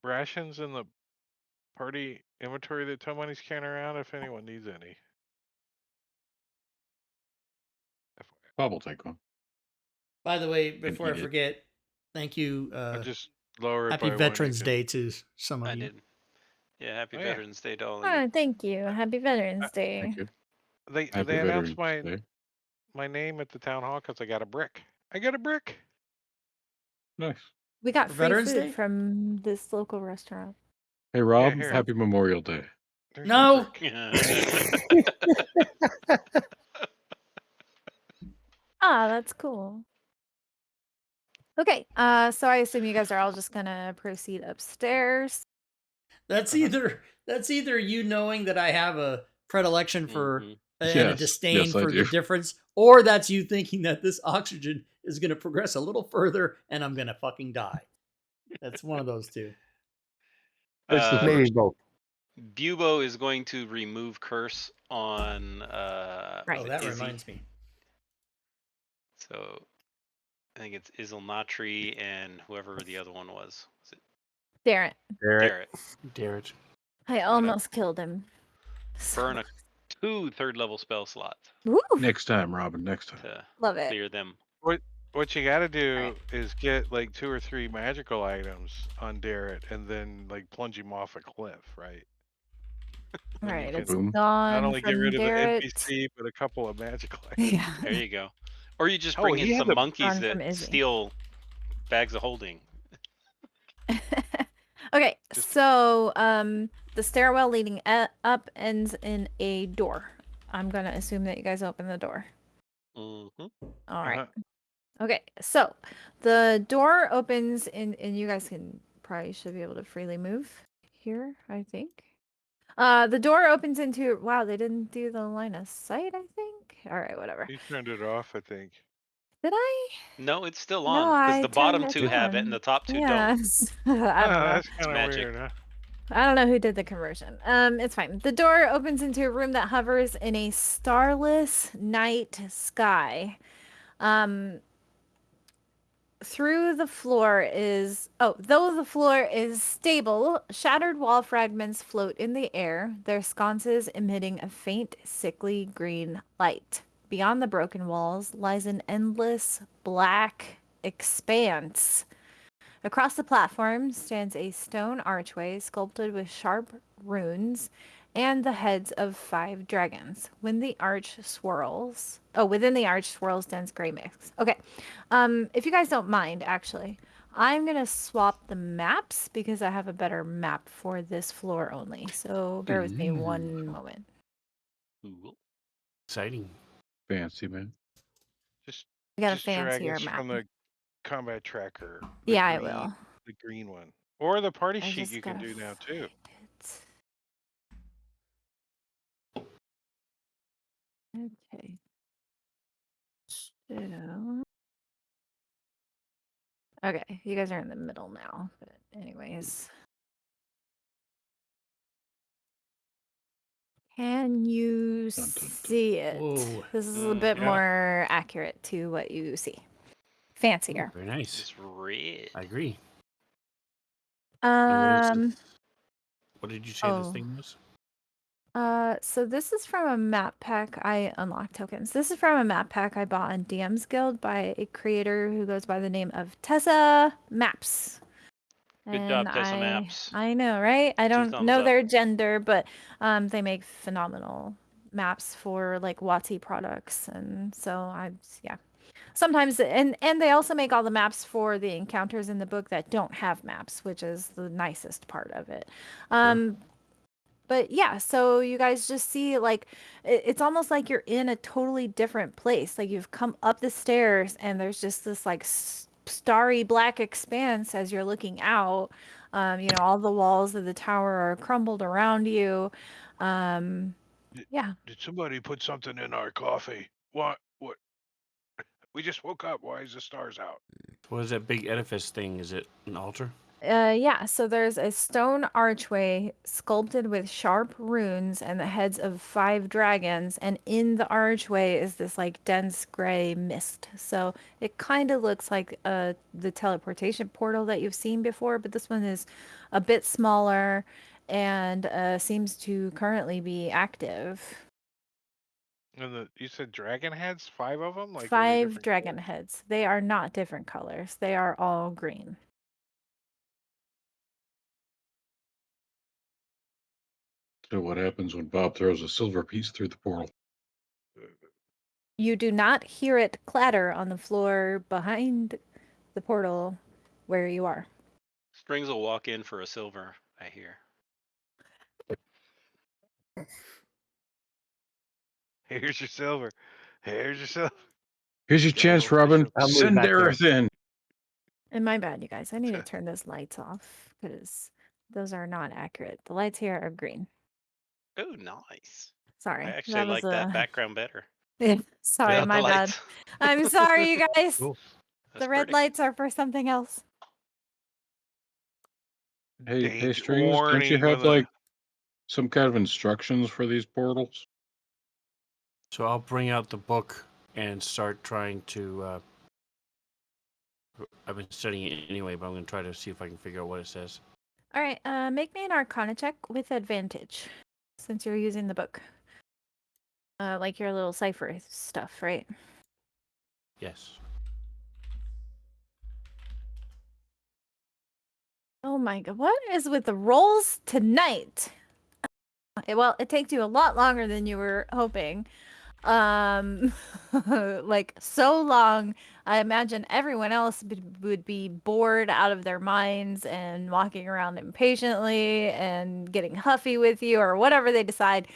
rations in the party inventory that Tomani's carrying around if anyone needs any. Bob will take one. By the way, before I eat it. forget, thank you. I'll just lower it Happy by Veterans 1. Day to some of I you. did. Yeah, happy Oh, yeah. Veterans Day to all of you. Oh, thank you. Happy Veterans Day. Thank you. They Happy announced Veterans Day. my name at the town hall because I got a brick. I got a brick. Nice. We got For free Veterans food Day? from this local restaurant. Hey, Rob, here. happy Memorial Day. There's No. brick. Ah, that's cool. Okay, so I assume you guys are all just gonna proceed upstairs. That's either you knowing that I have a predilection for Mhm. and a Yes, disdain yes, I for the do. difference, or that's you thinking that this oxygen is going to progress a little further and I'm going to fucking die. That's one of those two. It's the Maybe first. both. Bubo is going to remove curse on Right. Oh, was it that Izzy? reminds me. So I think it's Isilnatri and whoever the other one was. Was it Darren, Derek. Darrett? I almost killed him. Burn 2 third-level spell slots Woo! Next time, Robin. Next time. to Love it. clear them. What you got to do is get like 2 or 3 magical items on Darrett and then like plunge him off a cliff, right? All Then you right, can it's Boom. gone not only get from rid of Darrett. the NPC but a couple of magical items. Yeah. There you go. Or you just Oh, bring he in had some the- monkeys Gone from that Izzy. steal bags of holding. Okay, Just- so the stairwell leading up ends in a door. I'm gonna assume that you guys open the door. Mm-hmm. All right. Uh-huh. Okay, so the door opens and you guys can probably should be able to freely move here, I think. The door opens into, wow, they didn't do the line of sight, I think. All right, whatever. He turned it off, I think. Did I? No, it's still No, on because I the turned bottom it two have it and on. the top two Yeah. don't. I don't know. That's It's kind of magic. weird, huh? I don't know who did the conversion. It's fine. The door opens into a room that hovers in a starless night sky. Though the floor is stable, shattered wall fragments float in the air, their sconces emitting a faint, sickly green light. Beyond the broken walls lies an endless black expanse. Across the platform stands a stone archway sculpted with sharp runes and the heads of 5 dragons. Within the arch swirls dense gray mist. Okay. If you guys don't mind, actually, I'm gonna swap the maps because I have a better map for this floor only. So bear with me one moment. Cool. Exciting. Fancy, man. Just I got a just drag fancier us map. from the combat tracker. Yeah, I will. The green one. Or the party I sheet just you can gotta do now too. find it. Okay. So, okay, you guys are in the middle now. But anyways, can you Dun, dun, dun. see it? Whoa. This is a bit Yeah. more accurate to what you see. Fancier. Very nice. It's red. I agree. And what is Um. this? What did you say this Oh. thing was? So this is from a map pack. I unlocked tokens. This is from a map pack I bought on DM's Guild by a creator who goes by the name of Tessa Maps. Good job, And Tessa Maps. I know, right? I 2 don't thumbs know up. their gender, but they make phenomenal maps for like WotC products, and so yeah. Sometimes and they also make all the maps for the encounters in the book that don't have maps, which is the nicest part of it. But yeah, so you guys just see like it's almost like you're in a totally different place. Like you've come up the stairs and there's just this like starry black expanse as you're looking out. All the walls of the tower are crumbled around you. Yeah. Did somebody put something in our coffee? What? We just woke up. Why is the stars out? What is that big edifice thing? Is it an altar? Yeah, so there's a stone archway sculpted with sharp runes and the heads of 5 dragons, and in the archway is this like dense gray mist. So it kind of looks like the teleportation portal that you've seen before, but this one is a bit smaller and seems to currently be active. And you said dragon heads? 5 of them? Like, were they 5 different dragon colors? heads. They are not different colors. They are all green. So what happens when Bob throws a silver piece through the portal? You do not hear it clatter on the floor behind the portal where you are. Strings will walk in for a silver, I hear. Here's your silver. Here's your silver. Here's your Get a chance, little Robin. official. I'll move Send back there. Dareth in. And my bad, you guys. I need to turn those lights off because those are not accurate. The lights here are green. Oh, nice. Sorry. I actually That was like that background better. Yeah, sorry, Without my the bad. lights. I'm sorry, you guys. Cool. That's The red pretty. lights are for something else. Hey, Danger Strings, don't you warning have with a like some kind of instructions for these portals? So I'll bring out the book and start trying to. I've been studying it anyway, but I'm going to try to see if I can figure out what it says. All right, make me an Arcana check with advantage since you're using the book. Like your little cipher stuff, right? Yes. Oh my god, what is with the rolls tonight? Well, it takes you a lot longer than you were hoping. Like so long. I imagine everyone else would be bored out of their minds and walking around impatiently and getting huffy with you or whatever they decide.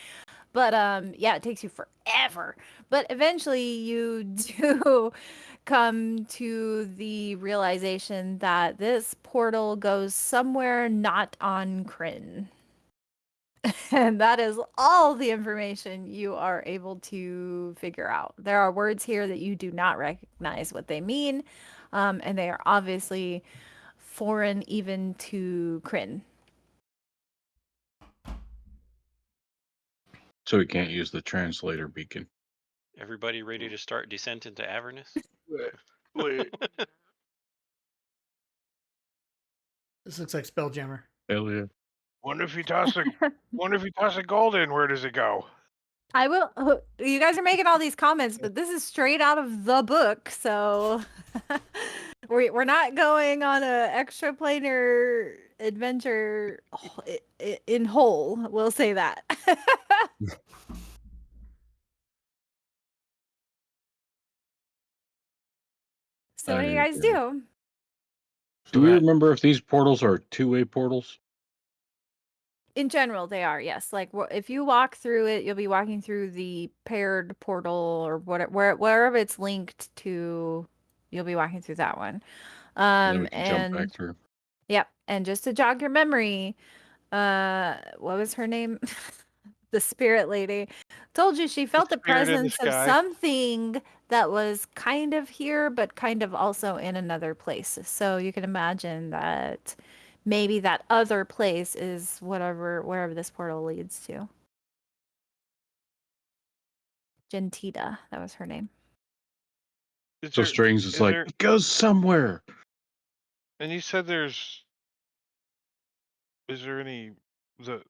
But yeah, it takes you forever. But eventually you do come to the realization that this portal goes somewhere not on Kryn. And that is all the information you are able to figure out. There are words here that you do not recognize what they mean, and they are obviously foreign even to Kryn. So we can't use the translator beacon. Everybody ready to start descent into Avernus? Wait. This looks like Spelljammer. Hell yeah. Wonder if you toss a gold in, where does it go? I will. You guys are making all these comments, but this is straight out of the book, so we're not going on a extra planar adventure in whole. We'll say that. So what do you guys do? Do we remember if these portals are two-way portals? In general, they are, yes. Like if you walk through it, you'll be walking through the paired portal or wherever it's linked to. You'll be walking through that one. And then we can jump back And through. yep. And just to jog your memory, what was her name? The spirit lady told you she felt the spirit in the presence of sky. something that was kind of here, but kind of also in another place. So you can imagine that maybe that other place is wherever this portal leads to. Gentita, that was her name. So Strings is like, it goes somewhere. And you said is there any, the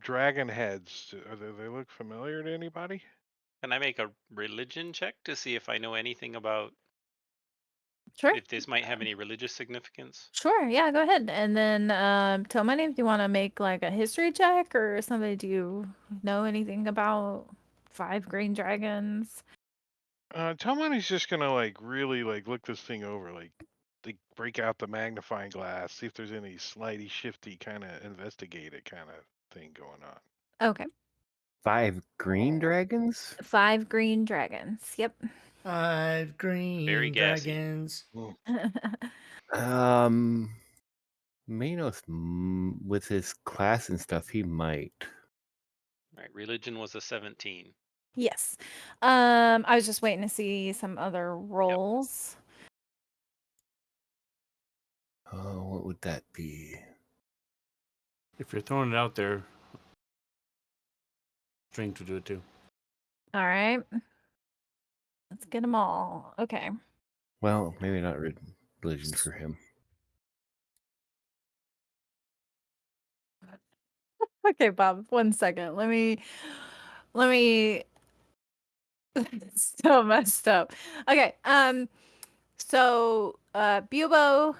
dragon heads, they look familiar to anybody? Can I make a religion check to see if I know anything about Sure. if this might have any religious significance? Sure, yeah, go ahead. And then Tomani, if you want to make like a history check or somebody, do you know anything about 5 green dragons? Tomani's just gonna really look this thing over, break out the magnifying glass, see if there's any slighty shifty kind of investigate it kind of thing going on. Okay. 5 green dragons? 5 green dragons. Yep. 5 green Very gassy. dragons. Manos, with his class and stuff, he might. Right, religion was a 17. Yes. I was just waiting to see some other rolls. Oh, what would that be? If you're throwing it out there, String to do it too. All right. Let's get them all. Okay. Well, maybe not religion for him. Okay, Bob, 1 second. Let me it's so messed up. Okay. So Bubo,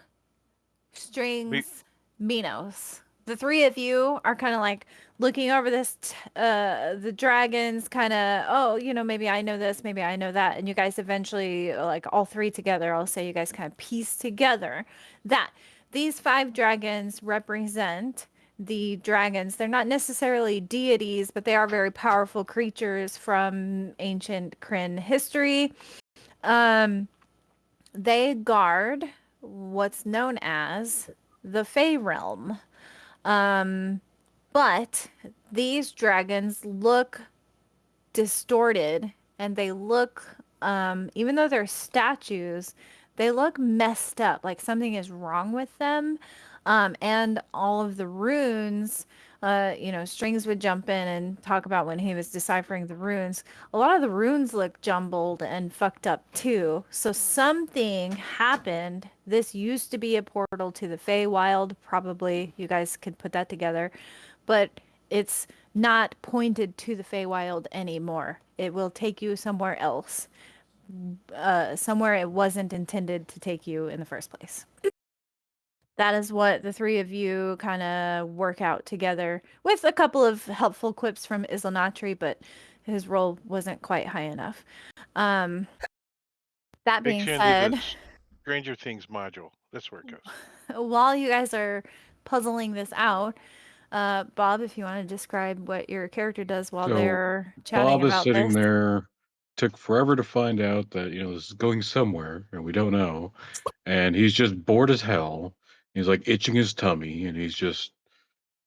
Strings, Minos. The 3 of you are kind of like looking over this the dragons, kind of, maybe I know this, maybe I know that, and you guys eventually, like all 3 together, I'll say you guys kind of piece together that these 5 dragons represent the dragons. They're not necessarily deities, but they are very powerful creatures from ancient Kryn history. They guard what's known as the Fey realm. But these dragons look distorted, and they look, even though they're statues, they look messed up, like something is wrong with them. And all of the runes, Strings would jump in and talk about when he was deciphering the runes. A lot of the runes look jumbled and fucked up too. So something happened. This used to be a portal to the Feywild, probably. You guys could put that together. But it's not pointed to the Feywild anymore. It will take you somewhere else. Somewhere it wasn't intended to take you in the first place. That is what the 3 of you kind of work out together, with a couple of helpful quips from Islanatri, but his roll wasn't quite high enough. That being Makes you into said, the Stranger Things module. That's where it goes. while you guys are puzzling this out, Bob, if you want to describe what your character does while So, they're chatting Bob is about sitting this. there, took forever to find out that, this is going somewhere, and we don't know. And he's just bored as hell. He's like itching his tummy, and he's just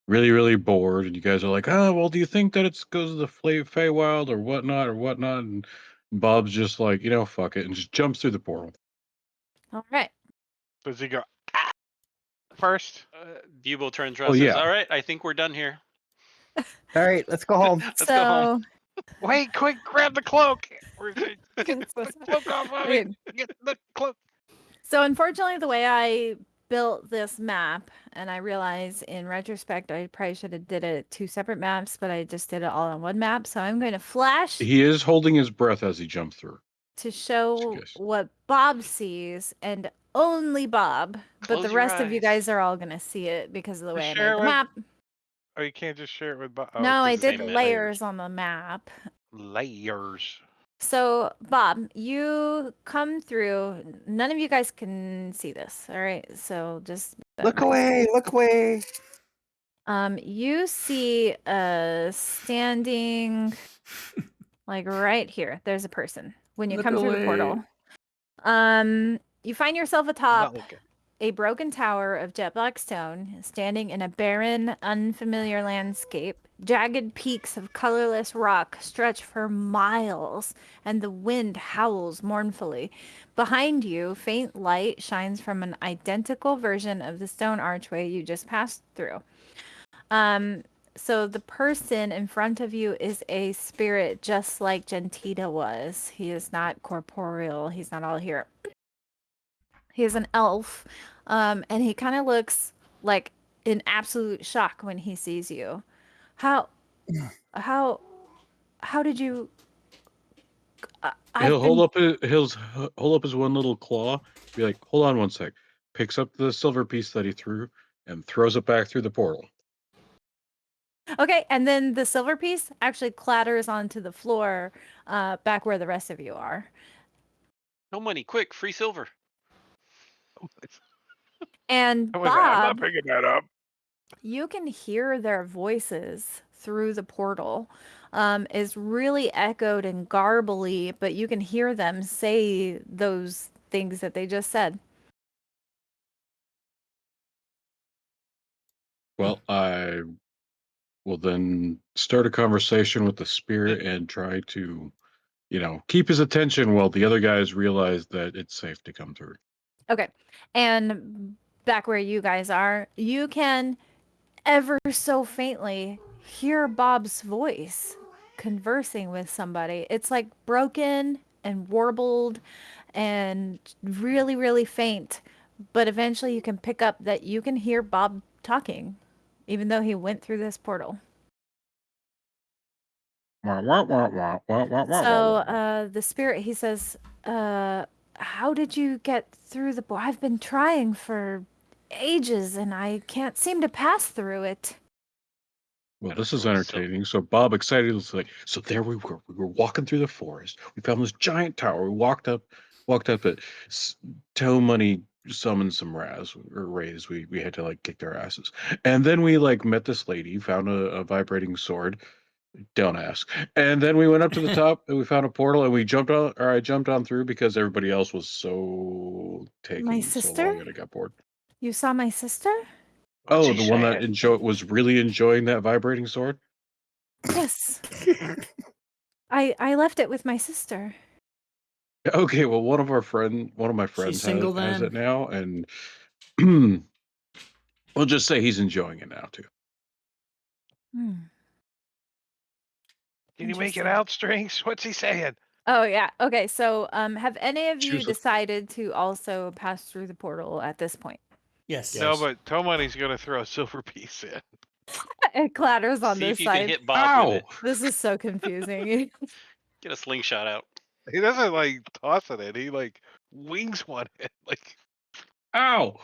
really, really bored, and you guys are like, "Oh, well, do you think that it's goes to the Feywild or whatnot?" And Bob's just like, fuck it, and just jumps through the portal. All right. Does he go ah, first? Bubo turns around Oh and says, yeah, "All right, I think we're done here. All right, let's go home. Let's go home." Wait, quick, grab the cloak. Get So the cloak off of me. okay. Get the cloak. So unfortunately, the way I built this map, and I realize in retrospect, I probably should have did it 2 separate maps, but I just did it all on one map. So I'm going to flash he is holding his breath as he jumps through. to show Yes. what Bob sees, and only Bob. But Close the your rest of you eyes. guys are all going to see it because of the way I Just share made it the with. map. Oh, you can't just share it with. No, I it's did same map. layers on the map. Layers. So, Bob, you come through. None of you guys can see this. All right. So just Look away, look away. You see standing like right here. There's a person when you Look come through the away. portal. You find yourself Not atop looking. a broken tower of jet black stone, standing in a barren, unfamiliar landscape. Jagged peaks of colorless rock stretch for miles, and the wind howls mournfully. Behind you, faint light shines from an identical version of the stone archway you just passed through. So the person in front of you is a spirit just like Gentita was. He is not corporeal. He's not all here. He is an elf, and he kind of looks like in absolute shock when he sees you. How, how, how did you? I've He'll been hold up his one little claw. Be like, hold on one sec. Picks up the silver piece that he threw and throws it back through the portal. okay. And then the silver piece actually clatters onto the floor, back where the rest of you are. No money, quick, free silver. And I'm not Bob, picking that up. you can hear their voices through the portal. Is really echoed and garbly, but you can hear them say those things that they just said. Well, I will then start a conversation with the spirit and try to, keep his attention while the other guys realize that it's safe to come through. Okay. And back where you guys are, you can ever so faintly hear Bob's voice conversing with somebody. It's like broken and warbled and really, really faint. But eventually you can pick up that you can hear Bob talking, even though he went through this portal. Wah, wah, wah, wah, wah, wah, wah, So wah, wah. the spirit, he says, how did you get through the portal? I've been trying for ages and I can't seem to pass through it. Well, Gotta this is throw a sil- entertaining. So Bob excitedly was like, so there we were. We were walking through the forest. We found this giant tower. We walked up it. Toe Money summoned some rays. We had to like kick their asses. And then we like met this lady, found a vibrating sword. Don't ask. And then we went up to the top and we found a portal and we jumped on, or I jumped on through because everybody else was My taking so sister? long and I got bored. You saw my sister? What's Oh, he the one that saying? was really enjoying that vibrating sword? Yes. I left it with my sister. Okay, well, one of my She's friends single has it then? now, and we'll just say he's enjoying it now too. Hmm. Can you make it Interesting. out, Strings? What's he saying? Oh yeah. Okay. So have any of She you was a decided to also pass through the portal at this point? Yes. No, Yes. but Toe Money's gonna throw a silver piece in. It clatters on See if this you can side. hit Bob with ow, it. This is so confusing. Get a slingshot out. He doesn't like toss it in. He like wings one in. Like ow.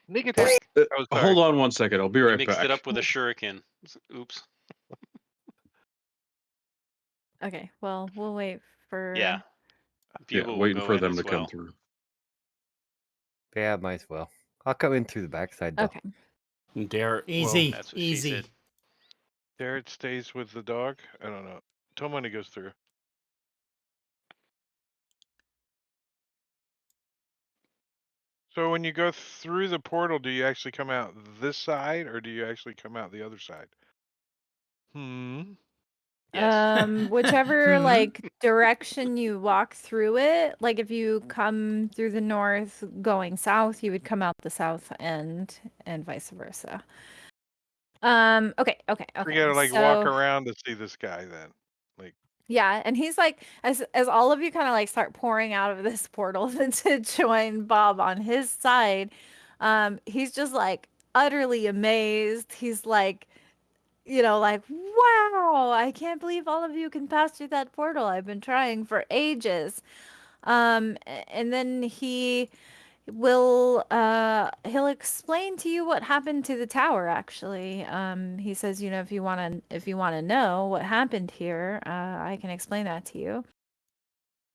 sneak attack. Oh, sorry. Hold on one second. I'll be You right mixed it back. up with a shuriken. Oops. Okay. Well, we'll wait for. Yeah. Yeah, Bubo will waiting go for in them as to come well. through. Yeah, might as well. I'll come in through the backside though. Okay. Dare Easy. That's what Easy. she said. Garrett stays with the dog. I don't know. Toe Money goes through. So when you go through the portal, do you actually come out this side or do you actually come out the other side? Yes. Whichever like direction you walk through it, like if you come through the north going south, you would come out the south end and vice versa. Okay. We gotta like walk So around to see this guy then. Like, yeah, and he's like, as all of you kind of like start pouring out of this portal to join Bob on his side, he's just like utterly amazed. He's like, like, wow, I can't believe all of you can pass through that portal. I've been trying for ages. And then he'll explain to you what happened to the tower actually. He says, if you want to know what happened here, I can explain that to you.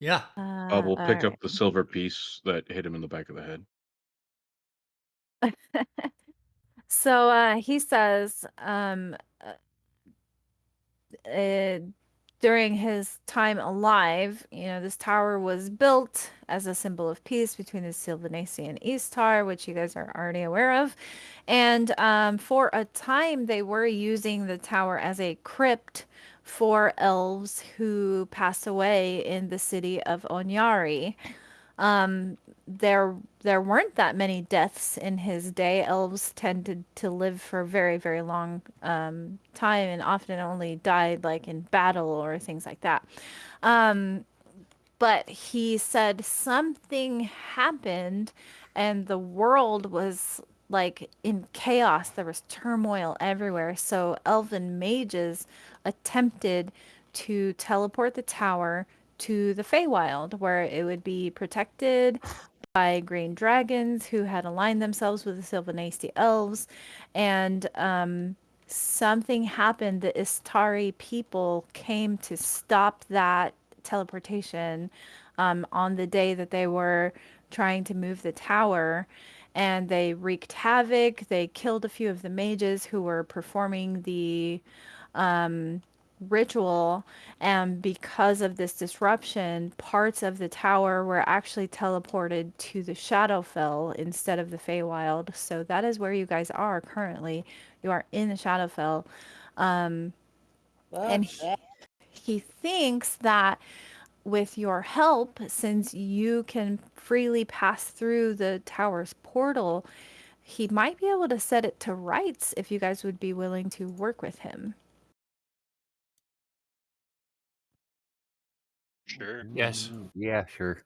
Yeah. Bob will All pick up right. the silver piece that hit him in the back of the head. So he says, during his time alive, this tower was built as a symbol of peace between the Sylvanesi and Eastar, which you guys are already aware of. And for a time, they were using the tower as a crypt for elves who passed away in the city of Onyari. There weren't that many deaths in his day. Elves tended to live for a very, very long time and often only died like in battle or things like that. But he said something happened and the world was like in chaos. There was turmoil everywhere. So elven mages attempted to teleport the tower to the Feywild, where it would be protected by green dragons who had aligned themselves with the Sylvanesti elves. And something happened. The Istari people came to stop that teleportation on the day that they were trying to move the tower. And they wreaked havoc. They killed a few of the mages who were performing the ritual, and because of this disruption, parts of the tower were actually teleported to the Shadowfell instead of the Feywild. So that is where you guys are currently. You are in the Shadowfell. And he thinks that with your help, since you can freely pass through the tower's portal, he might be able to set it to rights if you guys would be willing to work with him. Sure. Yes. Yeah, sure.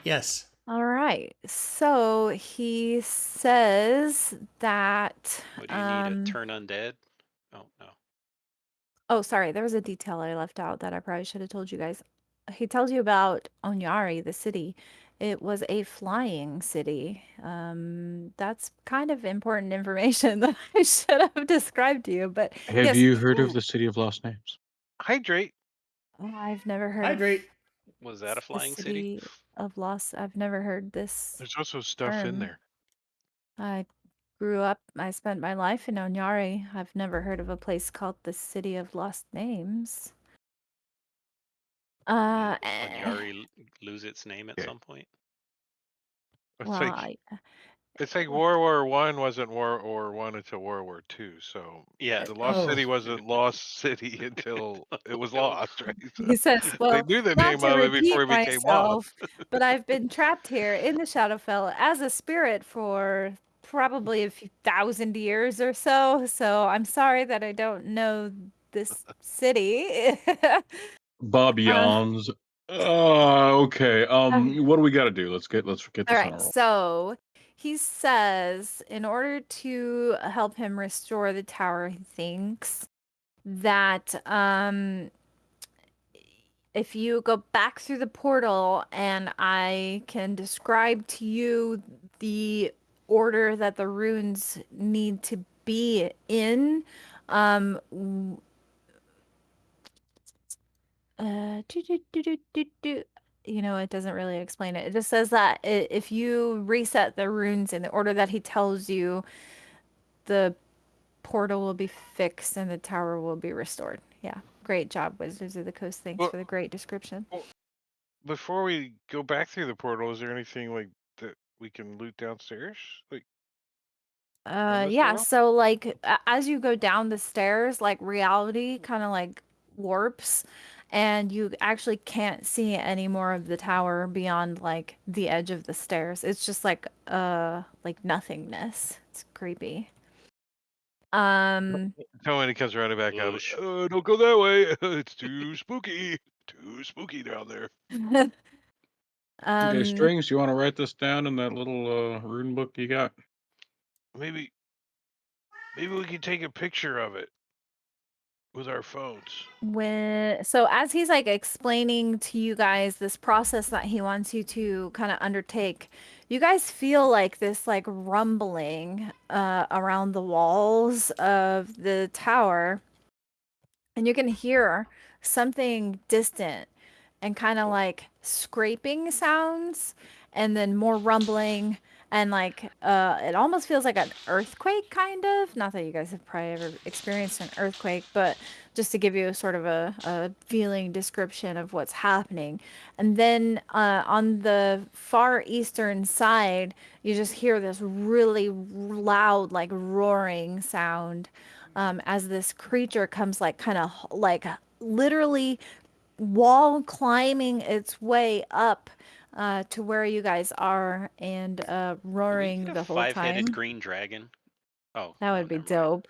Yes. All right. So he says that What do you need? A turn undead? Oh no. oh, sorry, there was a detail I left out that I probably should have told you guys. He tells you about Onyari, the city. It was a flying city. That's kind of important information that I should have described to you. But Have yes, you heard of the City of Lost Names? hydrate. I've never heard of Hydrate. Was that a the flying city? city of Lost. I've never heard this There's also stuff in term. there. I grew up, I spent my life in Onyari. I've never heard of a place called the City of Lost Names. Did Uh, Onyari lose its name at Yeah. some point? It's well, like it's like World War One wasn't World War One until World War Two. So Yeah. the Lost Oh. City wasn't Lost City until it was lost, right? So he says, they well, knew the not name to of it before repeat it became lost. myself, but I've been trapped here in the Shadowfell as a spirit for probably a few thousand years or so. So I'm sorry that I don't know this city. Bob uh, yawns. Okay. What do we got to do? Let's get All this on right, a roll. so he says in order to help him restore the tower, he thinks that if you go back through the portal and I can describe to you the order that the runes need to be in, do, do, do, do, do, do. It doesn't really explain it. It just says that if you reset the runes in the order that he tells you, the portal will be fixed and the tower will be restored. Yeah. Great job, Wizards of the Coast. Thanks Well, for the great description. before we go back through the portal, is there anything like we can loot downstairs? Like, on this Yeah, world? so like as you go down the stairs, like reality kind of like warps and you actually can't see any more of the tower beyond like the edge of the stairs. It's just like nothingness. It's creepy. Um So when he comes running back up, Whoosh. don't go that way. It's too spooky. Too spooky down there. Okay, um Strings, you want to write this down in that little rune book you got? Maybe we can take a picture of it with our phones. so as he's like explaining to you guys this process that he wants you to kind of undertake, you guys feel like this like rumbling around the walls of the tower, and you can hear something distant and kind of like scraping sounds, and then more rumbling, and like it almost feels like an earthquake, kind of. Not that you guys have probably ever experienced an earthquake, but just to give you a sort of a feeling description of what's happening. And then on the far eastern side, you just hear this really loud like roaring sound, as this creature comes like kind of like literally wall climbing its way up to where you guys are, and Can we roaring get a the whole 5-headed time. green dragon? Oh, That oh, would be never mind.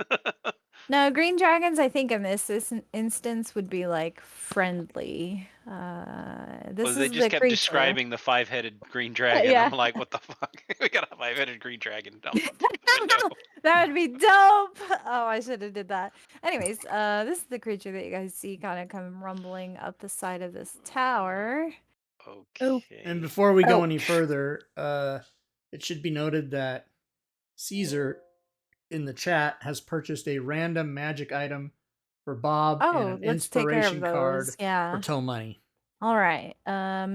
dope. No, green dragons, I think in this instance would be like friendly. This Well, they is just the kept creature. describing the 5-headed green dragon. Yeah. I'm like, what the fuck? We got a 5-headed green dragon dumped on top of the window. That would be dope. Oh, I should have did that. Anyways, this is the creature that you guys see kind of come rumbling up the side of this tower. Okay. And before we go Oh. any further, it should be noted that Caesar in the chat has purchased a random magic item for Bob and Oh, an let's take care of inspiration card those. for Yeah. Toe Money. All right.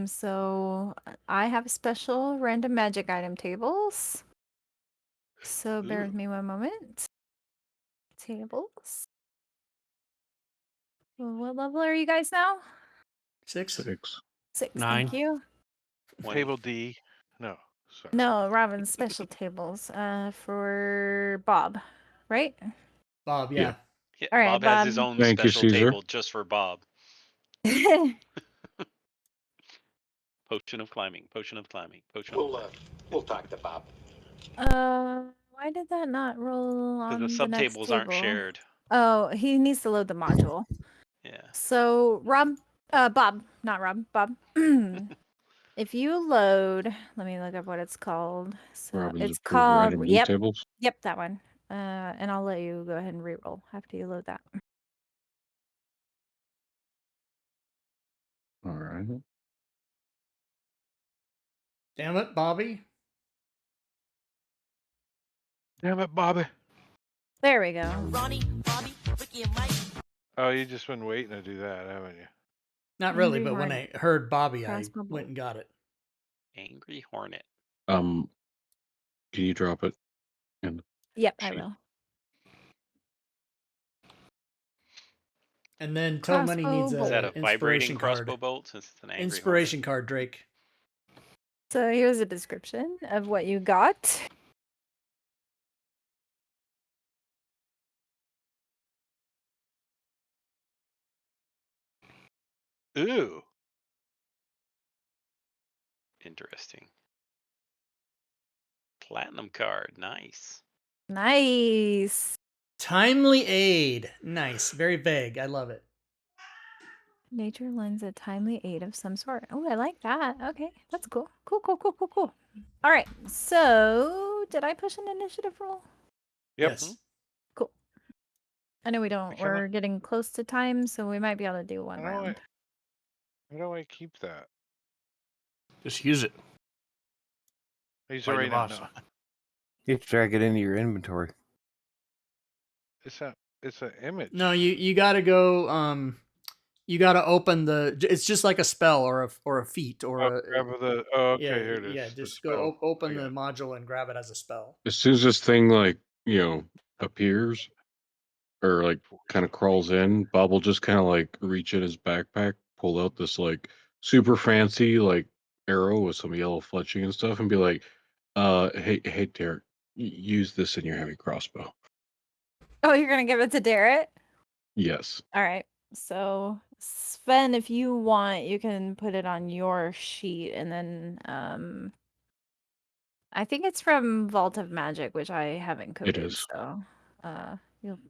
So I have special random magic item tables. So bear with Ooh. me one moment. Tables. What level are you guys now? 6. 6. 6. 9. Thank you. 20. Table D. No, sorry. No, Robin's special tables. For Bob, right? Bob, Yeah. yeah. Yeah, All right, Bob has his Bob. own Thank you, special Caesar. table just for Bob. Potion of climbing. Potion of climbing. Potion of climbing. We'll talk to Bob. Why did that not roll Because the on the next subtables table? aren't shared. Oh, he needs to load the module. Yeah. So Bob, not Rob, Bob. If you load, let me look up what it's called. So Robin's it's approved called, random loot yep, tables. yep, that one. And I'll let you go ahead and reroll after you load that. All right. Damn it, Bobby. Damn it, Bobby. There we go. Oh, you just been waiting to do that, haven't you? Not really, Angry but when I Hornet. heard Bobby, I Crossbow went bolt. and got it. Angry Hornet. Can you drop it? And Yep, I sheet. will. And then Toe Money Crossbow needs Is that a a vibrating inspiration crossbow card. bolt since it's an angry Inspiration card, Drake. So here's a description of what you got. Ooh. Hornet? Interesting. Platinum card. Nice. Nice. Timely aid. Nice. Very vague. I love it. Nature lends a timely aid of some sort. Oh, I like that. Okay, that's cool. Cool. All right. So, did I push an initiative roll? Yep. Yes. Cool. I know we don't. Can I- We're getting close to time, so we might be able to do one How do I- round. How do I keep that? Just use it. He's Fight the right now. boss. No. You drag it into your inventory. It's an image. No, you gotta go. You gotta open the. It's just like a spell or a feat or Oh, a. grab the. Oh, okay, Yeah, here it is. yeah. The Just spell. go open I the got it. module and grab it as a spell. As soon as this thing appears or kind of crawls in, Bob will just kind of reach in his backpack, pull out this super fancy arrow with some yellow fletching and stuff, and be like, hey, Derek, use this in your heavy crossbow. Oh, you're gonna give it to Derek? Yes. All right. So Sven, if you want, you can put it on your sheet, and then I think it's from Vault of Magic, which I haven't It coded. is. So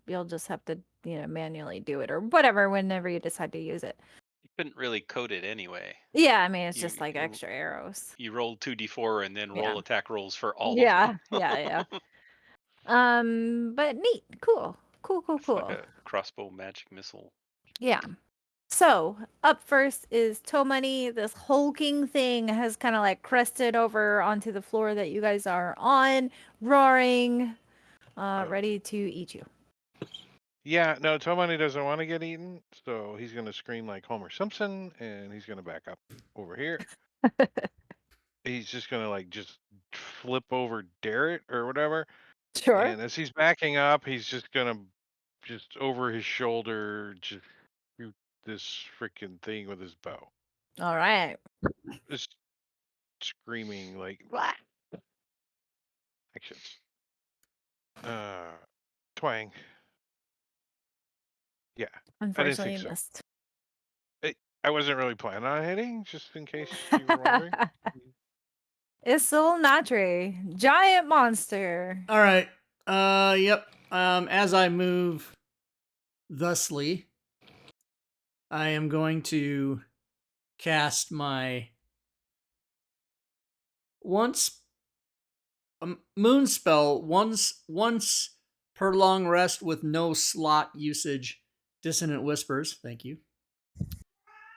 you'll just have to manually do it or whatever whenever you decide to use it. You couldn't really code it anyway. Yeah, I mean it's You- just like you- extra arrows. You roll 2d4 and then Yeah. roll attack rolls for all Yeah, of them. yeah. But neat, cool. It's like a crossbow magic missile. Yeah. So up first is Tomani. This hulking thing has kind of like crested over onto the floor that you guys are on, roaring, ready to eat you. Yeah, no, Tomani doesn't want to get eaten, so he's going to scream like Homer Simpson, and he's going to back up over here. He's just going to like just flip over Derek or whatever. Sure. And as he's backing up, he's just going to just over his shoulder just shoot this freaking thing with his bow. All right. Just screaming like "Blah!" Actions. Twang. Yeah, Unfortunately, think you so. missed. I wasn't really planning on hitting, just in case you were wondering. Isil Natri, giant monster. All right. Yep. As I move thusly, I am going to cast my moon spell once per long rest with no slot usage. Dissonant Whispers. Thank you.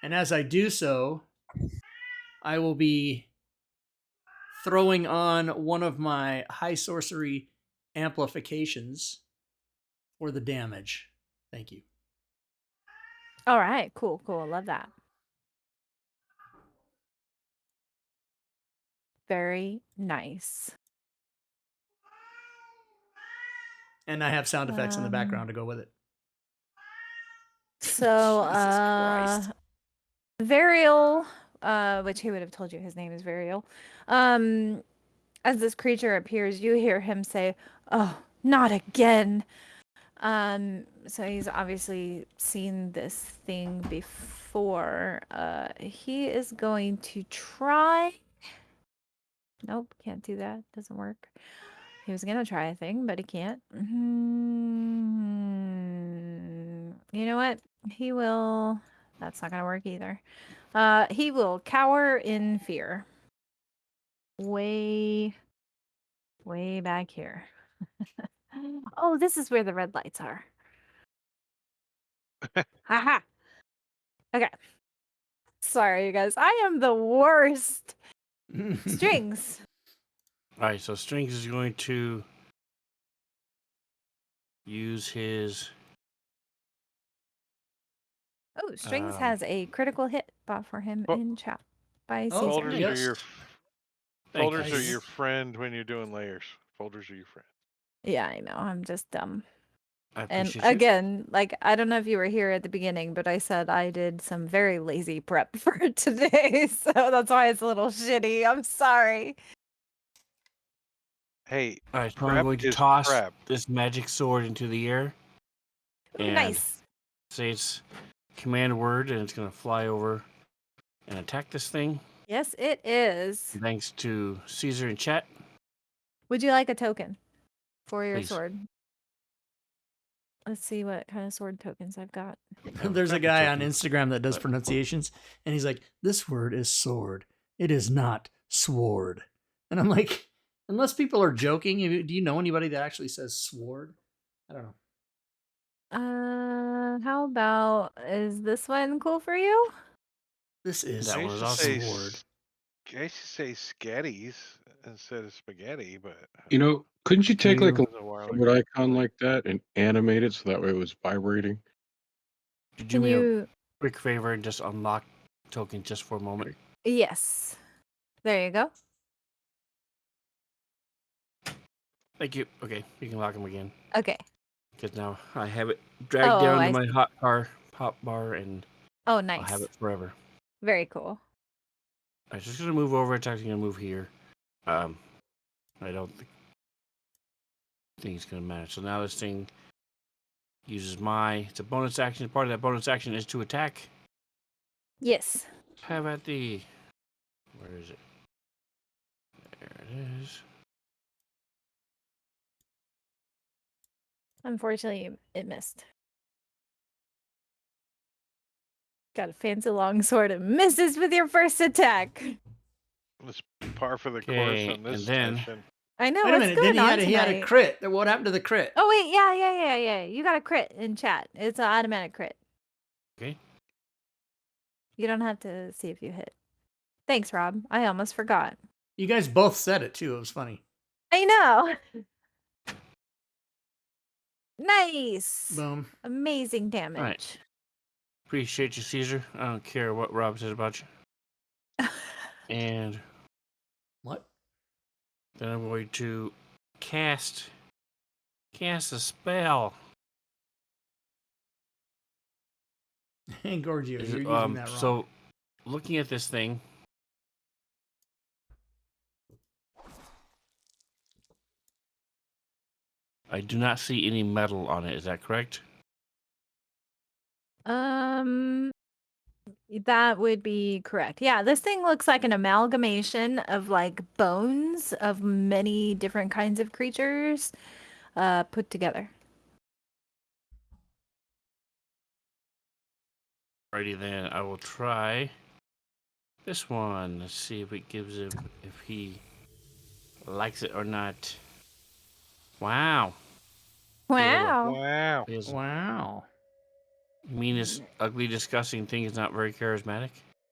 And as I do so, I will be throwing on one of my high sorcery amplifications for the damage. Thank you. All right, cool. Love that. Very nice. And I have sound effects in the background to go with it. So, Jesus Christ. Varial, which he would have told you his name is Varial. As this creature appears, you hear him say, "Oh, not again." So he's obviously seen this thing before. He is going to try. Nope, can't do that. Doesn't work. He was gonna try a thing, but he can't. You know what? He will. That's not gonna work either. He will cower in fear. Way back here. Oh, this is where the red lights are. Haha. Okay. Sorry, you guys. I am the worst. Strings. All right, so Strings is going to use his. Oh, Strings has a critical hit bought for him in chat by Caesar. Folders are your Thank folders you. are your friend when you're doing layers. Folders are your friend. Yeah, I know. I'm just dumb. I And appreciate you. again, like, I don't know if you were here at the beginning, but I said I did some very lazy prep for today. So that's why it's a little shitty. I'm sorry. Hey, All right, so I'm prep going to is toss prep. this magic sword into the air. Ooh, And nice. say it's command word, and it's going to fly over and attack this thing. Yes, it is. Thanks to Caesar in chat. Would you like a token for your Please. sword? Let's see what kind of sword tokens I've got. There's a guy on Instagram that does pronunciations, and he's like, "This word is sword. It is not sword." And I'm like, unless people are joking, do you know anybody that actually says sword? I don't know. How about, is this one cool for you? This is That I one used is to say awesome. I used to say sketties instead of spaghetti, but Couldn't you take like a that was a while sword ago. icon like that and animate it so that way it was vibrating? Could you do Can me a you? quick favor and just unlock token just for a moment? Yes. There you go. Thank you. Okay, you can lock him again. Okay. Because now I have it dragged down to my hot bar, and Oh, I'll have nice. it forever. Very cool. I'm just gonna move over. It's actually gonna move here. I don't think it's gonna matter. So now this thing uses it's a bonus action. Part of that bonus action is to attack. Yes. Have at the. Where is it? There it is. Unfortunately, it missed. Got a fancy long sword and misses with your first attack. It's par for the course Okay, on this and then session. I know Wait a what's minute. going Then on he had a tonight. crit. What happened to the crit? Oh wait, yeah. You got a crit in chat. It's an automatic crit. okay. You don't have to see if you hit. Thanks, Rob. I almost forgot. You guys both said it too. It was funny. I know. Nice. Boom. Amazing damage. Appreciate you, Caesar. I don't care what Rob says about you. And What? then I'm going to cast a spell. Gorgio, you're using that wrong. So, looking at this thing, I do not see any metal on it. Is that correct? That would be correct. Yeah, this thing looks like an amalgamation of like bones of many different kinds of creatures put together. Alrighty then, I will try this one. Let's see if it gives him, if he likes it or not. Wow. Wow. Wow. His Wow. meanest, ugly, disgusting thing is not very charismatic.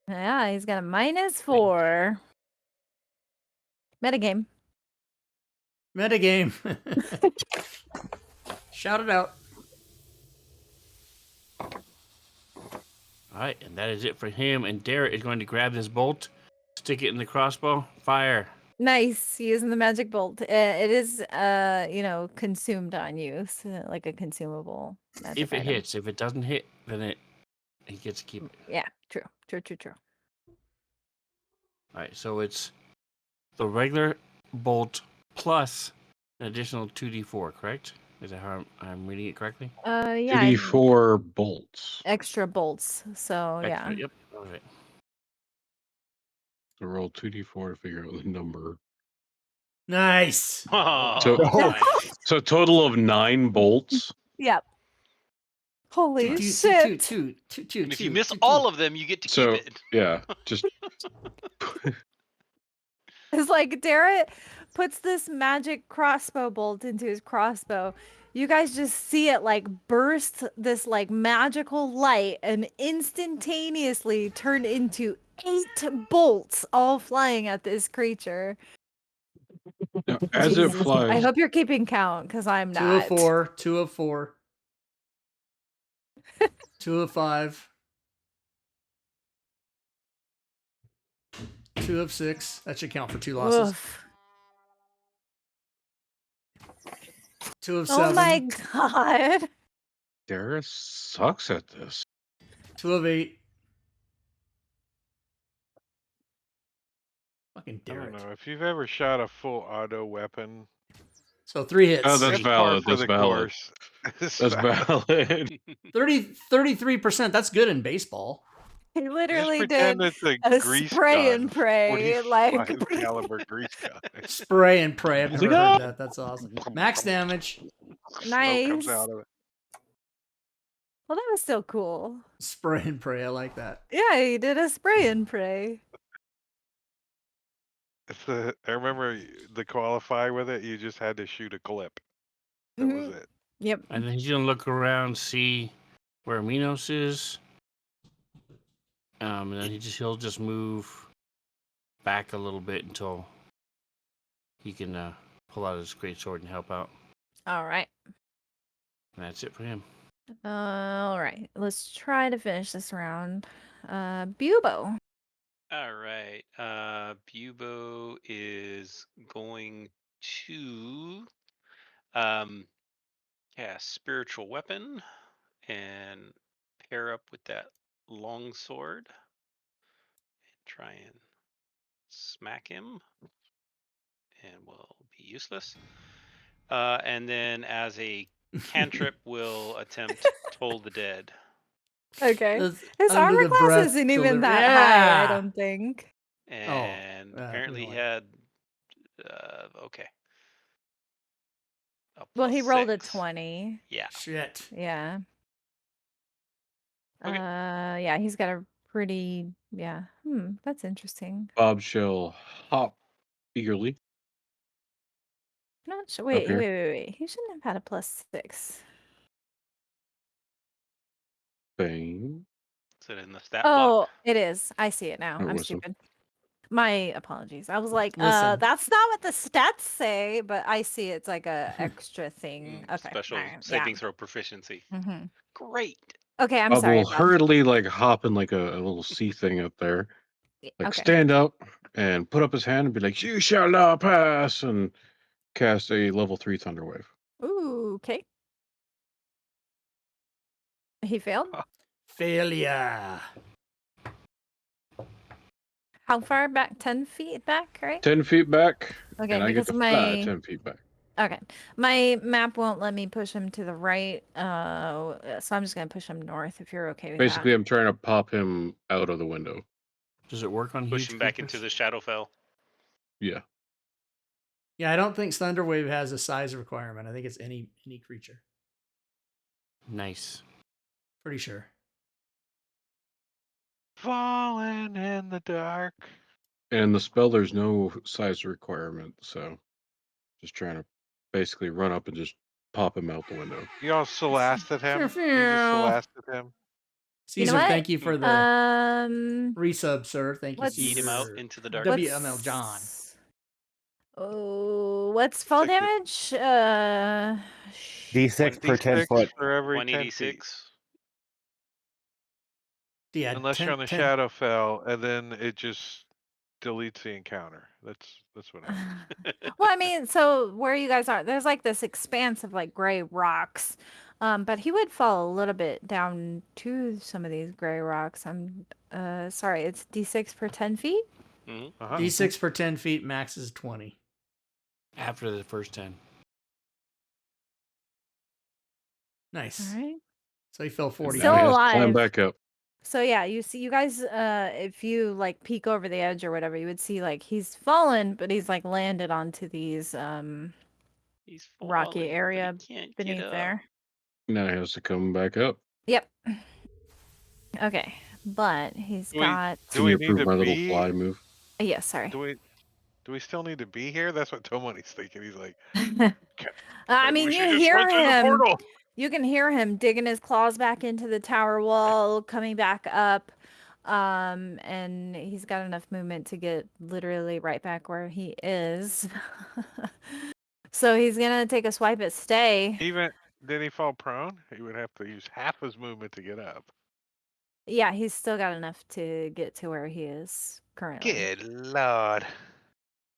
Yeah, he's got a -4. Metagame. Metagame. Shout it out. Alright, and that is it for him. And Derek is going to grab this bolt, stick it in the crossbow, fire. Nice, using the magic bolt. It is, consumed on you, so like a consumable magic If it item. hits, if it doesn't hit, then he gets to keep it. Yeah, true. Alright, so it's the regular bolt plus an additional 2d4, correct? Is that how I'm reading it correctly? Yeah, 2d4 bolts. extra bolts. So yeah. Extra, yep. Alright. So roll 2d4 to figure out the number. Nice. Oh, So, nice. so a total of 9 bolts. Yep. Holy Two, shit! two. And if you miss all of them, you get to So keep it. yeah, just It's like Darrett puts this magic crossbow bolt into his crossbow. You guys just see it like burst this like magical light and instantaneously turn into 8 bolts all flying at this creature. now, as it Jesus. I flies. hope you're keeping count because I'm 2 not. of 4. 2 of 4. 2 of 5. 2 of 6. That should count for 2 losses. Oof. 2 of 7. Oh my god. Darius sucks at this. 2 of 8. Fucking I don't Derek. know. If you've ever shot a full auto weapon, So 3 hits. Oh, that's it's par valid. for That's the valid. course. It's That's valid. 33%. That's good in baseball. He Just literally pretend did it's a grease spray gun. and pray. 45 Like, caliber grease gun. Spray and pray. I've never No. heard that. That's awesome. Max damage. Smoke comes nice. out of it. Well, that was still cool. Spray and pray. I like that. Yeah, he did a spray and pray. I remember the qualify with it. You just had to shoot a clip. That was it. Yep. And then he's gonna look around, see where Minos is. And then he'll just move back a little bit until he can pull out his great sword and help out. All right. And that's it for him. All right. Let's try to finish this round. Bubo. All right. Bubo is going to cast spiritual weapon and pair up with that long sword and try and smack him and will be useless. And then as a cantrip, will attempt Toll the Dead. Okay. That's His under armor the class breath isn't even delivery. that high, I Yeah. don't think. And apparently he really. had okay. A Well, he rolled a 6. 20. Yeah. Shit. Yeah. Okay. Yeah, he's got a pretty yeah. That's interesting. Bob shall hop eagerly Not sure. up Wait. here. He shouldn't have had a +6. Bang. Is it in the stat block? Oh, it is. I see it now. Or I'm wisdom. stupid. My apologies. I was like, Listen. that's not what the stats say, but I see it's like a extra thing. Okay. Special alright, saving throw proficiency. hmm Great. Okay, I'm Bob sorry, will Bob. hurriedly like hop in like a little sea thing up there. Like Okay. stand up and put up his hand and be like, "You shall not pass," and cast a level 3 thunder wave. Ooh, okay. He failed? Failure. How far back? 10 feet back, right? 10 feet back, Okay, and I get because to fly 10 feet back. Okay. My map won't let me push him to the right, so I'm just gonna push him north if you're okay with Basically, that. I'm trying to pop him out of the window. Does it work on Push huge him back into creatures? the Shadowfell. Yeah. Yeah, I don't think Thunderwave has a size requirement. I think it's any creature. Nice. Pretty sure. Falling in the dark. And the spell, there's no size requirement, so just trying to basically run up and just pop him out the window. You all Celasted him? You just Celasted him? You know Caesar, what? thank you for the resub, sir. Thank you, let's Eat him out Caesar. into the darkness. WML John. Oh, what's fall Like the- damage? D6 per 10 D6 foot. for every 10 feet. 186. Yeah, Unless you're on the 10. Shadowfell, and then it just deletes the encounter. That's what happens. Well, I mean, so where you guys are, there's like this expanse of like gray rocks. But he would fall a little bit down to some of these gray rocks. I'm sorry, it's D6 per 10 feet? Uh-huh. D6 per 10 feet, max is 20. After the first 10. Nice. All right. So he fell 40 Still Now he feet. has to climb alive. back up. So yeah, you see, you guys, if you like peek over the edge or whatever, you would see like he's fallen, but he's like landed onto these He's rocky falling, but he area can't get beneath up. there. Now he has to come back up. Yep. Okay, but he's Do we- got. Do Can we you need approve to my little be? fly move? Yeah, sorry. Do we still need to be here? That's what Tomoni's thinking. He's like, I maybe mean, we you should just hear run through the him. portal. You can hear him digging his claws back into the tower wall, coming back up. And he's got enough movement to get literally right back where he is. So he's gonna take a swipe at stay. Even did he fall prone? He would have to use half his movement to get up. Yeah, he's still got enough to get to where he is currently. Good lord,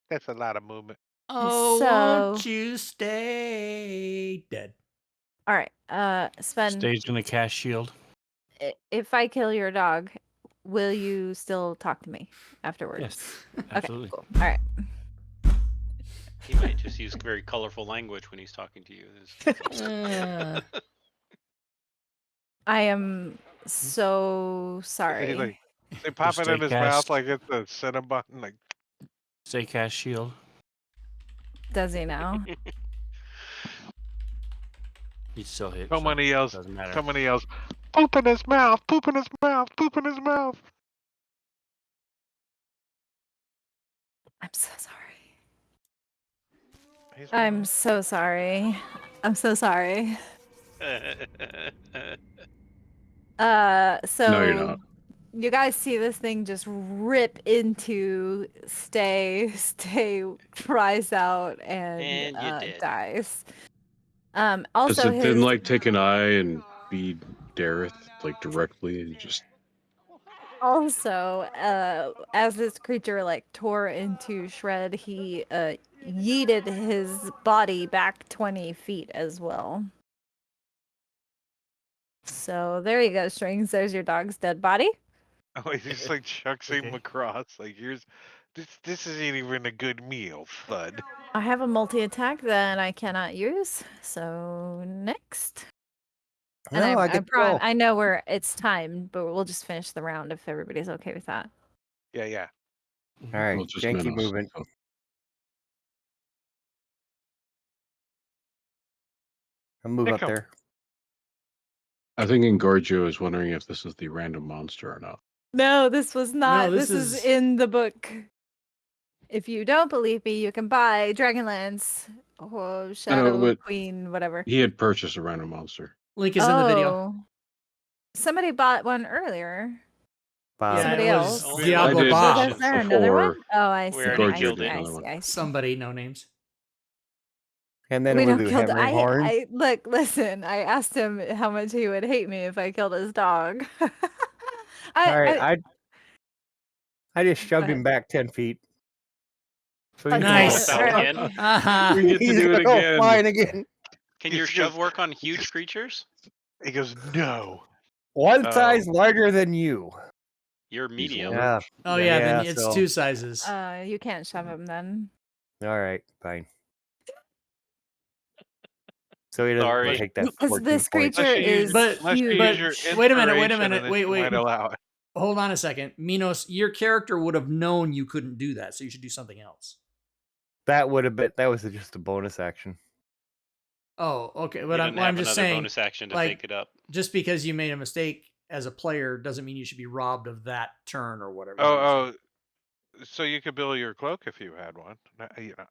that's a lot of movement. Oh, So- won't you stay dead? All right, Sven, Stage gonna cast shield. if I kill your dog, will you still talk to me afterwards? Yes, Okay, absolutely. cool. All right. He might just use very colorful language when he's talking to you. I am so sorry. He's like, they pop it stay in his cast. mouth like it's a Cinnabon. Like, Say cast shield. Does he now? He's still hit. somebody yells, doesn't matter. somebody yells, poop in his mouth, poop in his mouth, poop in his mouth. I'm so sorry. He's I'm so sorry. I'm so sorry. So No, you're not. you guys see this thing just rip into Stay cries out and And you're dead. dies. Does Also it then like take an eye and feed Dareth like directly and just also as this creature like tore into shred, he yeeted his body back 20 feet as well. So there you go, Strings. There's your dog's dead body. Oh, he just like chucks him Okay. across. Like here's this isn't even a good meal, thud. I have a multi-attack that I cannot use. So next. And No, I get to go. I know where it's timed, but we'll just finish the round if everybody's okay with that. Yeah, yeah. All right, Well, just janky Minos. movement. I'll move Pick up 'em. there. I think Engorgio is wondering if this is the random monster or not. No, this was not. this This is is- in the book. If you don't believe me, you can buy Dragonlance or Shadow but Queen, whatever. He had purchased a random monster. Link is in the video. Oh. Somebody bought one earlier. Bob. Yeah, Somebody it was else. Only Diablo I did. Bob. Is there another one? Before Oh, I see. We already I Gorgio killed see, did it. I another see, one. I see. Somebody, no names. And then We we'll don't do kill the, hammering horn. I look, listen, I asked him how much he would hate me if I killed his dog. All right, I I just shoved Go him back 10 feet. So Okay, Nice. Out again? Ah, We get to He's do it gonna go again. flying again. Can He your goes- shove work on huge creatures? He goes, no. One Oh. size larger than you. You're He's medium. Yeah. oh yeah, then Yeah, it's so- 2 sizes. you can't shove him then. All right, fine. So he doesn't Sorry. take that Because 14 this points. creature Unless you use- is But- Unless you huge. but- use your wait a minute, inspiration and wait, it wait. might allow it. Hold on a second. Minos, your character would have known you couldn't do that, so you should do something else. That would have been, that was just a bonus action. Oh, okay. You But didn't I'm have just another saying, bonus action to like, take it up. just because you made a mistake as a player doesn't mean you should be robbed of that turn or whatever. Oh, so you could build your cloak if you had one. You know.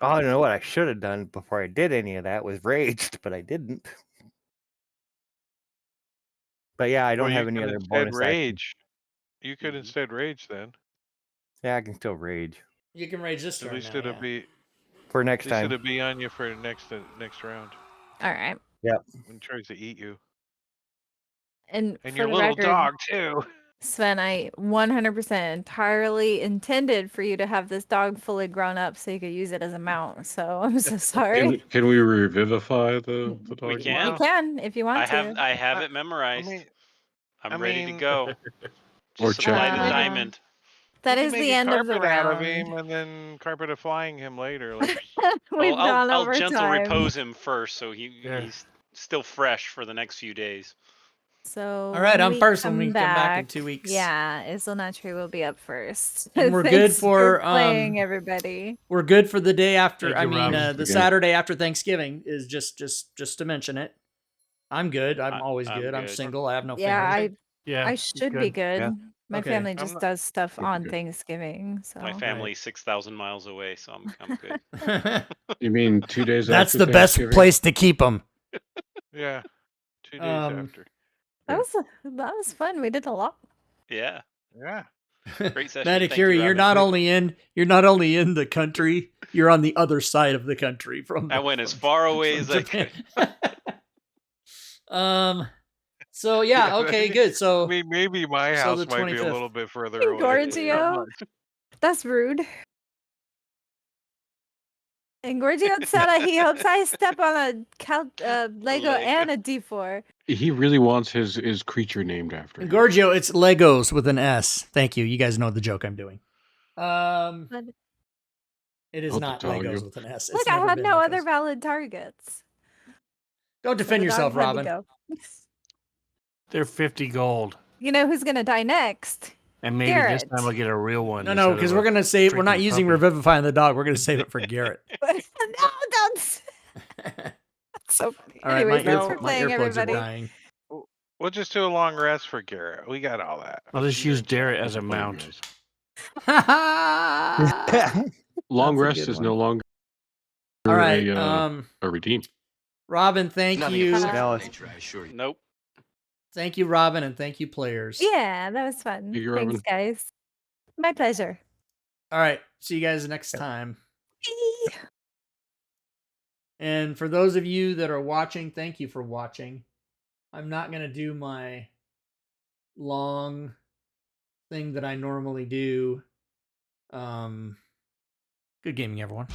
Oh, I don't know what I should have done before I did any of that was raged, but I didn't. But yeah, I don't Or you have any could other instead bonus action. rage. You could Mhm. instead rage then. Yeah, I can still rage You can rage this At turn. least now, it'll yeah. be for next at least time. it'll be on you for next round All right. when it tries to eat you. And And for your the little record, dog too. Sven, I 100% entirely intended for you to have this dog fully grown up so you could use it as a mount. So I'm so sorry. Can we revivify the dog? We can. You can if you want I to. have I- it memorized. mean, I'm I ready to mean- go. Or Just supply the check. diamond. That you is could make the a end of the carpet out of round. him and then carpet of flying him later. Like, We've Well, gone I'll over gentle time. repose him first, so Yeah. he's still fresh for the next few days. So All right, when I'm we first when we come back in 2 weeks. Yeah, Isilnatri will be up first. And we're good Thanks for, playing, everybody. We're good for the day after. Thank you, Rob. the Again. Saturday after Thanksgiving is just to mention it. I'm good. I'm always I'm good. I'm good. single. I have no Yeah, family. Yeah, I it's should be good. Yeah. My Okay. family I'm just not- does stuff Good, on good. Thanksgiving, so My family's 6,000 miles away, so I'm good. You mean 2 days That's after the best Thanksgiving? place to keep them. yeah. 2 days Um, after. that was fun. We did a lot. Yeah, Yeah. great session. Thank you, Manikiri, you're Robin. not only in the country, you're on the other side of the country from. I went as far away as I could. So yeah, okay, good. I So mean, maybe my So house the might be a 25th. little bit further away. but not Gorgio. much. That's rude. And Gorgio said he hopes I step on a Lego Lego. and a D4. He really wants his creature named after him. Gorgio, it's Legos with an S. Thank you. You guys know the joke I'm doing. But It is I'll not tell Legos you. with an S. It's look, I never had been no Legos. other valid targets. Don't defend So the yourself, dog had to Robin. go. They're 50 gold. You know who's gonna die next? And maybe this Garrett. time I'll get a real one. No, instead because of we're a gonna save. We're not freaking using puppy. revivifying the dog. We're gonna save it for Garrett. No, don't. That's so funny. All right, Anyways, my, thanks for my playing, earplugs everybody. are dying. We'll just do a long rest for Garrett. We got all that. I'll just use Darrett as a mount. Long That's a rest good is one. no longer All right, a redeem. Robin, thank you. Nope. Thank you, Robin, and thank you, players. Yeah, that was fun. Thank you, Thanks, Robin. guys. My pleasure. All right, see you guys next time. Bye. And for those of you that are watching, thank you for watching. I'm not going to do my long thing that I normally do. Good gaming, everyone.